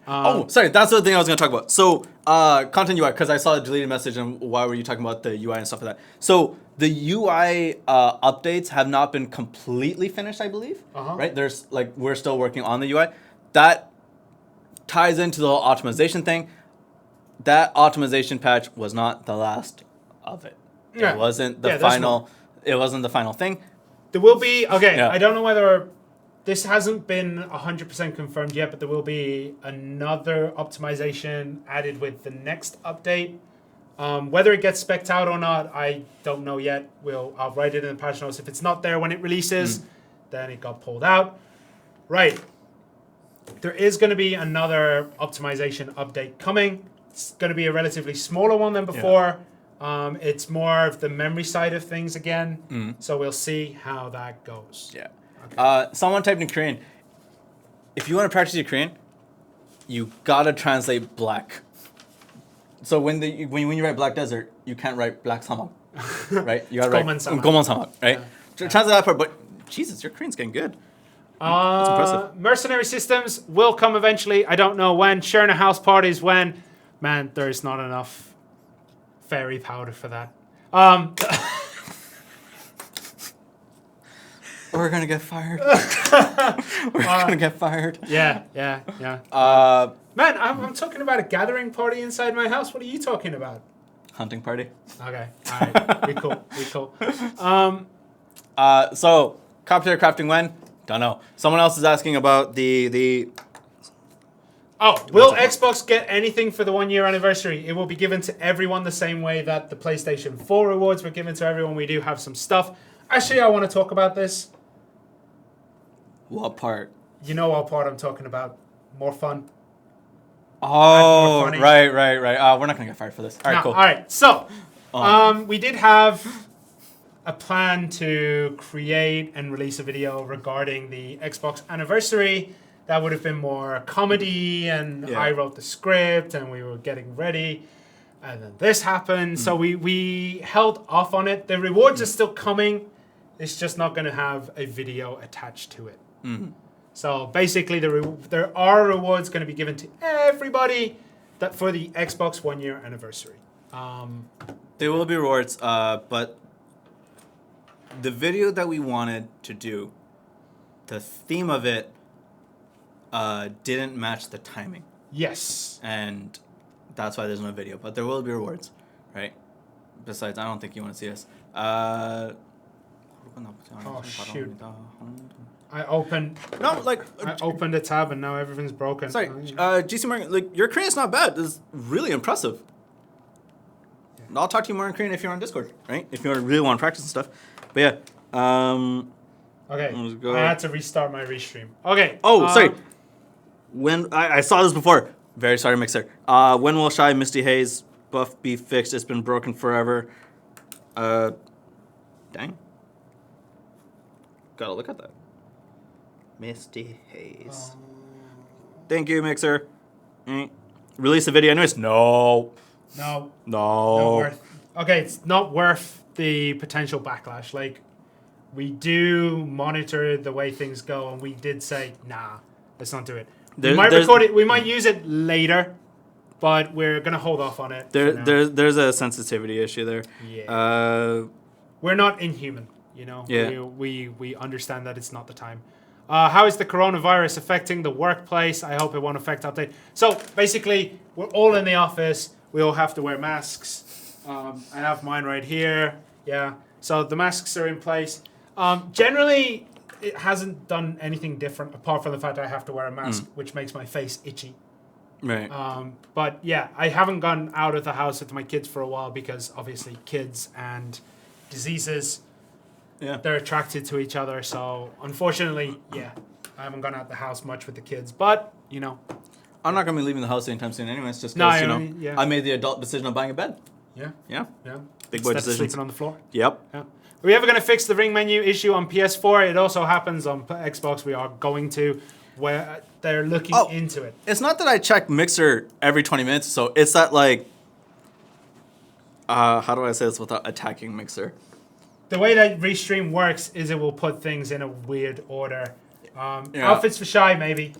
B: Sorry, that's the thing I was going to talk about. So, content UI, because I saw a deleted message, and why were you talking about the UI and stuff like that? So, the UI updates have not been completely finished, I believe. Right? There's we're still working on the UI. That ties into the whole optimization thing. That optimization patch was not the last of it.
A: Yeah.
B: It wasn't the final. It wasn't the final thing.
A: There will be. Okay,
B: Yeah.
A: I don't know whether. This hasn't been 100% confirmed yet, but there will be another optimization added with the next update. Whether it gets spec'd out or not, I don't know yet. I'll write it in the patch notes. If it's not there when it releases, then it got pulled out. Right. There is going to be another optimization update coming. It's going to be a relatively smaller one than before. Yeah. It's more of the memory side of things again. So we'll see how that goes.
B: Yeah. Okay. Someone typed in Korean. If you want to practice your Korean, you gotta translate black. So when you write Black Desert, you can't write Black Samak, right? You gotta write Goman Samak, right? Yeah. Translate that part. But Jesus, your Korean's getting good. That's impressive.
A: Mercenary systems will come eventually. I don't know when. Shirna house parties when. Man, there's not enough fairy powder for that.
B: We're gonna get fired. We're gonna get fired.
A: Yeah. Man, I'm talking about a gathering party inside my house. What are you talking about?
B: Hunting party.
A: Okay. All right. Be cool.
B: So, copter crafting when? Don't know. Someone else is asking about the.
A: Oh, will Xbox get anything for the 1 year anniversary? It will be given to everyone the same way that the PlayStation 4 rewards were given to everyone. We do have some stuff. Actually, I want to talk about this.
B: What part?
A: You know what part I'm talking about. More fun.
B: Oh, right. We're not going to get fired for this. All right, cool.
A: All right, so we did have a plan to create and release a video regarding the Xbox anniversary. That would have been more comedy, and I wrote the script, and we were getting ready. And then this happened, so we held off on it. The rewards are still coming. It's just not going to have a video attached to it. So basically, there are rewards going to be given to everybody that for the Xbox 1 year anniversary.
B: There will be rewards, but the video that we wanted to do, the theme of it didn't match the timing.
A: Yes.
B: And that's why there's no video. But there will be rewards, right? Besides, I don't think you want to see this.
A: Oh, shoot. I opened a tab and now everything's broken.
B: Sorry, GC Morgan, like your Korean's not bad. It's really impressive. Yeah. I'll talk to you more in Korean if you're on Discord, right? If you really want to practice and stuff. But yeah.
A: Okay. I had to restart my restream. Okay.
B: Oh, sorry. When I saw this before. Very sorry, Mixer. When will Shy Misty Haze buff be fixed? It's been broken forever. Dang. Gotta look at that. Misty Haze. Thank you, Mixer. Release the video anyways? No.
A: Not worth. Okay, it's not worth the potential backlash. Like, we do monitor the way things go, and we did say, nah, let's not do it. We might record it. We might use it later, but we're gonna hold off on it.
B: There's a sensitivity issue there.
A: Yeah. We're not inhuman, you know.
B: Yeah.
A: We understand that it's not the time. How is the coronavirus affecting the workplace? I hope it won't affect update. So basically, we're all in the office. We all have to wear masks. I have mine right here. Yeah. So the masks are in place. Generally, it hasn't done anything different apart from the fact that I have to wear a mask, which makes my face itchy.
B: Right.
A: But yeah, I haven't gone out of the house with my kids for a while because obviously kids and diseases, they're attracted to each other. So unfortunately, I haven't gone out the house much with the kids. But, you know.
B: I'm not going to be leaving the house anytime soon anyways, just because, I made the adult decision of buying a bed.
A: Yeah.
B: Big boy decision.
A: Sleeping on the floor.
B: Yep.
A: Yeah. Are we ever going to fix the ring menu issue on PS4? It also happens on Xbox. We are going to, where they're looking into it.
B: It's not that I check Mixer every 20 minutes, so it's that, like, how do I say this without attacking Mixer?
A: The way that Restream works is it will put things in a weird order. Outfits for Shy, maybe.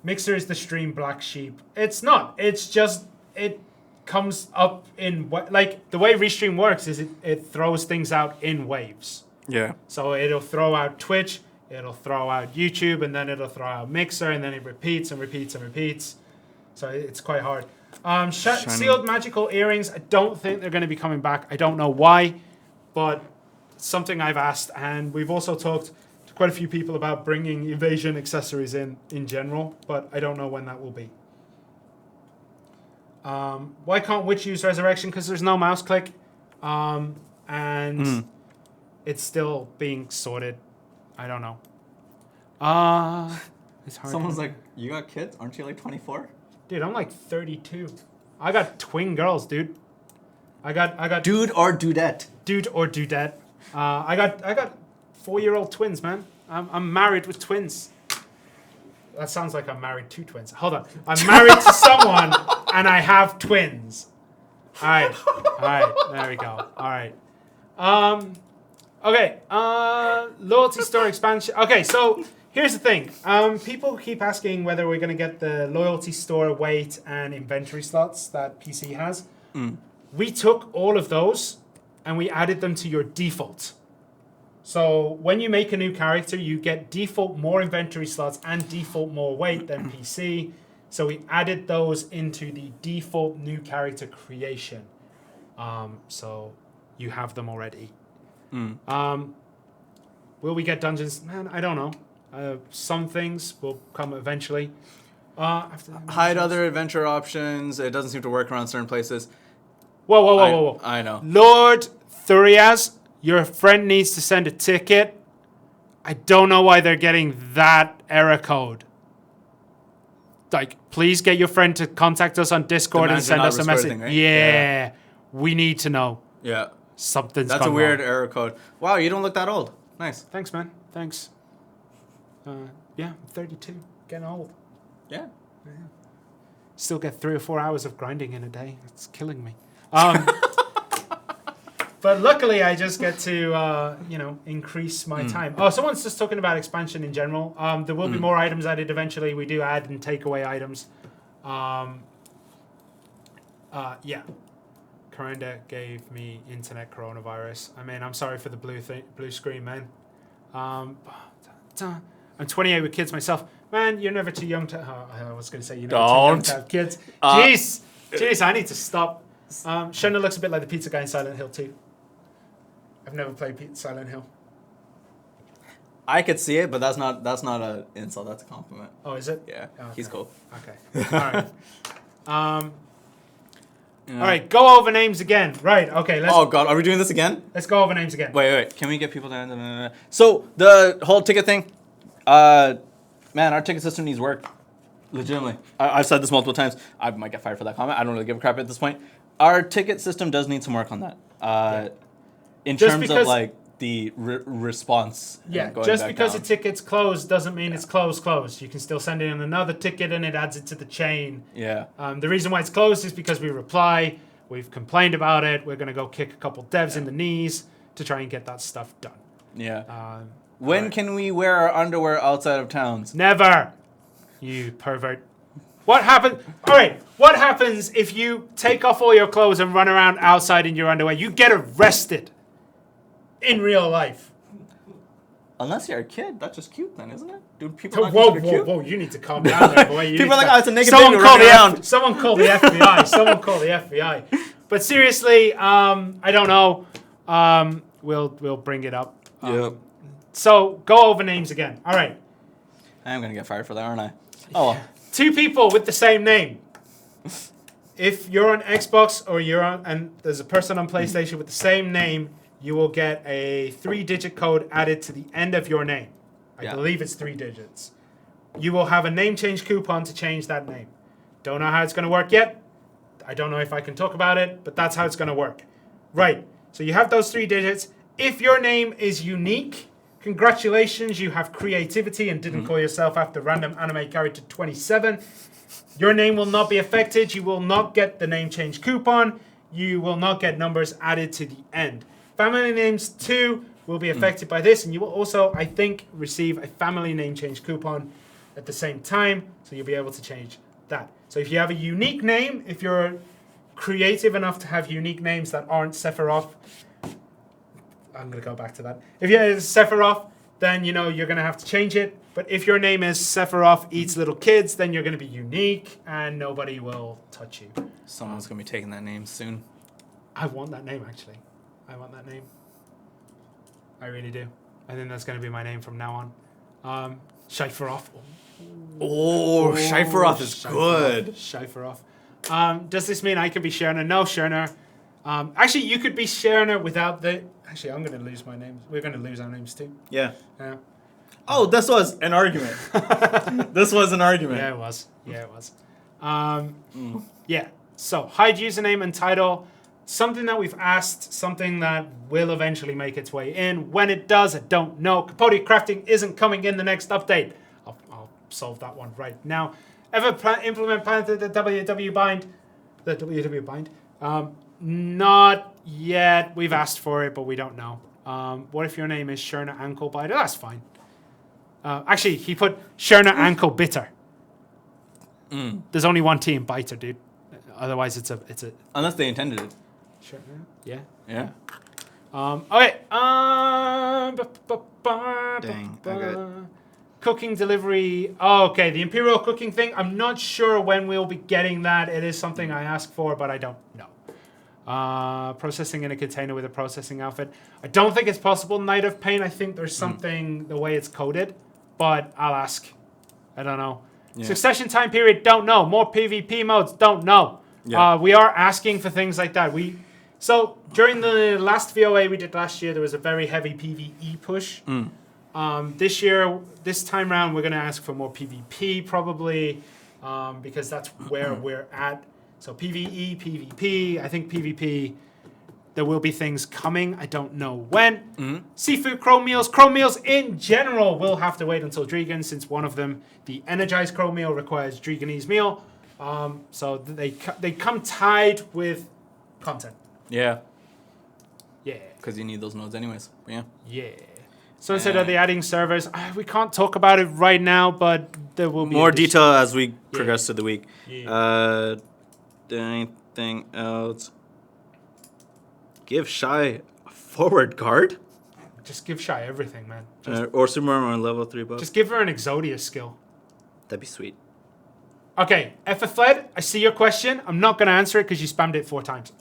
A: Mixer is the stream black sheep. It's not. It's just, it comes up in, like, the way Restream works is it throws things out in waves.
B: Yeah.
A: So it'll throw out Twitch, it'll throw out YouTube, and then it'll throw out Mixer, and then it repeats and repeats and repeats. So it's quite hard. Sealed magical earrings, I don't think they're going to be coming back. I don't know why, but something I've asked, and we've also talked to quite a few people about bringing evasion accessories in general, but I don't know when that will be. Why can't Witch use Resurrection? Because there's no mouse click, and it's still being sorted. I don't know. It's hard.
B: Someone's like, you got kids? Aren't you like 24?
A: Dude, I'm like 32. I got twin girls, dude. I got
B: dude or dudette.
A: Dude or dudette. I got 4-year-old twins, man. I'm married with twins. That sounds like I'm married to twins. Hold on. I'm married to someone and I have twins. All right. There we go. All right. Okay. Loyalty store expansion. Okay, so here's the thing. People keep asking whether we're going to get the loyalty store weight and inventory slots that PC has. We took all of those and we added them to your default. So when you make a new character, you get default more inventory slots and default more weight than PC. So we added those into the default new character creation. So you have them already. Will we get dungeons? Man, I don't know. Some things will come eventually.
B: Hide other adventure options. It doesn't seem to work around certain places.
A: Whoa.
B: I know.
A: Lord Thurias, your friend needs to send a ticket. I don't know why they're getting that error code. Like, please get your friend to contact us on Discord and send us a message.
B: Thing, right?
A: Yeah, we need to know.
B: Yeah.
A: Something's
B: That's a weird error code. Wow, you don't look that old. Nice.
A: Thanks, man. Thanks. I'm 32. Getting old.
B: Yeah.
A: Still get 3 or 4 hours of grinding in a day. It's killing me. But luckily, I just get to, increase my time. Oh, someone's just talking about expansion in general. There will be more items added eventually. We do add and take away items. Yeah. Corenda gave me internet coronavirus. I mean, I'm sorry for the blue screen, man. I'm 28 with kids myself. Man, you're never too young to... I was going to say you're never too young to have kids. Jeez, I need to stop. Shirna looks a bit like the pizza guy in Silent Hill too. I've never played Silent Hill.
B: I could see it, but that's not an insult. That's a compliment.
A: Oh, is it?
B: Yeah,
A: okay.
B: He's cool.
A: Okay. All right. All right, go over names again. Right, okay.
B: Oh, God. Are we doing this again?
A: Let's go over names again.
B: Wait. Can we get people to... So, the whole ticket thing. Man, our ticket system needs work. Legitimately. I've said this multiple times. I might get fired for that comment. I don't really give a crap at this point. Our ticket system does need some work on that. In terms of, like, the response.
A: Yeah, just because a ticket's closed doesn't mean it's closed. You can still send in another ticket and it adds it to the chain.
B: Yeah.
A: The reason why it's closed is because we reply, we've complained about it, we're going to go kick a couple devs in the knees to try and get that stuff done.
B: Yeah. When can we wear our underwear outside of towns?
A: Never! You pervert. What happens? All right, what happens if you take off all your clothes and run around outside in your underwear? You get arrested. In real life.
B: Unless you're a kid, that's just cute then, isn't it? Do people not
A: whoa,
B: consider cute?
A: Whoa, you need to calm down there, boy.
B: People are like, oh, it's a naked baby running around.
A: Someone call the FBI. Someone call the FBI. But seriously, I don't know. We'll bring it up.
B: Yeah.
A: So, go over names again. All right.
B: I'm going to get fired for that, aren't I? Oh, well.
A: 2 people with the same name. If you're on Xbox or and there's a person on PlayStation with the same name, you will get a 3-digit code added to the end of your name. I believe it's 3 digits. You will have a name change coupon to change that name. Don't know how it's going to work yet. I don't know if I can talk about it, but that's how it's going to work. Right. So you have those 3 digits. If your name is unique, congratulations, you have creativity and didn't call yourself after random anime character 27. Your name will not be affected. You will not get the name change coupon. You will not get numbers added to the end. Family names too will be affected by this, and you will also, I think, receive a family name change coupon at the same time, so you'll be able to change that. So if you have a unique name, if you're creative enough to have unique names that aren't Sephiroth, I'm going to go back to that. If you're Sephiroth, then you're going to have to change it. But if your name is Sephiroth Eats Little Kids, then you're going to be unique, and nobody will touch you.
B: Someone's going to be taking that name soon.
A: I want that name, actually. I want that name. I really do. I think that's going to be my name from now on. Shaiferoth.
B: Oh, Shaiferoth is good.
A: Shaiferoth. Does this mean I can be Shirna? No, Shirna. Actually, you could be Shirna without the... Actually, I'm going to lose my names. We're going to lose our names too.
B: Yeah. Oh, this was an argument. This was an argument.
A: Yeah, it was. Yeah. So, hide username and title. Something that we've asked, something that will eventually make its way in. When it does, I don't know. Capote crafting isn't coming in the next update. I'll solve that one right now. Ever implement the WW bind? The WW bind? Not yet. We've asked for it, but we don't know. What if your name is Shirna Ankle Biter? That's fine. Actually, he put Shirna Ankle Bitter. There's only one T in Biter, dude. Otherwise, it's a.
B: Unless they intended it.
A: Sure. Yeah.
B: Yeah.
A: Okay.
B: Dang. Okay.
A: Cooking delivery. Oh, okay, the Imperial cooking thing. I'm not sure when we'll be getting that. It is something I asked for, but I don't know. Processing in a container with a processing outfit. I don't think it's possible. Night of Pain. I think there's something the way it's coded, but I'll ask. I don't know. Yeah. Succession time period. Don't know. More PvP modes. Don't know. Yeah. We are asking for things like that. So during the last VOA we did last year, there was a very heavy PvE push. This time around, we're going to ask for more PvP probably, because that's where we're at. So PvE, PvP. I think PvP, there will be things coming. I don't know when. Seafood Chrome Meals. Chrome Meals in general will have to wait until Dregan, since one of them, the Energized Chrome Meal, requires Dreganese meal. So they come tied with content.
B: Yeah.
A: Yeah.
B: Because you need those nodes anyways. But yeah.
A: Yeah. So instead of the adding servers, we can't talk about it right now, but there will be
B: more detail as we progress through the week.
A: Yeah.
B: Anything else? Give Shy a forward guard?
A: Just give Shy everything, man.
B: Or Superman on level 3 buff.
A: Just give her an Exodia skill.
B: That'd be sweet.
A: Okay, Fled, I see your question. I'm not going to answer it because you spammed it 4 times.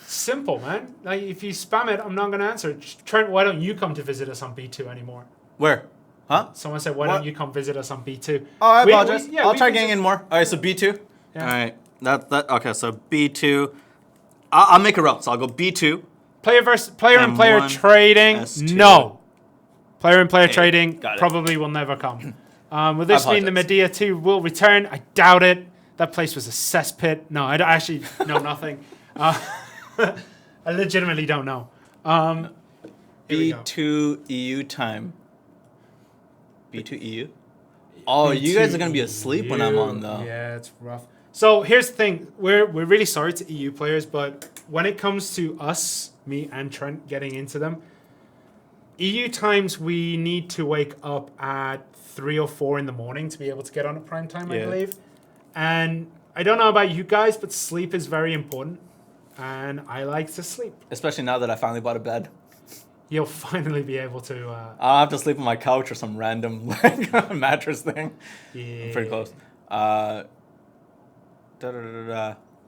A: Simple, man. Like, if you spam it, I'm not going to answer it. Trent, why don't you come to visit us on B2 anymore?
B: Where? Huh?
A: Someone said, why don't you come visit us on B2?
B: Oh, I apologize. I'll try getting in more. All right, so B2.
A: Yeah.
B: All right. Okay, so B2. I'll make a route. So I'll go B2.
A: Player and player
B: M1,
A: trading.
B: S2.
A: No. Player and player trading
B: got it.
A: probably will never come. Will this mean the Medea 2 will return? I doubt it. That place was a cesspit. No, I actually know nothing. I legitimately don't know.
B: B2 EU time. B2 EU? Oh,
A: B2
B: you guys are going to be asleep when I'm on, though.
A: Yeah, it's rough. So here's the thing. We're really sorry to EU players, but when it comes to us, me and Trent getting into them, EU times we need to wake up at 3 or 4 in the morning to be able to get on at prime time, I believe. And I don't know about you guys, but sleep is very important. And I like to sleep.
B: Especially now that I finally bought a bed.
A: You'll finally be able to...
B: I'll have to sleep on my couch or some random mattress thing.
A: Yeah.
B: I'm pretty close. But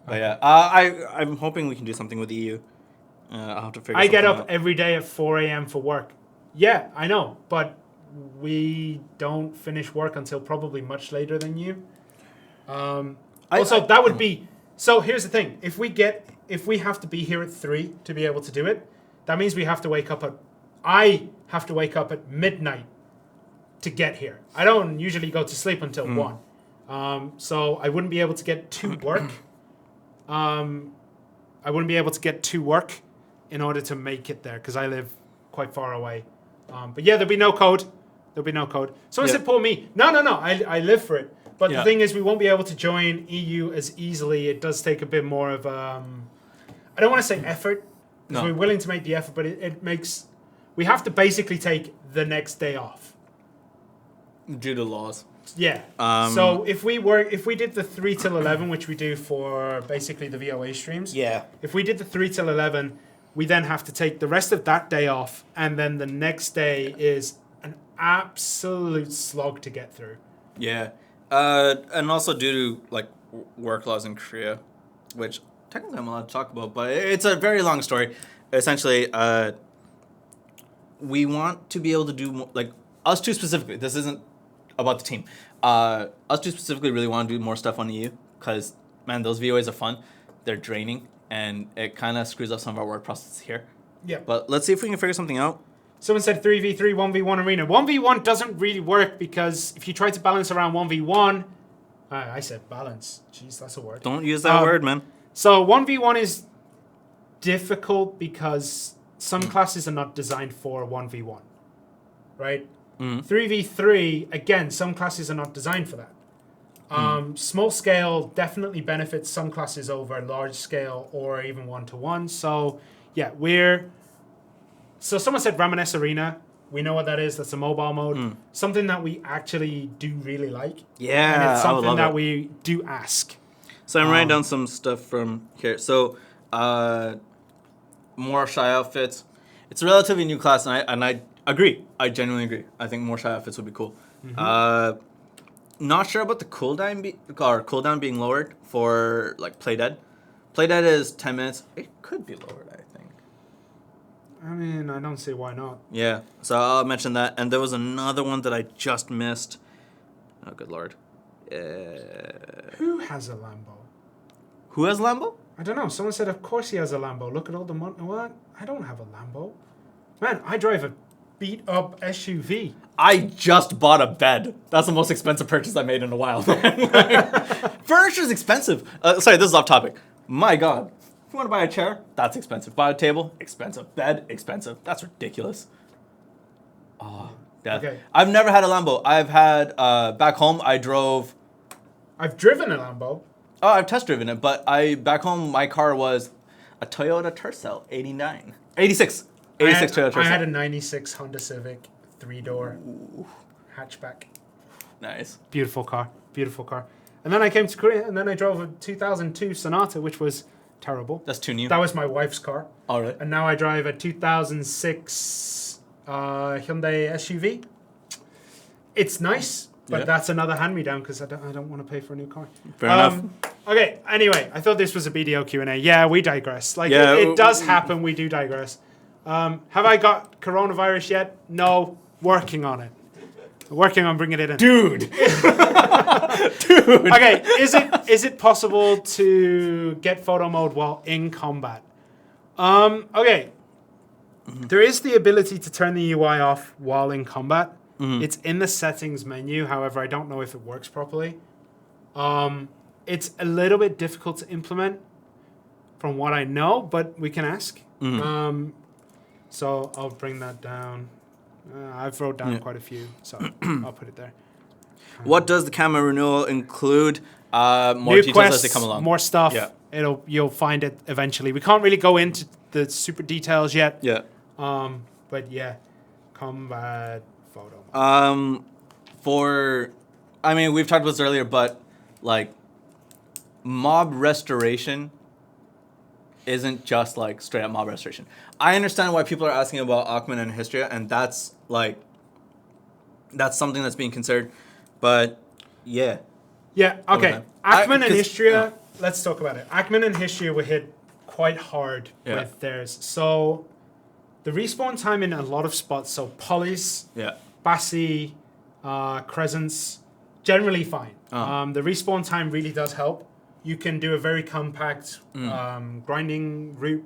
B: yeah, I'm hoping we can do something with the EU. I'll have to figure something out.
A: I get up every day at 4 a.m. for work. Yeah, I know. But we don't finish work until probably much later than you. That would be... So here's the thing. If we have to be here at 3 to be able to do it, that means we have to wake up at... I have to wake up at midnight to get here. I don't usually go to sleep until 1. So I wouldn't be able to get to work. In order to make it there because I live quite far away. But yeah, there'll be no code. Someone said, "Poor me." No. I live for it. But the thing is, we won't be able to join EU as easily. It does take a bit more of I don't want to say effort because we're willing to make the effort, but it makes we have to basically take the next day off
B: due to laws.
A: Yeah. So if we did the 3 till 11, which we do for basically the VOA streams.
B: Yeah.
A: If we did the 3 till 11. We then have to take the rest of that day off, and then the next day is an absolute slog to get through.
B: Yeah, and also due to like work laws in Korea, which technically I'm allowed to talk about, but it's a very long story. Essentially, we want to be able to do more, like us two specifically. This isn't about the team. Us two specifically really want to do more stuff on EU because man, those VOAs are fun. They're draining. And it kind of screws up some of our work processes here.
A: Yeah.
B: But let's see if we can figure something out.
A: Someone said 3v3, 1v1 arena. 1v1 doesn't really work because if you try to balance around 1v1... I said balance. Jeez, that's a word.
B: Don't use that word, man.
A: So 1v1 is difficult because some classes are not designed for 1v1. Right? 3v3, again, some classes are not designed for that. Small scale definitely benefits some classes over large scale or even 1-to-1. So yeah, so someone said Ramanes Arena. We know what that is. That's a mobile mode. Something that we actually do really like.
B: Yeah,
A: and it's something that we do ask.
B: So I'm writing down some stuff from here. So more shy outfits. It's a relatively new class, and I agree. I genuinely agree. I think more shy outfits would be cool. Not sure about the cooldown being lowered for like Play Dead. Play Dead is 10 minutes. It could be lowered, I think.
A: I mean, I don't see why not.
B: Yeah, so I'll mention that. And there was another one that I just missed. Oh, good lord.
A: Who has a Lambo?
B: Who has Lambo?
A: I don't know. Someone said, of course he has a Lambo. Look at all the money. What? I don't have a Lambo. Man, I drive a beat-up SUV.
B: I just bought a bed. That's the most expensive purchase I made in a while. Furniture's expensive. Sorry, this is off topic. My God. If you want to buy a chair, that's expensive. Buy a table, expensive. Bed, expensive. That's ridiculous. Oh, yeah.
A: Okay.
B: I've never had a Lambo. I've had, back home, I've
A: driven a Lambo.
B: Oh, I've test driven it, but back home my car was a Toyota Tercel 86 Toyota Tercel.
A: I had a 96 Honda Civic 3-door hatchback.
B: Nice.
A: Beautiful car. And then I came to Korea, and then I drove a 2002 Sonata, which was terrible.
B: That's too new.
A: That was my wife's car.
B: All right.
A: And now I drive a 2006 Hyundai SUV. It's nice, but that's another hand-me-down because I don't want to pay for a new car.
B: Fair enough.
A: Okay, anyway, I thought this was a BDO Q&A. Yeah, we digress. It does happen. We do digress. Have I got coronavirus yet? No. Working on it. Working on bringing it in.
B: Dude.
A: Okay, is it possible to get photo mode while in combat? Okay. There is the ability to turn the UI off while in combat. It's in the settings menu. However, I don't know if it works properly. It's a little bit difficult to implement from what I know, but we can ask. So I'll bring that down. I've wrote down quite a few, so I'll put it there.
B: What does the camera renewal include? More
A: New
B: details
A: quests,
B: as they come along.
A: more stuff.
B: Yeah.
A: You'll find it eventually. We can't really go into the super details yet.
B: Yeah.
A: But yeah, combat photo.
B: We've talked about this earlier, but like mob restoration isn't just like straight up mob restoration. I understand why people are asking about Ackman and Hystria, and that's something that's being considered. But yeah.
A: Yeah, okay. Ackman and Hystria, let's talk about it. Ackman and Hystria were hit quite hard with theirs. So the respawn time in a lot of spots, so Polys, Bassi, Crescents, generally fine. The respawn time really does help. You can do a very compact grinding route.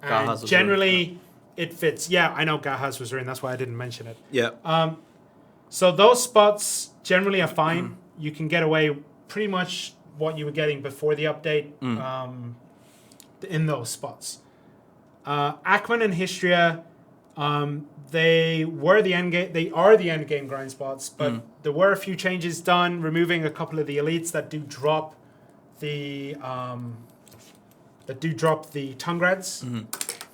A: And generally, it fits. Yeah, I know Gahaz was ruined. That's why I didn't mention it.
B: Yeah.
A: So those spots generally are fine. You can get away pretty much what you were getting before the update in those spots. Ackman and Hystria, they are the end game grind spots, but there were a few changes done, removing a couple of the elites that do drop the Tungrads.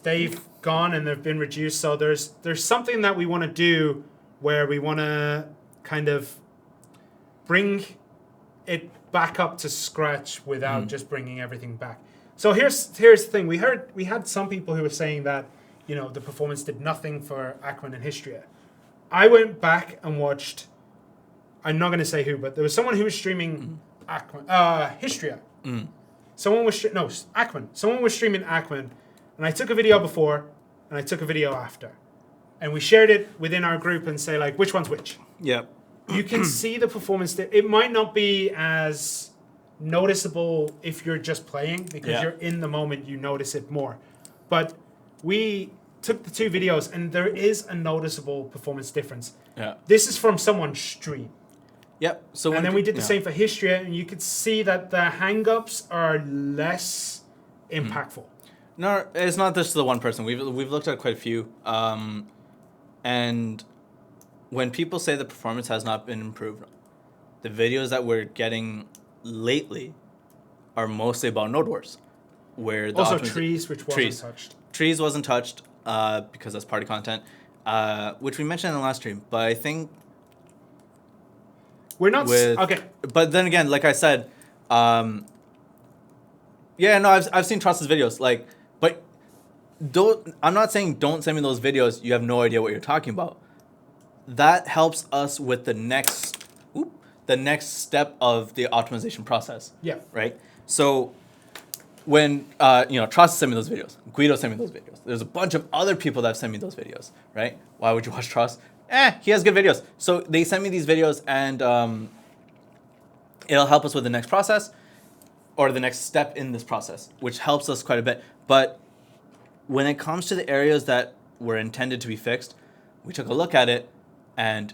A: They've gone and they've been reduced. So there's something that we want to do where we want to kind of bring it back up to scratch without just bringing everything back. So here's the thing. We had some people who were saying that the performance did nothing for Ackman and Hystria. I went back and watched. I'm not going to say who, but there was someone who was streaming Hystria. Ackman. Someone was streaming Ackman, and I took a video before and I took a video after, and we shared it within our group and say like which one's which.
B: Yeah.
A: You can see the performance. It might not be as noticeable if you're just playing because you're in the moment. You notice it more, but we took the two videos and there is a noticeable performance difference.
B: Yeah.
A: This is from someone's stream.
B: Yep. So
A: and then we did the same for Hystria, and you could see that the hang-ups are less impactful.
B: No, it's not just the one person. We've looked at quite a few, and when people say the performance has not been improved, the videos that we're getting lately are mostly about Node Wars, where the
A: also trees, which wasn't touched.
B: Trees wasn't touched because that's party content, which we mentioned in the last stream. But I think
A: we're not okay.
B: But then again, like I said, I've seen Trust's videos. But I'm not saying don't send me those videos. You have no idea what you're talking about. That helps us with the next step of the optimization process.
A: Yeah.
B: Right. So when Trust sent me those videos, Guido sent me those videos. There's a bunch of other people that have sent me those videos. Right. Why would you watch Trust? He has good videos. So they send me these videos, and it'll help us with the next process or the next step in this process, which helps us quite a bit. But when it comes to the areas that were intended to be fixed, we took a look at it, and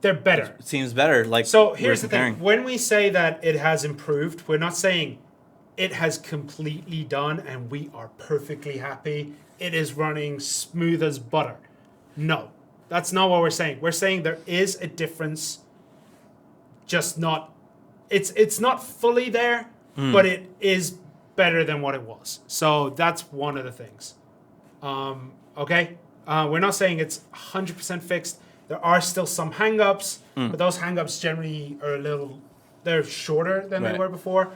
A: they're better.
B: It seems better.
A: So here's the thing. When we say that it has improved, we're not saying it has completely done and we are perfectly happy. It is running smooth as butter. No. That's not what we're saying. We're saying there is a difference, just not... It's not fully there, but it is better than what it was. So that's one of the things. Okay, we're not saying it's 100% fixed. There are still some hang-ups, but those hang-ups generally are they're shorter than they were before.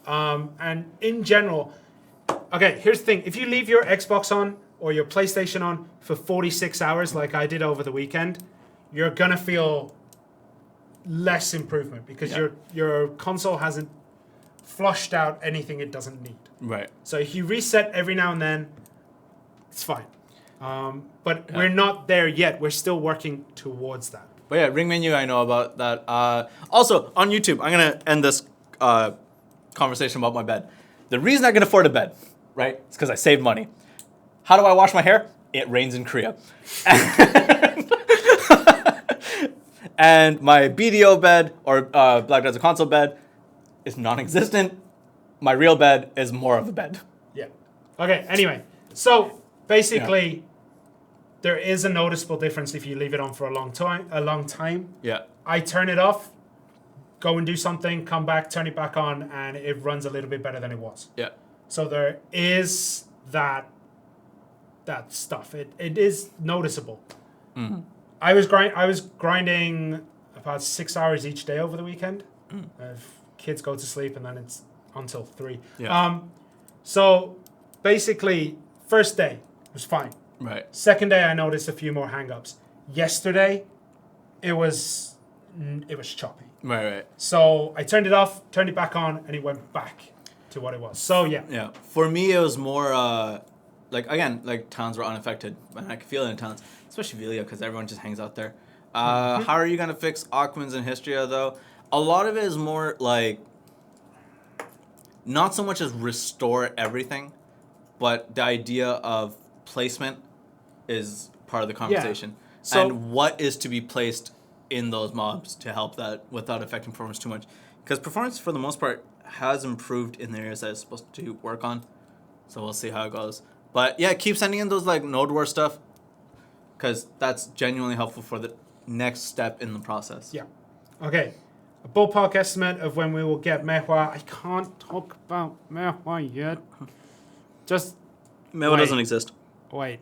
A: And in general, okay, here's the thing. If you leave your Xbox on or your PlayStation on for 46 hours like I did over the weekend, you're going to feel less improvement because your console hasn't flushed out anything it doesn't need.
B: Right.
A: So if you reset every now and then, it's fine. But we're not there yet. We're still working towards that.
B: But yeah, ring menu, I know about that. Also, on YouTube, I'm going to end this conversation about my bed. The reason I can afford a bed, right, is because I saved money. How do I wash my hair? It rains in Korea. And my BDO bed, or Black Desert Console bed, is non-existent. My real bed is more of a bed.
A: Yeah. Okay, anyway. So, basically, there is a noticeable difference if you leave it on for a long time.
B: Yeah.
A: I turn it off, go and do something, come back, turn it back on, and it runs a little bit better than it was.
B: Yeah.
A: So there is that stuff. It is noticeable.
B: Mm-hmm.
A: I was grinding about 6 hours each day over the weekend. Kids go to sleep and then it's until 3.
B: Yeah.
A: So basically, first day was fine.
B: Right.
A: Second day, I noticed a few more hang-ups. Yesterday, it was choppy.
B: Right.
A: So I turned it off, turned it back on, and it went back to what it was. So yeah.
B: Yeah. For me, it was more like towns were unaffected, and I could feel it in towns, especially Velia, because everyone just hangs out there. How are you gonna fix Aquins and Histria though? A lot of it is more like not so much as restore everything, but the idea of placement is part of the conversation.
A: Yeah. So,
B: and what is to be placed in those mobs to help that without affecting performance too much. Because performance, for the most part, has improved in the areas that it's supposed to work on. So we'll see how it goes. But yeah, keep sending in those like Node War stuff, because that's genuinely helpful for the next step in the process.
A: Yeah. Okay. A ballpark estimate of when we will get Mehua. I can't talk about Mehua yet. Just
B: Mehua doesn't exist.
A: Wait.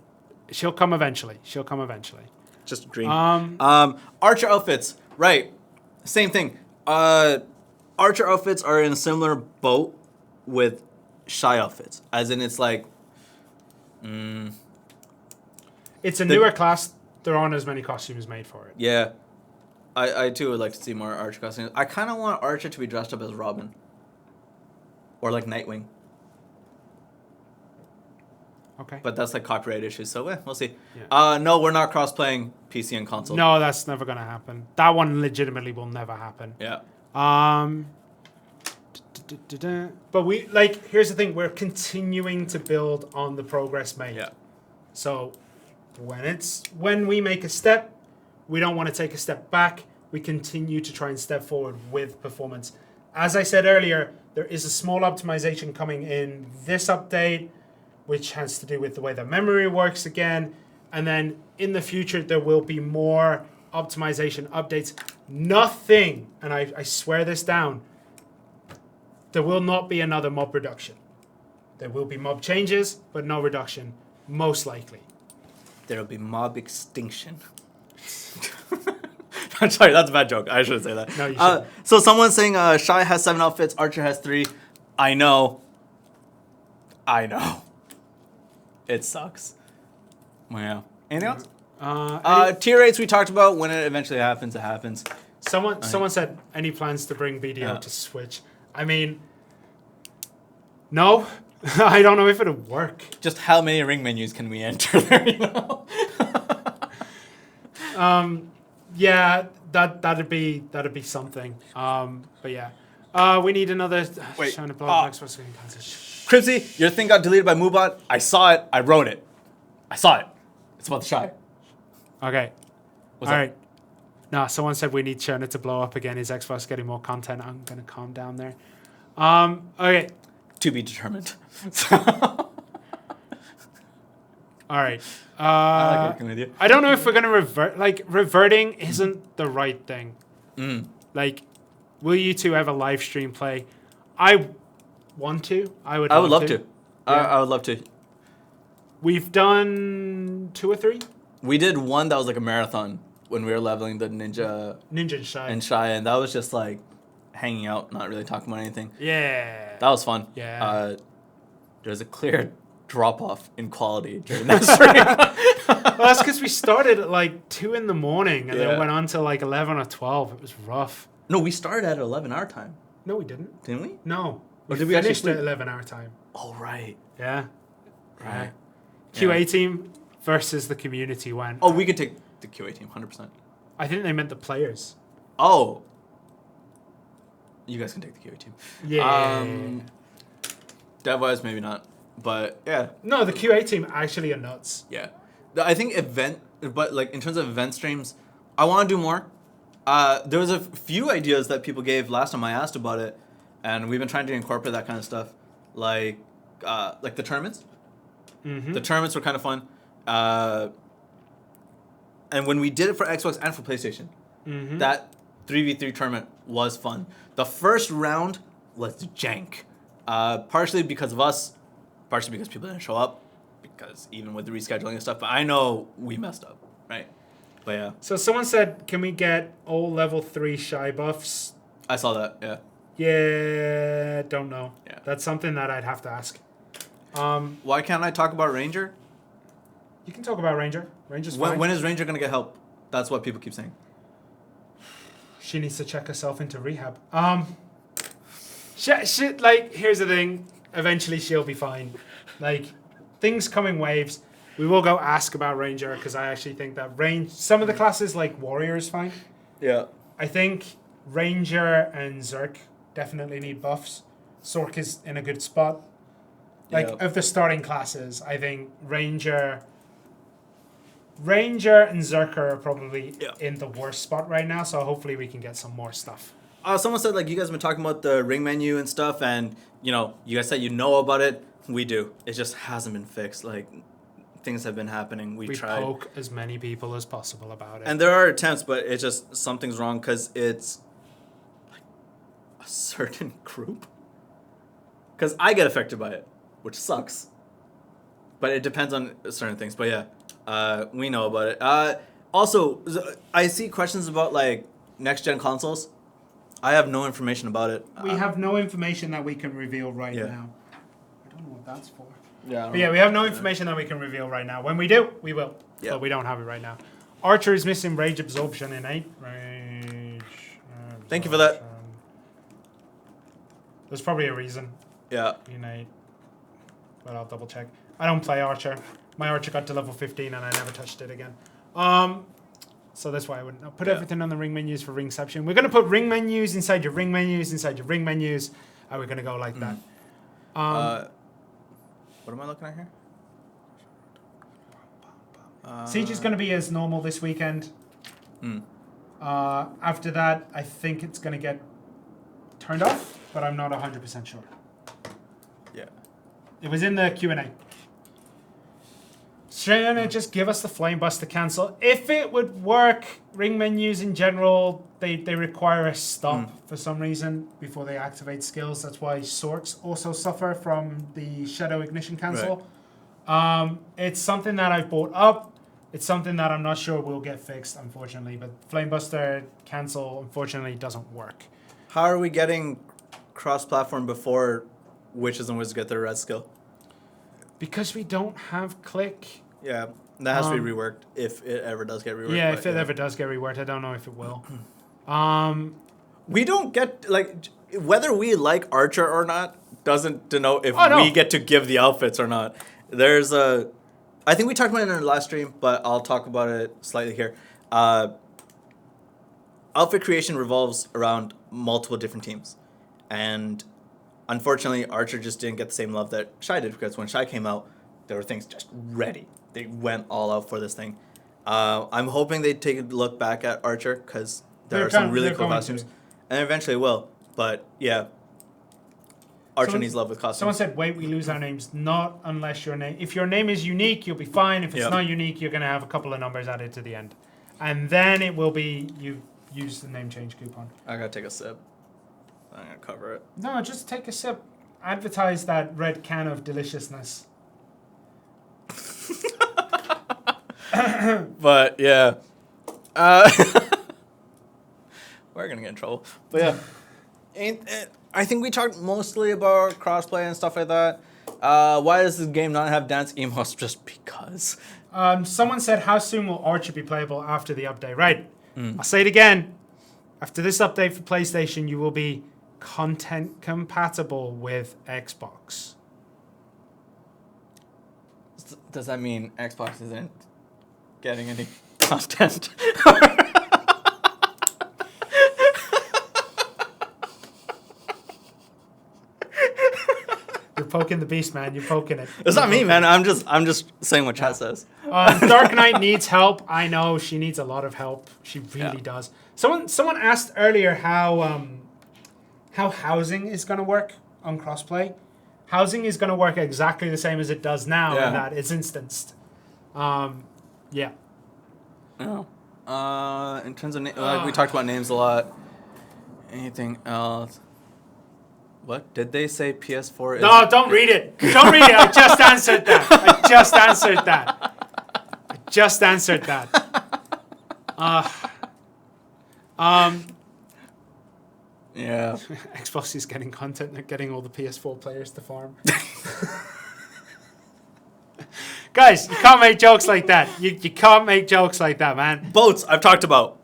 A: She'll come eventually.
B: Just a dream. Archer outfits. Right. Same thing. Archer outfits are in a similar boat with Shy outfits. As in, it's like...
A: It's a newer class. There aren't as many costumes made for it.
B: Yeah. I too would like to see more Archer costumes. I kind of want Archer to be dressed up as Robin. Or like Nightwing.
A: Okay.
B: But that's like copyright issues, so we'll see.
A: Yeah.
B: No, we're not cross-playing PC and console.
A: No, that's never going to happen. That one legitimately will never happen.
B: Yeah.
A: But here's the thing. We're continuing to build on the progress made.
B: Yeah.
A: So when we make a step, we don't want to take a step back. We continue to try and step forward with performance. As I said earlier, there is a small optimization coming in this update, which has to do with the way the memory works again. And then in the future, there will be more optimization updates. Nothing, and I swear this down, there will not be another mob reduction. There will be mob changes, but no reduction, most likely.
B: There will be mob extinction. I'm sorry, that's a bad joke. I shouldn't say that.
A: No, you shouldn't.
B: So someone's saying Shy has 7 outfits, Archer has 3. I know. It sucks. Wow. Anything else? Tier rates we talked about. When it eventually happens, it happens.
A: Someone said, any plans to bring BDO to Switch? I mean, no. I don't know if it'll work.
B: Just how many ring menus can we enter there, you know?
A: Yeah, that'd be something. But yeah. We need another Shine of Blood Xbox game console.
B: Cripsy, your thing got deleted by Moobot. I saw it. I wrote it. It's about the Shy.
A: Okay.
B: What's
A: All right. No, someone said we need Shirna to blow up again. Is Xbox getting more content? I'm going to calm down there. Okay.
B: To be determined.
A: All right.
B: I like working with you.
A: I don't know if we're going to revert. Like, reverting isn't the right thing. Like, will you two ever live stream play? I want to. I would
B: love to.
A: Yeah.
B: I would love to.
A: We've done 2 or 3.
B: We did one that was like a marathon when we were leveling the Ninja
A: and Shy.
B: and that was just like hanging out, not really talking about anything.
A: Yeah.
B: That was fun.
A: Yeah.
B: There's a clear drop-off in quality during that stream.
A: Well, that's because we started at like 2 in the morning and then went on to like 11 or 12. It was rough.
B: No, we started at 11 our time.
A: No, we didn't.
B: Didn't we?
A: No.
B: Or
A: We
B: did we actually
A: finished at
B: sleep?
A: 11 our time.
B: Oh, right.
A: Yeah.
B: Right.
A: QA team versus the community went.
B: Oh, we could take the QA team, 100%.
A: I think they meant the players.
B: Oh. You guys can take the QA team.
A: Yeah.
B: Dev-wise, maybe not. But, yeah.
A: No, the QA team actually are nuts.
B: Yeah. I think but like in terms of event streams, I want to do more. There was a few ideas that people gave last time I asked about it, and we've been trying to incorporate that kind of stuff, like the tournaments.
A: Mm-hmm.
B: The tournaments were kind of fun, and when we did it for Xbox and for PlayStation, that 3v3 tournament was fun. The first round was jank, partially because of us, partially because people didn't show up, because even with the rescheduling and stuff. But I know we messed up, right? But yeah.
A: So someone said, can we get all level 3 Shy buffs?
B: I saw that, yeah.
A: Yeah, don't know.
B: Yeah.
A: That's something that I'd have to ask.
B: Why can't I talk about Ranger?
A: You can talk about Ranger. Ranger's fine.
B: When is Ranger going to get help? That's what people keep saying.
A: She needs to check herself into rehab. Like, here's the thing. Eventually she'll be fine. Like, things come in waves. We will go ask about Ranger, because I actually think that some of the classes, like Warrior, is fine.
B: Yeah.
A: I think Ranger and Zerk definitely need buffs. Sork is in a good spot. Like, of the starting classes, I think Ranger and Zerk are probably in the worst spot right now, so hopefully we can get some more stuff.
B: Someone said, like, you guys have been talking about the ring menu and stuff, and, you guys said you know about it. We do. It just hasn't been fixed. Like, things have been happening. We tried.
A: Poke as many people as possible about it.
B: And there are attempts, but it's just something's wrong because it's like a certain group. Because I get affected by it, which sucks. But it depends on certain things. But yeah, we know about it. Also, I see questions about like next-gen consoles. I have no information about it.
A: We have no information that we can reveal right now. I don't know what that's for.
B: Yeah,
A: But yeah, we have no information that we can reveal right now. When we do, we will.
B: Yeah.
A: But we don't have it right now. Archer is missing Rage Absorption in 8. Rage Absorption.
B: Thank you for that.
A: There's probably a reason
B: Yeah.
A: in 8. But I'll double check. I don't play Archer. My Archer got to level 15 and I never touched it again. So that's why I wouldn't know. Put everything on the ring menus for Ringception. We're going to put ring menus inside your ring menus, inside your ring menus. And we're going to go like that.
B: What am I looking at here?
A: Siege is going to be as normal this weekend. After that, I think it's going to get turned off, but I'm not 100% sure.
B: Yeah.
A: It was in the Q&A. Shirna, just give us the Flame Buster cancel. If it would work, ring menus in general, they require a stop for some reason before they activate skills. That's why Sorks also suffer from the Shadow Ignition cancel. Right. It's something that I've brought up. It's something that I'm not sure will get fixed, unfortunately. But Flame Buster cancel, unfortunately, doesn't work.
B: How are we getting cross-platform before Witches and Wizards get their red skill?
A: Because we don't have click.
B: Yeah, that has to be reworked if it ever does get reworked.
A: Yeah, if it ever does get reworked. I don't know if it will.
B: We don't get, like, whether we like Archer or not doesn't denote if we get to give the outfits or not. There's a... I think we talked about it in our last stream, but I'll talk about it slightly here. Outfit creation revolves around multiple different teams. And unfortunately, Archer just didn't get the same love that Shy did, because when Shy came out, there were things just ready. They went all out for this thing. I'm hoping they take a look back at Archer, because there are some really cool costumes. And eventually will. But yeah, Archer needs love with costumes.
A: Someone said, wait, we lose our names. Not unless your name... If your name is unique, you'll be fine. If it's not unique, you're going to have a couple of numbers added to the end. And then it will be... You use the name change coupon.
B: I got to take a sip. I'm going to cover it.
A: No, just take a sip. advertise that red can of deliciousness.
B: But yeah, we're gonna get in trouble. But yeah, I think we talked mostly about crossplay and stuff like that. Why does this game not have dance emotes? Just because.
A: Someone said, how soon will Archer be playable after the update? Right. I'll say it again. After this update for PlayStation, you will be content compatible with Xbox.
B: Does that mean Xbox isn't getting any content?
A: You're poking the beast, man. You're poking it.
B: It's not me, man. I'm just saying what chat says.
A: Dark Knight needs help. I know she needs a lot of help. She really does. Someone asked earlier how housing is going to work on crossplay. Housing is going to work exactly the same as it does now, in that it's instanced. Yeah.
B: Oh. In terms of we talked about names a lot. Anything else? What did they say? PS4 is...
A: No, don't read it. Don't read it. I just answered that.
B: Yeah.
A: Xbox is getting content and getting all the PS4 players to farm. Guys, you can't make jokes like that. You can't make jokes like that, man.
B: Boats, I've talked about.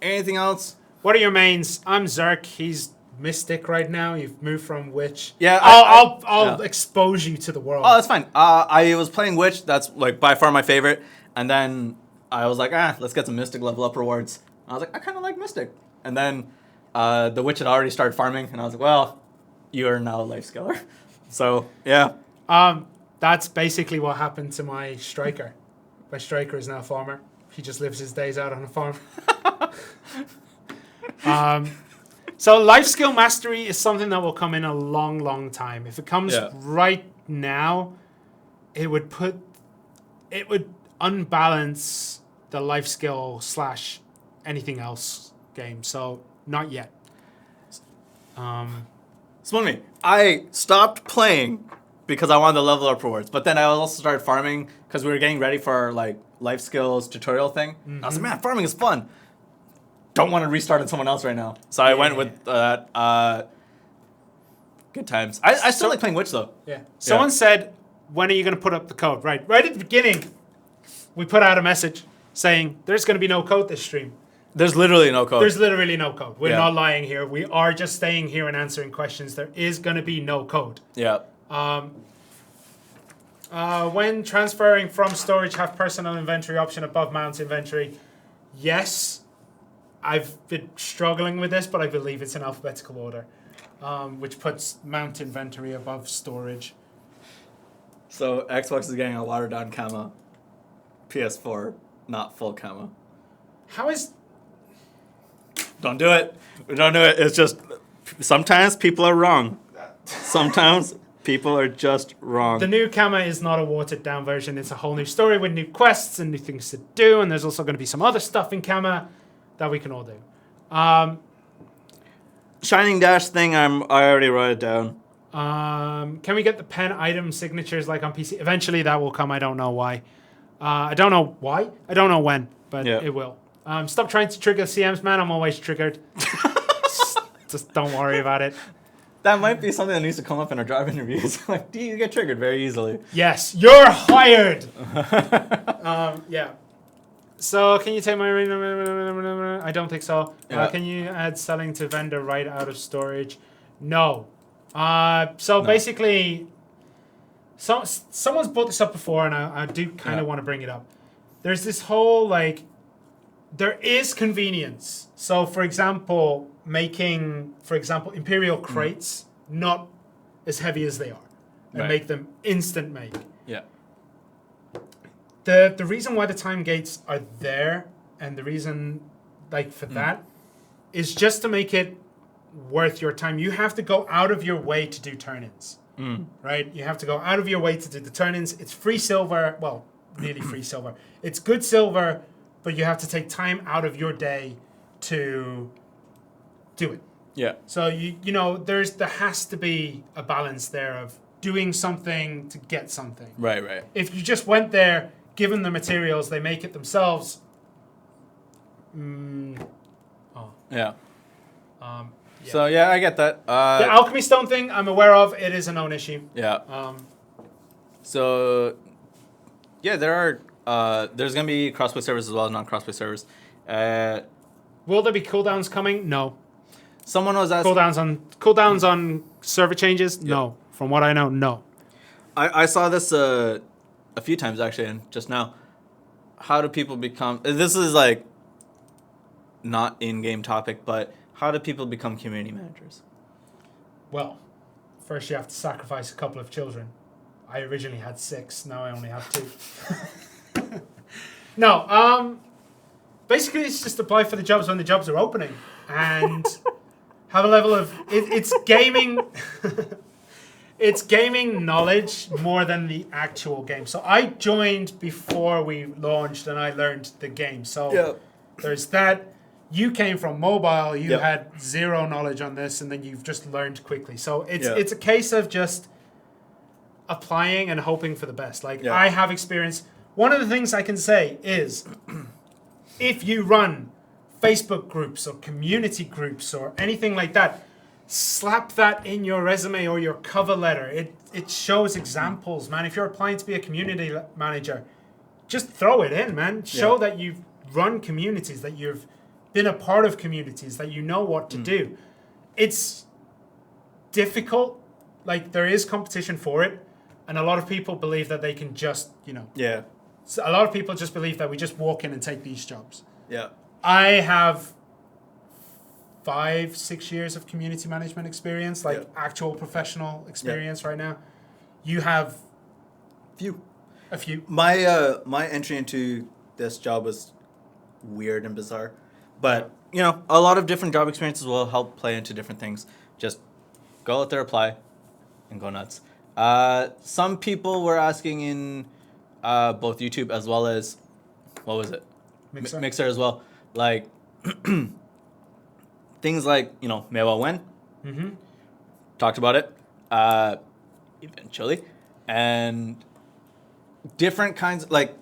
B: Anything else?
A: What are your mains? I'm Zerk. He's Mystic right now. You've moved from Witch.
B: Yeah,
A: I'll expose you to the world.
B: Oh, that's fine. I was playing Witch. That's like by far my favorite. And then I was like, let's get some Mystic level up rewards. I was like, I kind of like Mystic. And then the Witch had already started farming, and I was like, well, you are now a life skiller. So yeah.
A: That's basically what happened to my Striker. My Striker is now a farmer. He just lives his days out on a farm. So life skill mastery is something that will come in a long, long time. If it comes right now, it would unbalance the life skill / anything else game. So not yet.
B: Spoon I stopped playing because I wanted to level up rewards, but then I also started farming because we were getting ready for our like life skills tutorial thing. I was like, man, farming is fun. Don't want to restart at someone else right now. So I went with that. Good times. I still like playing Witch, though.
A: Yeah. Someone said, when are you going to put up the code? Right at the beginning, we put out a message saying, there's going to be no code this stream.
B: There's literally no code.
A: There's literally no code. We're not lying here. We are just staying here and answering questions. There is going to be no code.
B: Yeah.
A: When transferring from storage, have personal inventory option above mount inventory. Yes. I've been struggling with this, but I believe it's in alphabetical order, which puts mount inventory above storage.
B: So Xbox is getting a watered down camo. PS4, not full camo.
A: How is...
B: Don't do it. Don't do it. It's just, sometimes people are wrong. Sometimes people are just wrong.
A: The new camo is not a watered down version. It's a whole new story with new quests and new things to do, and there's also going to be some other stuff in camo that we can all do.
B: Shining Dash thing, I already wrote it down.
A: Can we get the pen item signatures like on PC? Eventually that will come. I don't know why. I don't know why. I don't know when, but it will. Stop trying to trigger CMs, man. I'm always triggered. just don't worry about it.
B: That might be something that needs to come up in our job interviews. Like, do you get triggered very easily?
A: Yes, you're hired. Yeah. So, can you take my... I don't think so. Can you add selling to vendor right out of storage? No. Basically, someone's brought this up before, and I do kind of want to bring it up. There's this whole, like... There is convenience. So, for example, making, Imperial crates not as heavy as they are. And make them instant make.
B: Yeah.
A: The reason why the time gates are there, and the reason for that, is just to make it worth your time. You have to go out of your way to do turn-ins, right? You have to go out of your way to do the turn-ins. It's free silver, well, nearly free silver. It's good silver, but you have to take time out of your day to do it.
B: Yeah.
A: So you know there has to be a balance there of doing something to get something.
B: Right. Right.
A: If you just went there, given the materials, they make it themselves.
B: Yeah.
A: Yeah.
B: So yeah, I get that.
A: The alchemy stone thing, I'm aware of. It is a known issue.
B: Yeah. So yeah, there's gonna be crossplay servers as well as non-crossplay servers.
A: Will there be cooldowns coming? No.
B: Someone was asking.
A: Cooldowns on server changes? No. From what I know, no.
B: I saw this a few times actually, and just now. How do people become? This is like not in-game topic, but how do people become community managers?
A: Well, first you have to sacrifice a couple of children. I originally had 6. Now I only have 2. No. Basically, it's just apply for the jobs when the jobs are opening and have a level of it's gaming. It's gaming knowledge more than the actual game. So I joined before we launched and I learned the game. So there's that. You came from mobile. You had 0 knowledge on this, and then you've just learned quickly. So it's a case of just applying and hoping for the best. Like I have experience. One of the things I can say is if you run Facebook groups or community groups or anything like that, slap that in your resume or your cover letter. It shows examples, man. If you're applying to be a community manager, just throw it in, man. Show that you've run communities, that you've been a part of communities, that you know what to do. It's difficult. Like, there is competition for it. And a lot of people believe that they can just,
B: Yeah.
A: So a lot of people just believe that we just walk in and take these jobs.
B: Yeah.
A: I have 5-6 years of community management experience, like actual professional experience right now. You have a few.
B: My entry into this job was weird and bizarre, but a lot of different job experiences will help play into different things. Just go out there, apply, and go nuts. Some people were asking in both YouTube as well as what was it? Mixer as well, like. Things like, may well win. Mm-hmm. Talked about it. Eventually. And different kinds, like,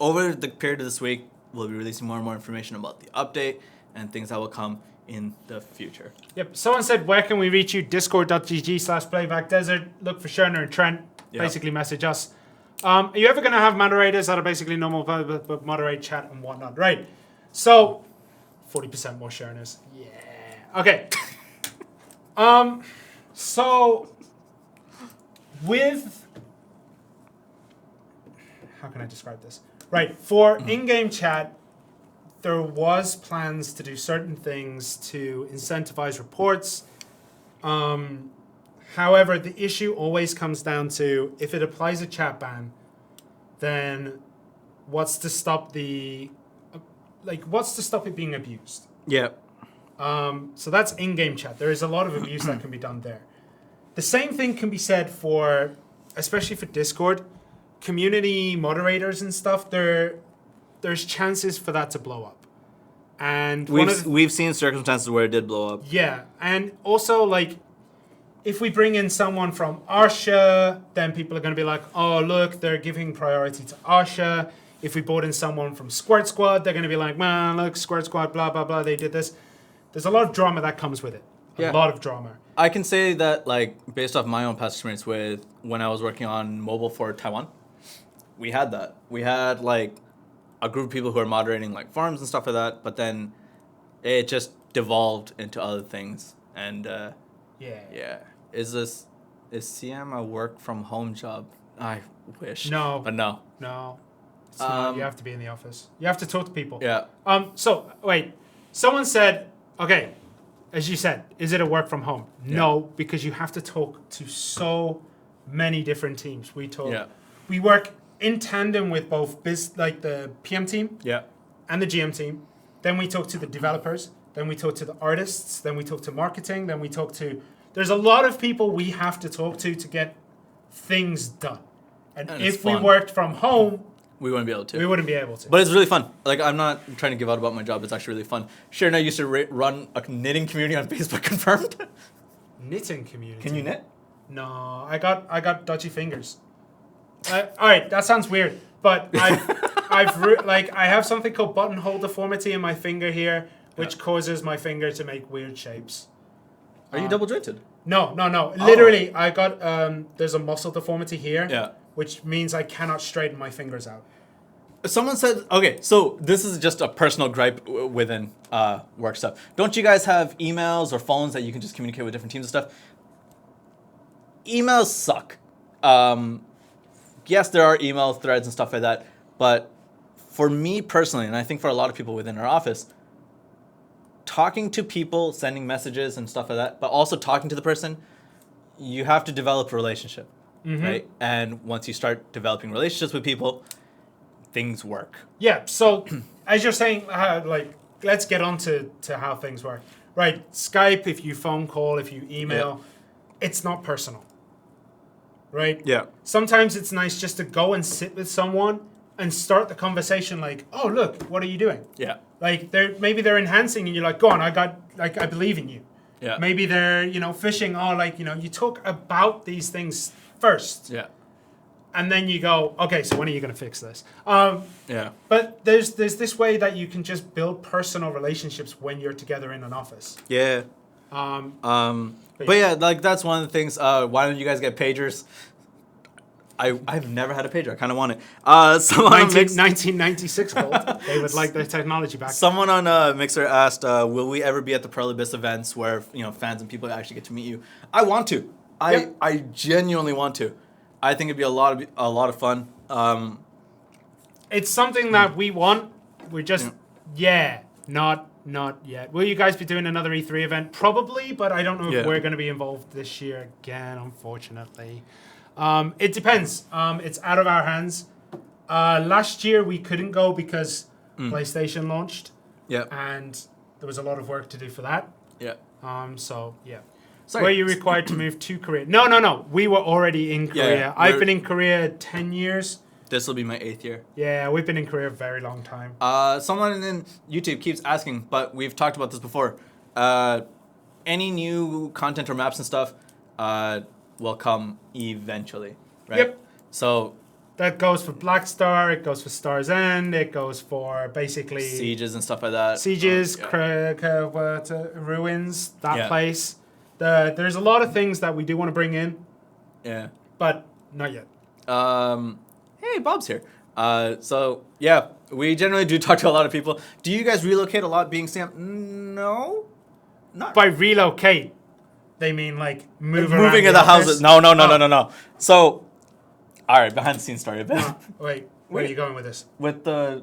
B: over the period of this week, we'll be releasing more and more information about the update and things that will come in the future.
A: Yep. Someone said, where can we reach you? Discord.gg/playbackdesert. Look for Shirna and Trent. Yep. Basically message us. Are you ever going to have moderators that are basically normal, but moderate chat and whatnot? Right. So, 40% more Shirnas. Yeah. Okay. So with how can I describe this? Right, for in-game chat, there was plans to do certain things to incentivize reports. However, the issue always comes down to if it applies a chat ban, then what's to stop it being abused?
B: Yeah.
A: So that's in-game chat. There is a lot of abuse that can be done there. The same thing can be said for, especially for Discord, community moderators and stuff. There's chances for that to blow up. And
B: we've seen circumstances where it did blow up.
A: Yeah, and also like if we bring in someone from Arsha, then people are going to be like, oh look, they're giving priority to Arsha. If we brought in someone from Squirt Squad, they're going to be like, man, look, Squirt Squad, blah blah blah, they did this. There's a lot of drama that comes with it. A lot of drama.
B: I can say that, like, based off my own past experience with when I was working on mobile for Taiwan, we had that. We had, like, a group of people who are moderating, like, forums and stuff like that, but then it just devolved into other things. And, yeah. Is CM a work-from-home job? I wish.
A: No.
B: But no.
A: No. It's not. You have to be in the office. You have to talk to people.
B: Yeah.
A: So, wait. Someone said... Okay, as you said, is it a work from home? Yeah. No, because you have to talk to so many different teams. We work in tandem with both like the PM team and the GM team. Then we talk to the developers. Then we talk to the artists. Then we talk to marketing. Then we talk to... There's a lot of people we have to talk to get things done. And if we worked from home,
B: We wouldn't be able to.
A: We wouldn't be able to.
B: But it's really fun. Like, I'm not trying to give out about my job. It's actually really fun. Shirna used to run a knitting community on Facebook. Confirmed.
A: Knitting community.
B: Can you knit?
A: No, I got dodgy fingers. All right, that sounds weird, but I have something called buttonhole deformity in my finger here, which causes my finger to make weird shapes.
B: Are you double jointed?
A: No. Literally, I got there's a muscle deformity here.
B: Yeah.
A: Which means I cannot straighten my fingers out.
B: Someone said, okay, so this is just a personal gripe within work stuff. Don't you guys have emails or phones that you can just communicate with different teams and stuff? Emails suck. Yes, there are email threads and stuff like that, but for me personally, and I think for a lot of people within our office, talking to people, sending messages and stuff like that, but also talking to the person, you have to develop a relationship. Mm-hmm. Right? And once you start developing relationships with people, things work.
A: Yeah, so as you're saying, let's get on to how things work. Right, Skype, if you phone call, if you email, it's not personal. Right?
B: Yeah.
A: Sometimes it's nice just to go and sit with someone and start the conversation like, oh, look, what are you doing?
B: Yeah.
A: Like, maybe they're enhancing and you're like, go on, I believe in you.
B: Yeah.
A: Maybe they're, fishing, you talk about these things first.
B: Yeah.
A: And then you go, okay, so when are you going to fix this?
B: Yeah.
A: But there's this way that you can just build personal relationships when you're together in an office.
B: Yeah. But yeah, like that's one of the things. Why don't you guys get pagers? I've never had a pager. I kind of want it.
A: 1996 gold. They would like their technology back.
B: Someone on Mixer asked, "Will we ever be at the Pearl Abyss events where fans and people actually get to meet you?" I want to. I genuinely want to. I think it'd be a lot of fun.
A: It's something that we want. We're just not yet. Will you guys be doing another E3 event? Probably, but I don't know if we're going to be involved this year again, unfortunately. It depends. It's out of our hands. Last year we couldn't go because PlayStation launched. Yeah. And there was a lot of work to do for that. Yeah. Sorry. Were you required to move to Korea? No. We were already in Korea. Yeah. I've been in Korea 10 years.
B: This will be my 8th year.
A: Yeah, we've been in Korea a very long time.
B: Someone in YouTube keeps asking, but we've talked about this before. Any new content or maps and stuff will come eventually, right? Yep. So
A: that goes for Black Star, it goes for Star's End, it goes for basically
B: Sieges and stuff like that.
A: Sieges, Ruins, that place. There's a lot of things that we do want to bring in. Yeah. But not yet.
B: Hey, Bob's here. So yeah, we generally do talk to a lot of people. Do you guys relocate a lot being Sam? No. Not
A: by relocate. They mean like
B: moving in the houses. No. So, all right, behind the scenes story a bit.
A: Wait, where are you going with this?
B: With the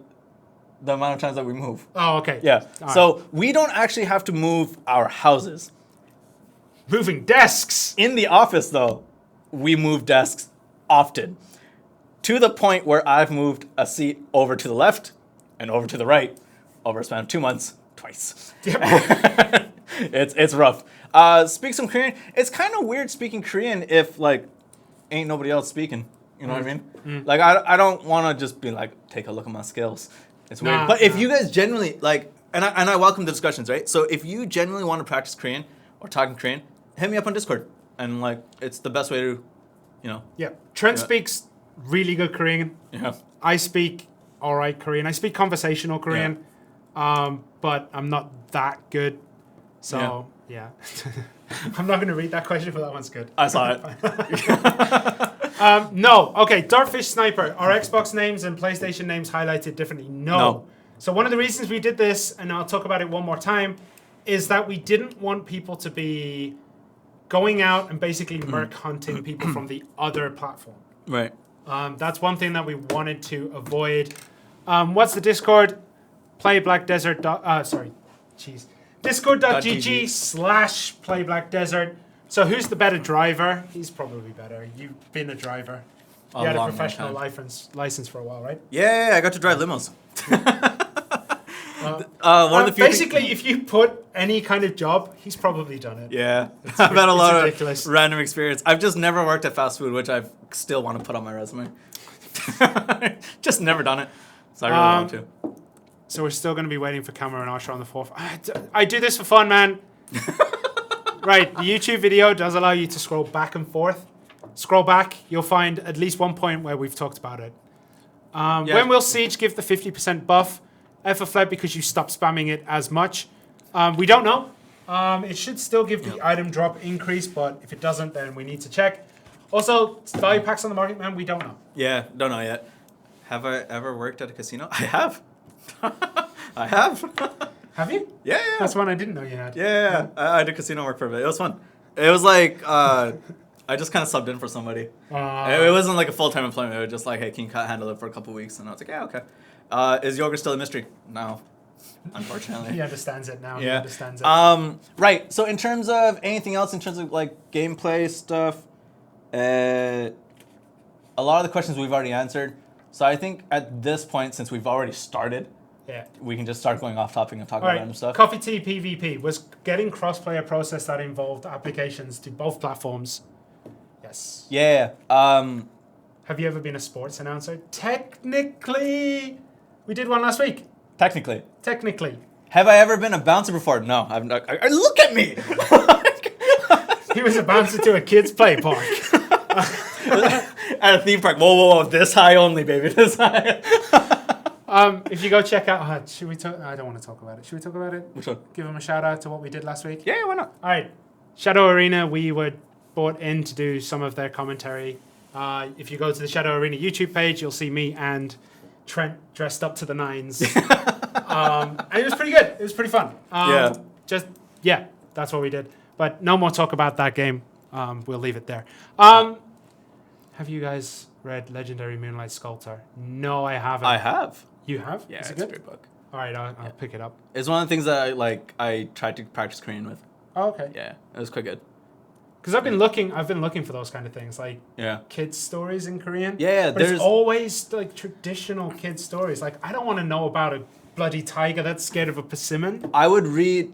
B: amount of times that we move.
A: Oh, okay.
B: Yeah. So we don't actually have to move our houses.
A: Moving desks.
B: In the office, though, we move desks often. To the point where I've moved a seat over to the left and over to the right over a span of 2 months, twice. Yep. It's rough. Speak some Korean. It's kind of weird speaking Korean if like ain't nobody else speaking. You know what I mean? Like I don't want to just be like take a look at my skills. It's weird. But if you guys genuinely like, and I welcome the discussions, right? So if you genuinely want to practice Korean or talking Korean, hit me up on Discord, and like it's the best way to,
A: Yeah, Trent speaks really good Korean. Yeah. I speak all right Korean. I speak conversational Korean, but I'm not that good. So, yeah. I'm not going to read that question, but that one's good.
B: I saw it.
A: No. Okay, Dartfish Sniper. Are Xbox names and PlayStation names highlighted differently? No. So one of the reasons we did this, and I'll talk about it one more time, is that we didn't want people to be going out and basically merc hunting people from the other platform. Right. That's one thing that we wanted to avoid. What's the Discord? Play Black Desert. Discord.gg/Play Black Desert. So who's the better driver? He's probably better. You've been a driver. You had a professional license for a while, right?
B: Yeah, I got to drive limos.
A: Basically, if you put any kind of job, he's probably done it.
B: Yeah, I've had a lot of random experience. I've just never worked at fast food, which I still want to put on my resume. Just never done it. So I really want to.
A: So we're still going to be waiting for Camera and Usher on the 4th. I do this for fun, man. Right, the YouTube video does allow you to scroll back and forth. Scroll back, you'll find at least one point where we've talked about it. When will Siege give the 50% buff? F for Fled because you stopped spamming it as much. We don't know. It should still give the item drop increase, but if it doesn't, then we need to check. Also, value packs on the market, man, we don't know.
B: Yeah, don't know yet. Have I ever worked at a casino? I have. I have.
A: Have you?
B: Yeah.
A: That's one I didn't know you had.
B: Yeah. I did casino work for a bit. It was fun. It was like, I just kind of subbed in for somebody. It wasn't like a full-time employment. It was just like, hey, can you handle it for a couple weeks? And I was like, yeah, okay. Is yogurt still a mystery? No. Unfortunately.
A: He understands it now.
B: Yeah.
A: He understands it.
B: Right. So in terms of anything else, in terms of like gameplay stuff, a lot of the questions we've already answered. So I think at this point, since we've already started, we can just start going off topic and talk about random stuff.
A: Coffee Tea PvP. Was getting cross-play a process that involved applications to both platforms? Yes.
B: Yeah.
A: Have you ever been a sports announcer? Technically, we did one last week.
B: Technically.
A: Have
B: I ever been a bouncer before? No, I've not. Look at me.
A: He was a bouncer to a kids' play park.
B: At a theme park. Whoa. This high only, baby. This high.
A: If you go check out... should we talk... I don't want to talk about it. Should we talk about it?
B: Which one?
A: Give them a shout out to what we did last week?
B: Yeah, why not?
A: All right. Shadow Arena, we were brought in to do some of their commentary. If you go to the Shadow Arena YouTube page, you'll see me and Trent dressed up to the nines. And it was pretty good. It was pretty fun. That's what we did. But no more talk about that game. We'll leave it there. Have you guys read Legendary Moonlight Sculptor? No, I haven't.
B: I have.
A: You have?
B: Yeah,
A: it's
B: a great book.
A: All right, I'll pick it up.
B: It's one of the things that I tried to practice Korean with.
A: Oh, okay.
B: Yeah, it was quite good.
A: Because I've been looking for those kind of things, like kids' stories in Korean.
B: Yeah,
A: but it's always like traditional kids' stories. Like I don't want to know about a bloody tiger that's scared of a persimmon.
B: I would read.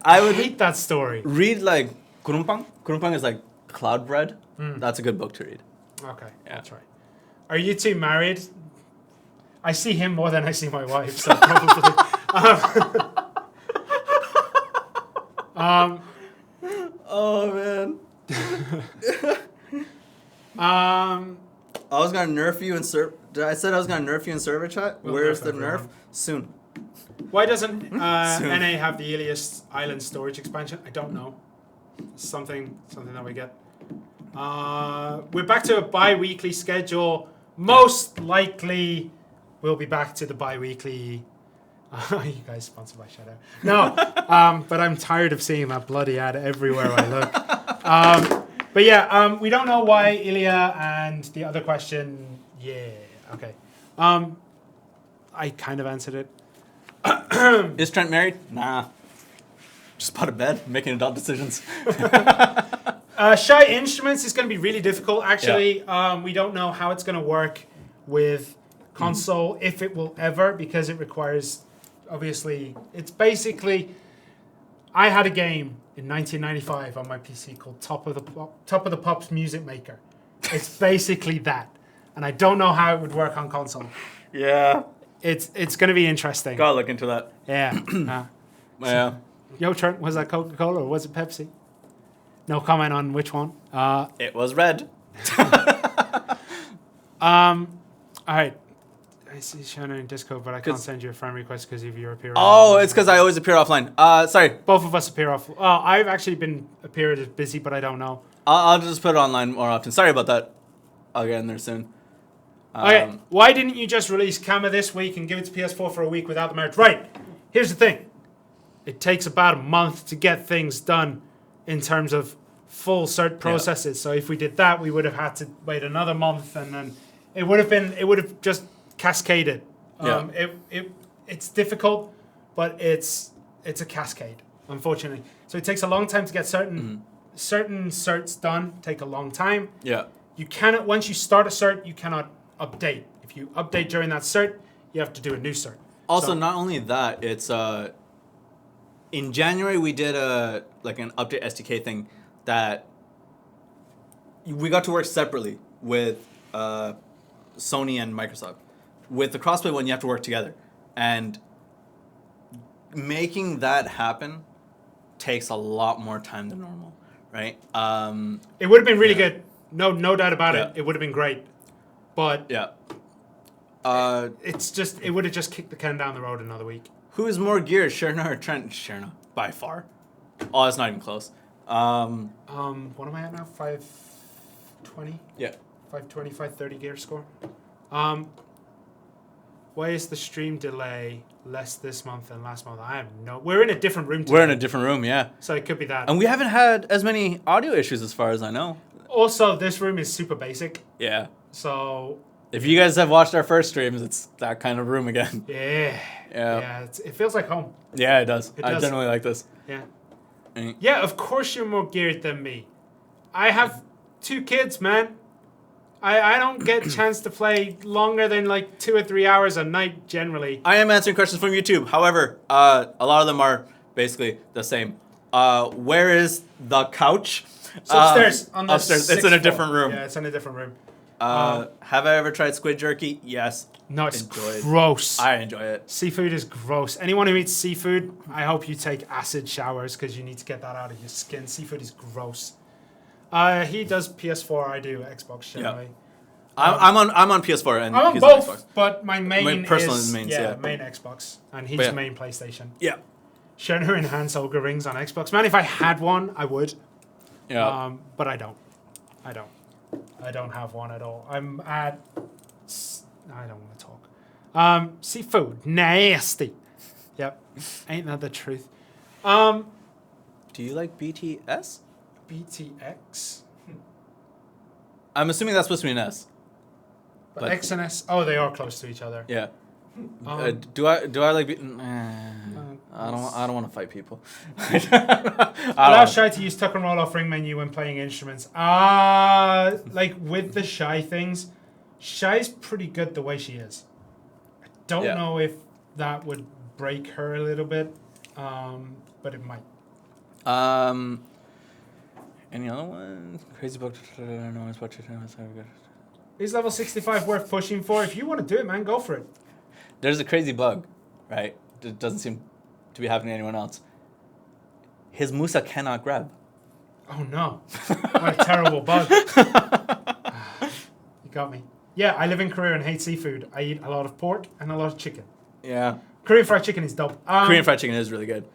A: I would hate that story.
B: Read like Gurumpang. Gurumpang is like cloud bread. That's a good book to read.
A: Okay, that's right. Are you two married? I see him more than I see my wife, so probably.
B: Oh man.
A: I
B: was gonna nerf you in server. I said I was gonna nerf you in server chat. Where's the nerf? Soon.
A: Why doesn't NA have the Ilias Island storage expansion? I don't know. Something that we get. We're back to a bi-weekly schedule. Most likely, we'll be back to the bi-weekly. You guys sponsored by Shadow? No, but I'm tired of seeing that bloody ad everywhere I look. But yeah, we don't know why Ilya and the other question. Yeah, okay. I kind of answered it.
B: Is Trent married? Nah. Just bought a bed, making adult decisions.
A: Shy Instruments is going to be really difficult, actually. Yeah. We don't know how it's going to work with console, if it will ever, because it requires, obviously, it's basically, I had a game in 1995 on my PC called Top of the Pops Music Maker. It's basically that. And I don't know how it would work on console.
B: Yeah.
A: It's going to be interesting.
B: Gotta look into that.
A: Yeah.
B: Yeah.
A: Yo, Trent, was that Coca-Cola or was it Pepsi? No comment on which one.
B: It was red.
A: All right. I see Shirna in Discord, but I can't send you a friend request because of your appear.
B: Oh, it's because I always appear offline. Sorry.
A: Both of us appear off. I've actually been appeared as busy, but I don't know.
B: I'll just put it online more often. Sorry about that. I'll get in there soon.
A: Okay. Why didn't you just release Kama this week and give it to PS4 for a week without the merge? Right. Here's the thing. It takes about a month to get things done in terms of full cert processes. So if we did that, we would have had to wait another month, and then it would have just cascaded. It's difficult, but it's a cascade, unfortunately. So it takes a long time to get certain certs done. Take a long time.
B: Yeah.
A: You cannot, once you start a cert, you cannot update. If you update during that cert, you have to do a new cert.
B: Also, not only that, it's in January we did an update SDK thing that we got to work separately with Sony and Microsoft. With the crossplay one, you have to work together, and making that happen takes a lot more time than normal, right?
A: It would have been really good. No doubt about it. It would have been great, but it's just it would have just kicked the can down the road another week.
B: Who is more geared, Shirna or Trent? Shirna, by far. Oh, it's not even close.
A: What am I at now? 520?
B: Yeah.
A: 520, 530 gear score. Why is the stream delay less this month than last month? I have no... We're in a different room today.
B: We're in a different room, yeah.
A: So it could be that.
B: And we haven't had as many audio issues as far as I know.
A: Also, this room is super basic.
B: Yeah.
A: So...
B: If you guys have watched our first streams, it's that kind of room again.
A: Yeah. Yeah, it feels like home.
B: Yeah, it does. I generally like this.
A: Yeah. Yeah, of course you're more geared than me. I have 2 kids, man. I don't get a chance to play longer than like 2 or 3 hours a night generally.
B: I am answering questions from YouTube. However, a lot of them are basically the same. Where is the couch?
A: It's upstairs. On the
B: upstairs. It's in a different room.
A: Yeah, it's in a different room.
B: Have I ever tried squid jerky? Yes.
A: No, it's gross.
B: I enjoy it.
A: Seafood is gross. Anyone who eats seafood, I hope you take acid showers because you need to get that out of your skin. Seafood is gross. He does PS4. I do Xbox generally.
B: I'm on PS4 and
A: I'm on
B: he's
A: both,
B: on Xbox.
A: But my main
B: My personal
A: is
B: mains,
A: main Xbox, and he's main PlayStation.
B: Yeah.
A: Shirna enhanced Ogre Rings on Xbox. Man, if I had one, I would.
B: Yeah.
A: But I don't. I don't have one at all. I'm at... I don't want to talk. Seafood. Nasty. Yep. Ain't that the truth?
B: Do you like BTS?
A: BTX?
B: I'm assuming that's supposed to be an S.
A: But X and S... Oh, they are close to each other.
B: Yeah. Do I like... I don't want to fight people.
A: Allow Shy to use tuck and roll off ring menu when playing instruments. Like with the Shy things, Shy's pretty good the way she is. I don't know if that would break her a little bit, but it might.
B: Any other ones? Crazy book.
A: Is level 65 worth pushing for? If you want to do it, man, go for it.
B: There's a crazy bug, right? It doesn't seem to be happening to anyone else. His Musa cannot grab.
A: Oh no. What a terrible bug. You got me. Yeah, I live in Korea and hate seafood. I eat a lot of pork and a lot of chicken.
B: Yeah.
A: Korean fried chicken is dope.
B: Korean fried chicken is really good.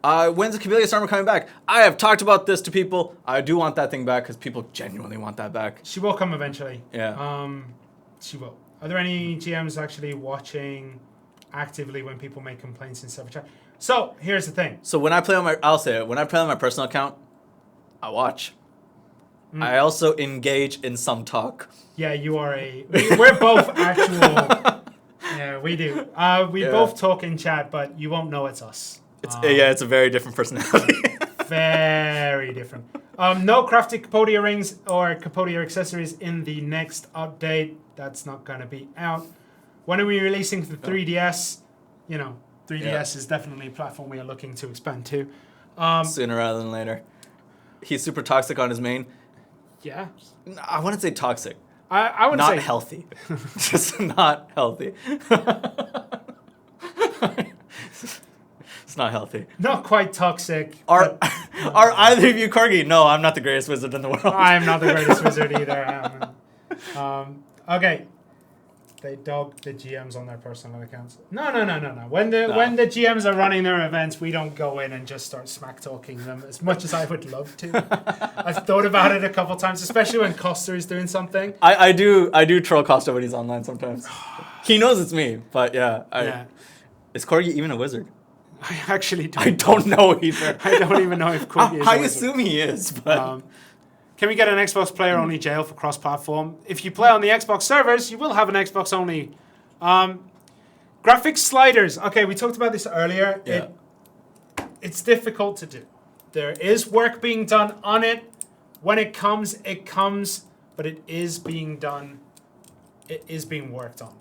B: When's the Camellias armor coming back? I have talked about this to people. I do want that thing back because people genuinely want that back.
A: She will come eventually.
B: Yeah.
A: She will. Are there any GMs actually watching actively when people make complaints in server chat? So here's the thing.
B: So when I play on my, I'll say it. When I play on my personal account, I watch. I also engage in some talk.
A: Yeah, you are we're both actual. Yeah, we do. We both talk in chat, but you won't know it's us.
B: It's a very different personality.
A: Very different. No crafted Capodia rings or Capodia accessories in the next update. That's not going to be out. When are we releasing the 3DS? You know, 3DS is definitely a platform we are looking to expand to.
B: Sooner rather than later. He's super toxic on his main.
A: Yeah.
B: I wouldn't say toxic.
A: I would say...
B: Not healthy. Just not healthy. It's not healthy.
A: Not quite toxic.
B: Are either of you Corgi? No, I'm not the greatest wizard in the world.
A: I'm not the greatest wizard either. Okay. They dog the GMs on their personal accounts. No. When the GMs are running their events, we don't go in and just start smack talking them as much as I would love to. I've thought about it a couple times, especially when Costa is doing something.
B: I do troll Costa when he's online sometimes. He knows it's me, but is Corgi even a wizard?
A: I actually don't.
B: I don't know either.
A: I don't even know if Corgi is.
B: I assume he is, but.
A: Can we get an Xbox player-only jail for cross-platform? If you play on the Xbox servers, you will have an Xbox-only. Graphics sliders. Okay, we talked about this earlier.
B: Yeah.
A: It's difficult to do. There is work being done on it. When it comes, but it is being done. It is being worked on.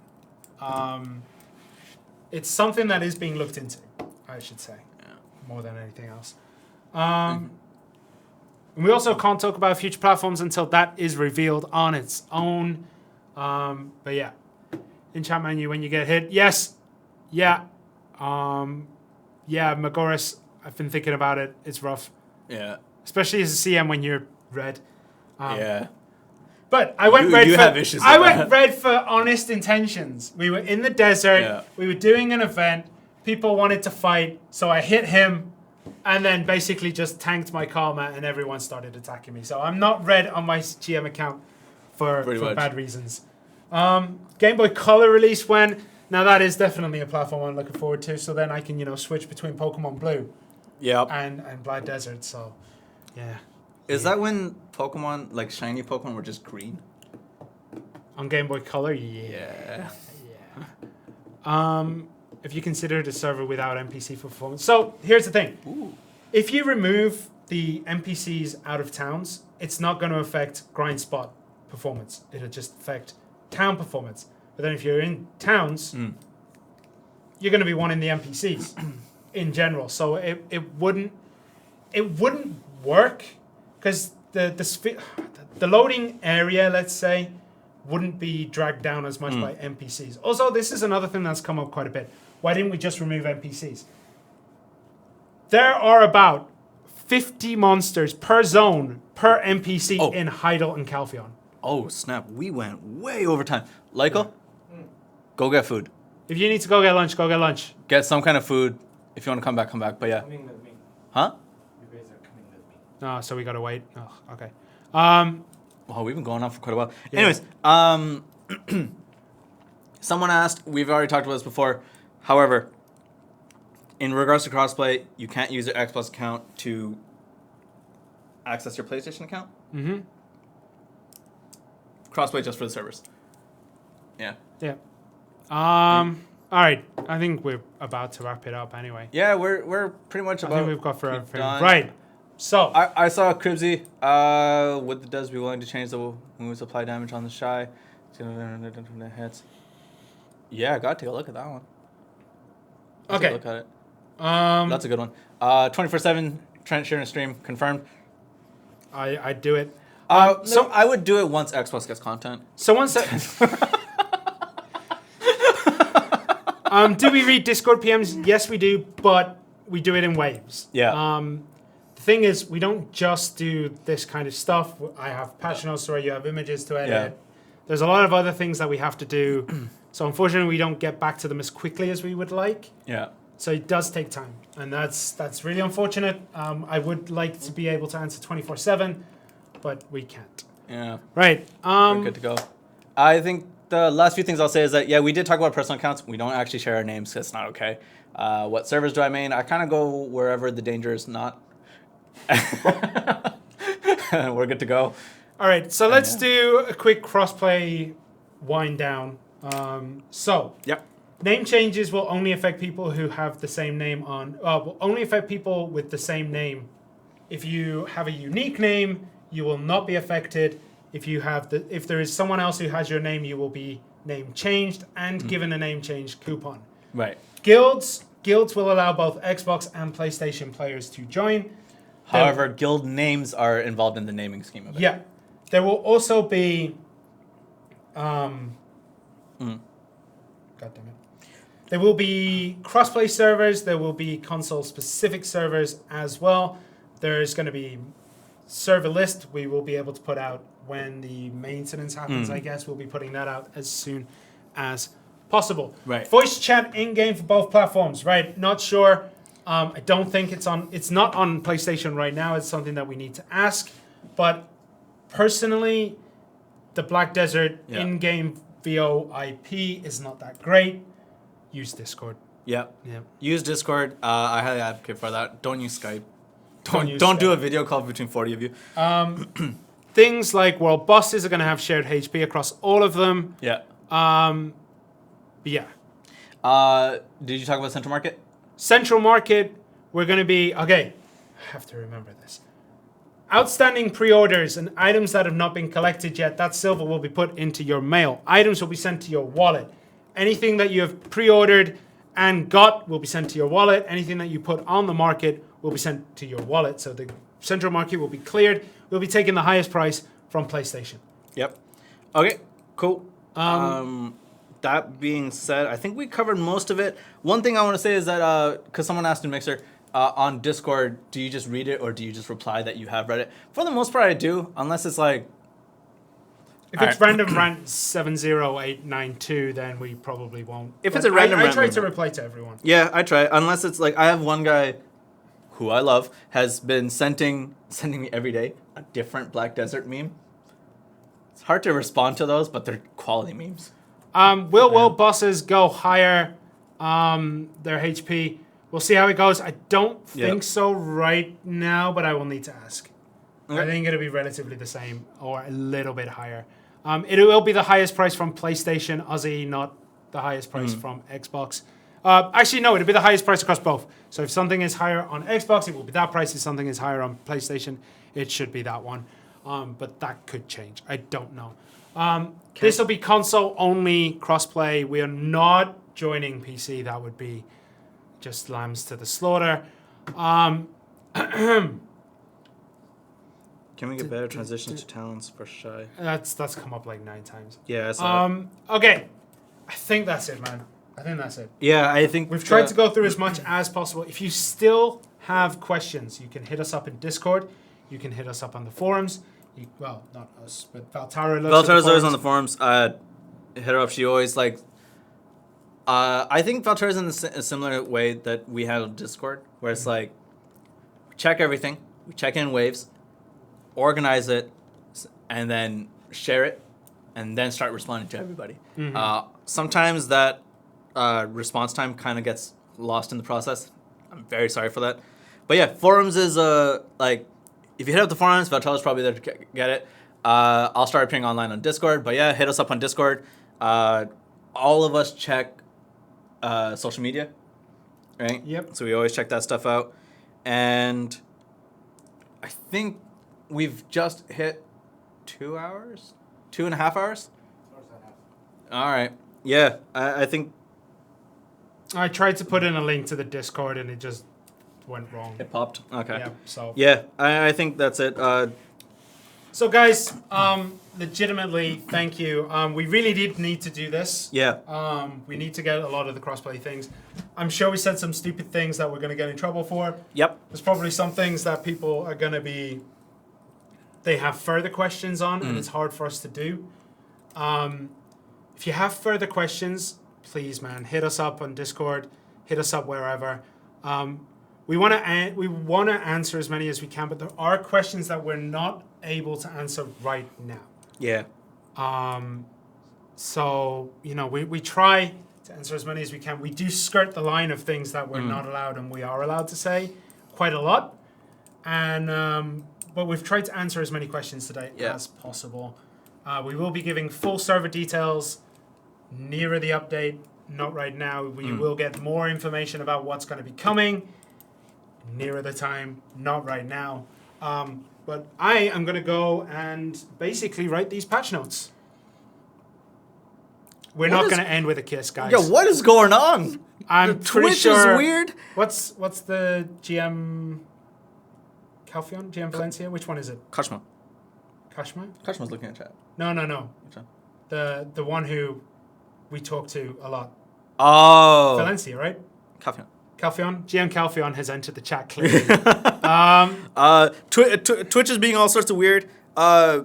A: It's something that is being looked into, I should say, more than anything else. And we also can't talk about future platforms until that is revealed on its own. But yeah, in chat menu when you get hit, yes, yeah, yeah, Magoris. I've been thinking about it. It's rough,
B: Yeah.
A: especially as a CM when you're red.
B: Yeah.
A: But I went red.
B: You
A: for,
B: have issues with
A: I went
B: that.
A: red for honest intentions. We were in the desert.
B: Yeah.
A: We were doing an event. People wanted to fight, so I hit him, and then basically just tanked my karma, and everyone started attacking me. So I'm not red on my GM account for bad reasons. Game Boy Color release when? Now that is definitely a platform I'm looking forward to. So then I can switch between Pokemon Blue, and Black Desert. So yeah.
B: Is that when Pokemon, like shiny Pokemon, were just green?
A: On Game Boy Color, yeah. If you consider the server without NPC for performance. So here's the thing.
B: Ooh.
A: If you remove the NPCs out of towns, it's not going to affect grind spot performance. It'll just affect town performance. But then if you're in towns, you're going to be wanting the NPCs in general. So it wouldn't work because the loading area, let's say, wouldn't be dragged down as much by NPCs. Also, this is another thing that's come up quite a bit. Why didn't we just remove NPCs? There are about 50 monsters per zone per NPC in Heidel and Calpheon.
B: Oh, snap. We went way over time. Lyko, go get food.
A: If you need to go get lunch, go get lunch.
B: Get some kind of food. If you want to come back, come back. But yeah.
C: Coming with me.
B: Huh?
C: You guys are coming with me.
A: Oh, so we gotta wait. Oh, okay.
B: Well, we've been going on for quite a while.
A: Yeah.
B: Anyways, someone asked, we've already talked about this before. However, in regards to crossplay, you can't use your Xbox account to access your PlayStation account.
A: Mm-hmm.
B: Crossplay just for the servers. Yeah.
A: Yeah. All right. I think we're about to wrap it up anyway.
B: Yeah, we're pretty much
A: I
B: about.
A: think we've got for everything.
B: done.
A: Right. So
B: I saw Cribsy. Would the devs be willing to change the moves apply damage on the shy? Hits. Yeah, I gotta take a look at that one.
A: okay.
B: Look at it. That's a good one. 24/7 Trent Shirna stream confirmed.
A: I do it.
B: So I would do it once Xbox gets content.
A: So once that. Do we read Discord PMs? Yes, we do, but we do it in waves.
B: Yeah.
A: The thing is, we don't just do this kind of stuff. I have Passion Story, you have images to edit.
B: Yeah.
A: There's a lot of other things that we have to do. So unfortunately, we don't get back to them as quickly as we would like.
B: Yeah.
A: So it does take time, and that's really unfortunate. I would like to be able to answer 24/7, but we can't.
B: Yeah.
A: Right.
B: We're good to go. I think the last few things I'll say is that, yeah, we did talk about personal accounts. We don't actually share our names because it's not okay. What servers do I main? I kind of go wherever the danger is not. We're good to go.
A: All right, so let's do a quick crossplay wind down.
B: Yep.
A: Name changes will only affect people who have the same name on. Will only affect people with the same name. If you have a unique name, you will not be affected. If there is someone else who has your name, you will be name changed and given a name change coupon.
B: Right.
A: Guilds will allow both Xbox and PlayStation players to join.
B: However, guild names are involved in the naming scheme of it.
A: Yeah. There will also be God damn it. There will be crossplay servers, there will be console specific servers as well. There's going to be server list we will be able to put out when the maintenance happens, I guess. We'll be putting that out as soon as possible.
B: Right.
A: Voice chat in-game for both platforms, right? Not sure. I don't think it's not on PlayStation right now. It's something that we need to ask. But personally, the Black Desert in-game VoIP is not that great. Use Discord.
B: Yep.
A: Yeah.
B: Use Discord. I highly advocate for that. Don't use Skype.
A: use
B: Don't do
A: Skype.
B: a video call between 40 of you.
A: Things like world bosses are going to have shared HP across all of them.
B: Yeah.
A: But yeah.
B: Did you talk about Central Market?
A: Central Market, we're going to be... Okay, I have to remember this. Outstanding pre-orders and items that have not been collected yet, that silver will be put into your mail. Items will be sent to your wallet. Anything that you have pre-ordered and got will be sent to your wallet. Anything that you put on the market will be sent to your wallet. So the Central Market will be cleared. We'll be taking the highest price from PlayStation.
B: Yep. Okay, cool. That being said, I think we covered most of it. One thing I want to say is that because someone asked in Mixer on Discord, do you just read it or do you just reply that you have read it? For the most part, I do, unless it's like.
A: If it's random rant 70892, then we probably won't.
B: If it's a random rant,
A: I try to reply to everyone.
B: Yeah, I try. Unless it's like I have one guy who I love has been sending me every day a different Black Desert meme. It's hard to respond to those, but they're quality memes.
A: Will bosses go higher their HP? We'll see how it goes. I don't think so right now, but I will need to ask. Okay. I think it'll be relatively the same or a little bit higher. It will be the highest price from PlayStation, Aussie, not the highest price from Xbox. Actually, no, it'll be the highest price across both. So if something is higher on Xbox, it will be that price. If something is higher on PlayStation, it should be that one. But that could change. I don't know. This will be console-only crossplay. We are not joining PC. That would be just lambs to the slaughter.
B: Can we get better transitions to talents for Shy?
A: That's come up like 9 times.
B: Yeah.
A: Okay. I think that's it, man. I think that's it.
B: Yeah, I think
A: we've tried to go through as much as possible. If you still have questions, you can hit us up in Discord. You can hit us up on the forums. Well, not us, but Valtara.
B: Valtara's always on the forums. Hit her up. She always like. I think Valtara's in a similar way that we handle Discord, where it's like, we check everything, we check in waves, organize it, and then share it, and then start responding to everybody. Sometimes that response time kind of gets lost in the process. I'm very sorry for that. But yeah, forums is like, if you hit up the forums, Valtara's probably there to get it. I'll start appearing online on Discord. But yeah, hit us up on Discord. All of us check social media, right?
A: Yep.
B: So we always check that stuff out. And I think we've just hit 2 hours? 2.5 hours? All right. Yeah, I think...
A: I tried to put in a link to the Discord and it just went wrong.
B: It popped? Okay.
A: Yeah, so...
B: Yeah, I think that's it.
A: So guys, legitimately, thank you. We really did need to do this.
B: Yeah.
A: We need to get a lot of the crossplay things. I'm sure we said some stupid things that we're going to get in trouble for.
B: Yep.
A: There's probably some things that people are going to be... They have further questions on, and it's hard for us to do. If you have further questions, please, man, hit us up on Discord. Hit us up wherever. We want to answer as many as we can, but there are questions that we're not able to answer right now.
B: Yeah.
A: So, you know, we try to answer as many as we can. We do skirt the line of things that we're not allowed and we are allowed to say quite a lot. And but we've tried to answer as many questions today as possible. We will be giving full server details nearer the update. Not right now. We will get more information about what's going to be coming nearer the time. Not right now. But I am going to go and basically write these patch notes. We're not going to end with a kiss, guys.
B: Yo, what is going on?
A: I'm
B: the
A: pretty
B: Twitch
A: sure.
B: is weird.
A: What's the GM Calphion? GM Valencia? Which one is it?
B: Kashma.
A: Kashma?
B: Kashma's looking at chat.
A: No.
B: Which one?
A: The one who we talk to a lot.
B: Oh.
A: Valencia, right?
B: Calphion.
A: Calphion? GM Calphion has entered the chat clearly.
B: Twitch is being all sorts of weird.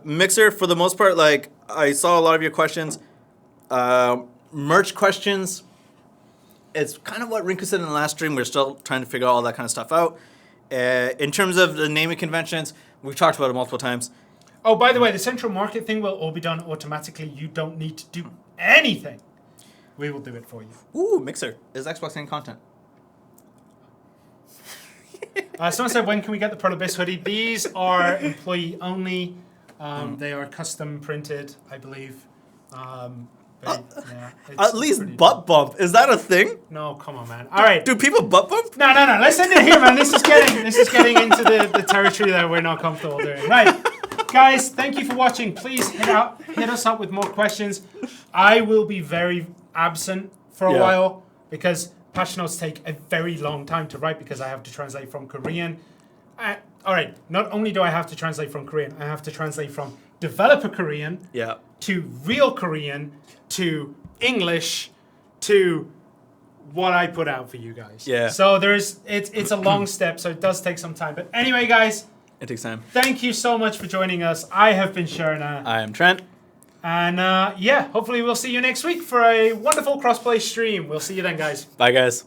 B: Mixer, for the most part, like, I saw a lot of your questions. Merch questions. It's kind of what Rinku said in the last stream. We're still trying to figure all that kind of stuff out. In terms of the naming conventions, we've talked about it multiple times.
A: Oh, by the way, the central market thing will all be done automatically. You don't need to do anything. We will do it for you.
B: Ooh, Mixer. Is Xbox getting content?
A: Someone said, when can we get the Pearl Abyss hoodie? These are employee only. They are custom printed, I believe.
B: At least butt bump. Is that a thing?
A: No, come on, man. All right.
B: Do people butt bump?
A: No. Let's end it here, man. This is getting into the territory that we're not comfortable doing. Right. Guys, thank you for watching. Please hit us up with more questions. I will be very absent for a while because patch notes take a very long time to write because I have to translate from Korean. all right, not only do I have to translate from Korean, I have to translate from developer Korean
B: Yeah.
A: to real Korean to English to what I put out for you guys.
B: Yeah.
A: So it's a long step, so it does take some time. But anyway, guys,
B: It takes time.
A: thank you so much for joining us. I have been Shirna.
B: I am Trent.
A: And yeah, hopefully we'll see you next week for a wonderful crossplay stream. We'll see you then, guys.
B: Bye, guys.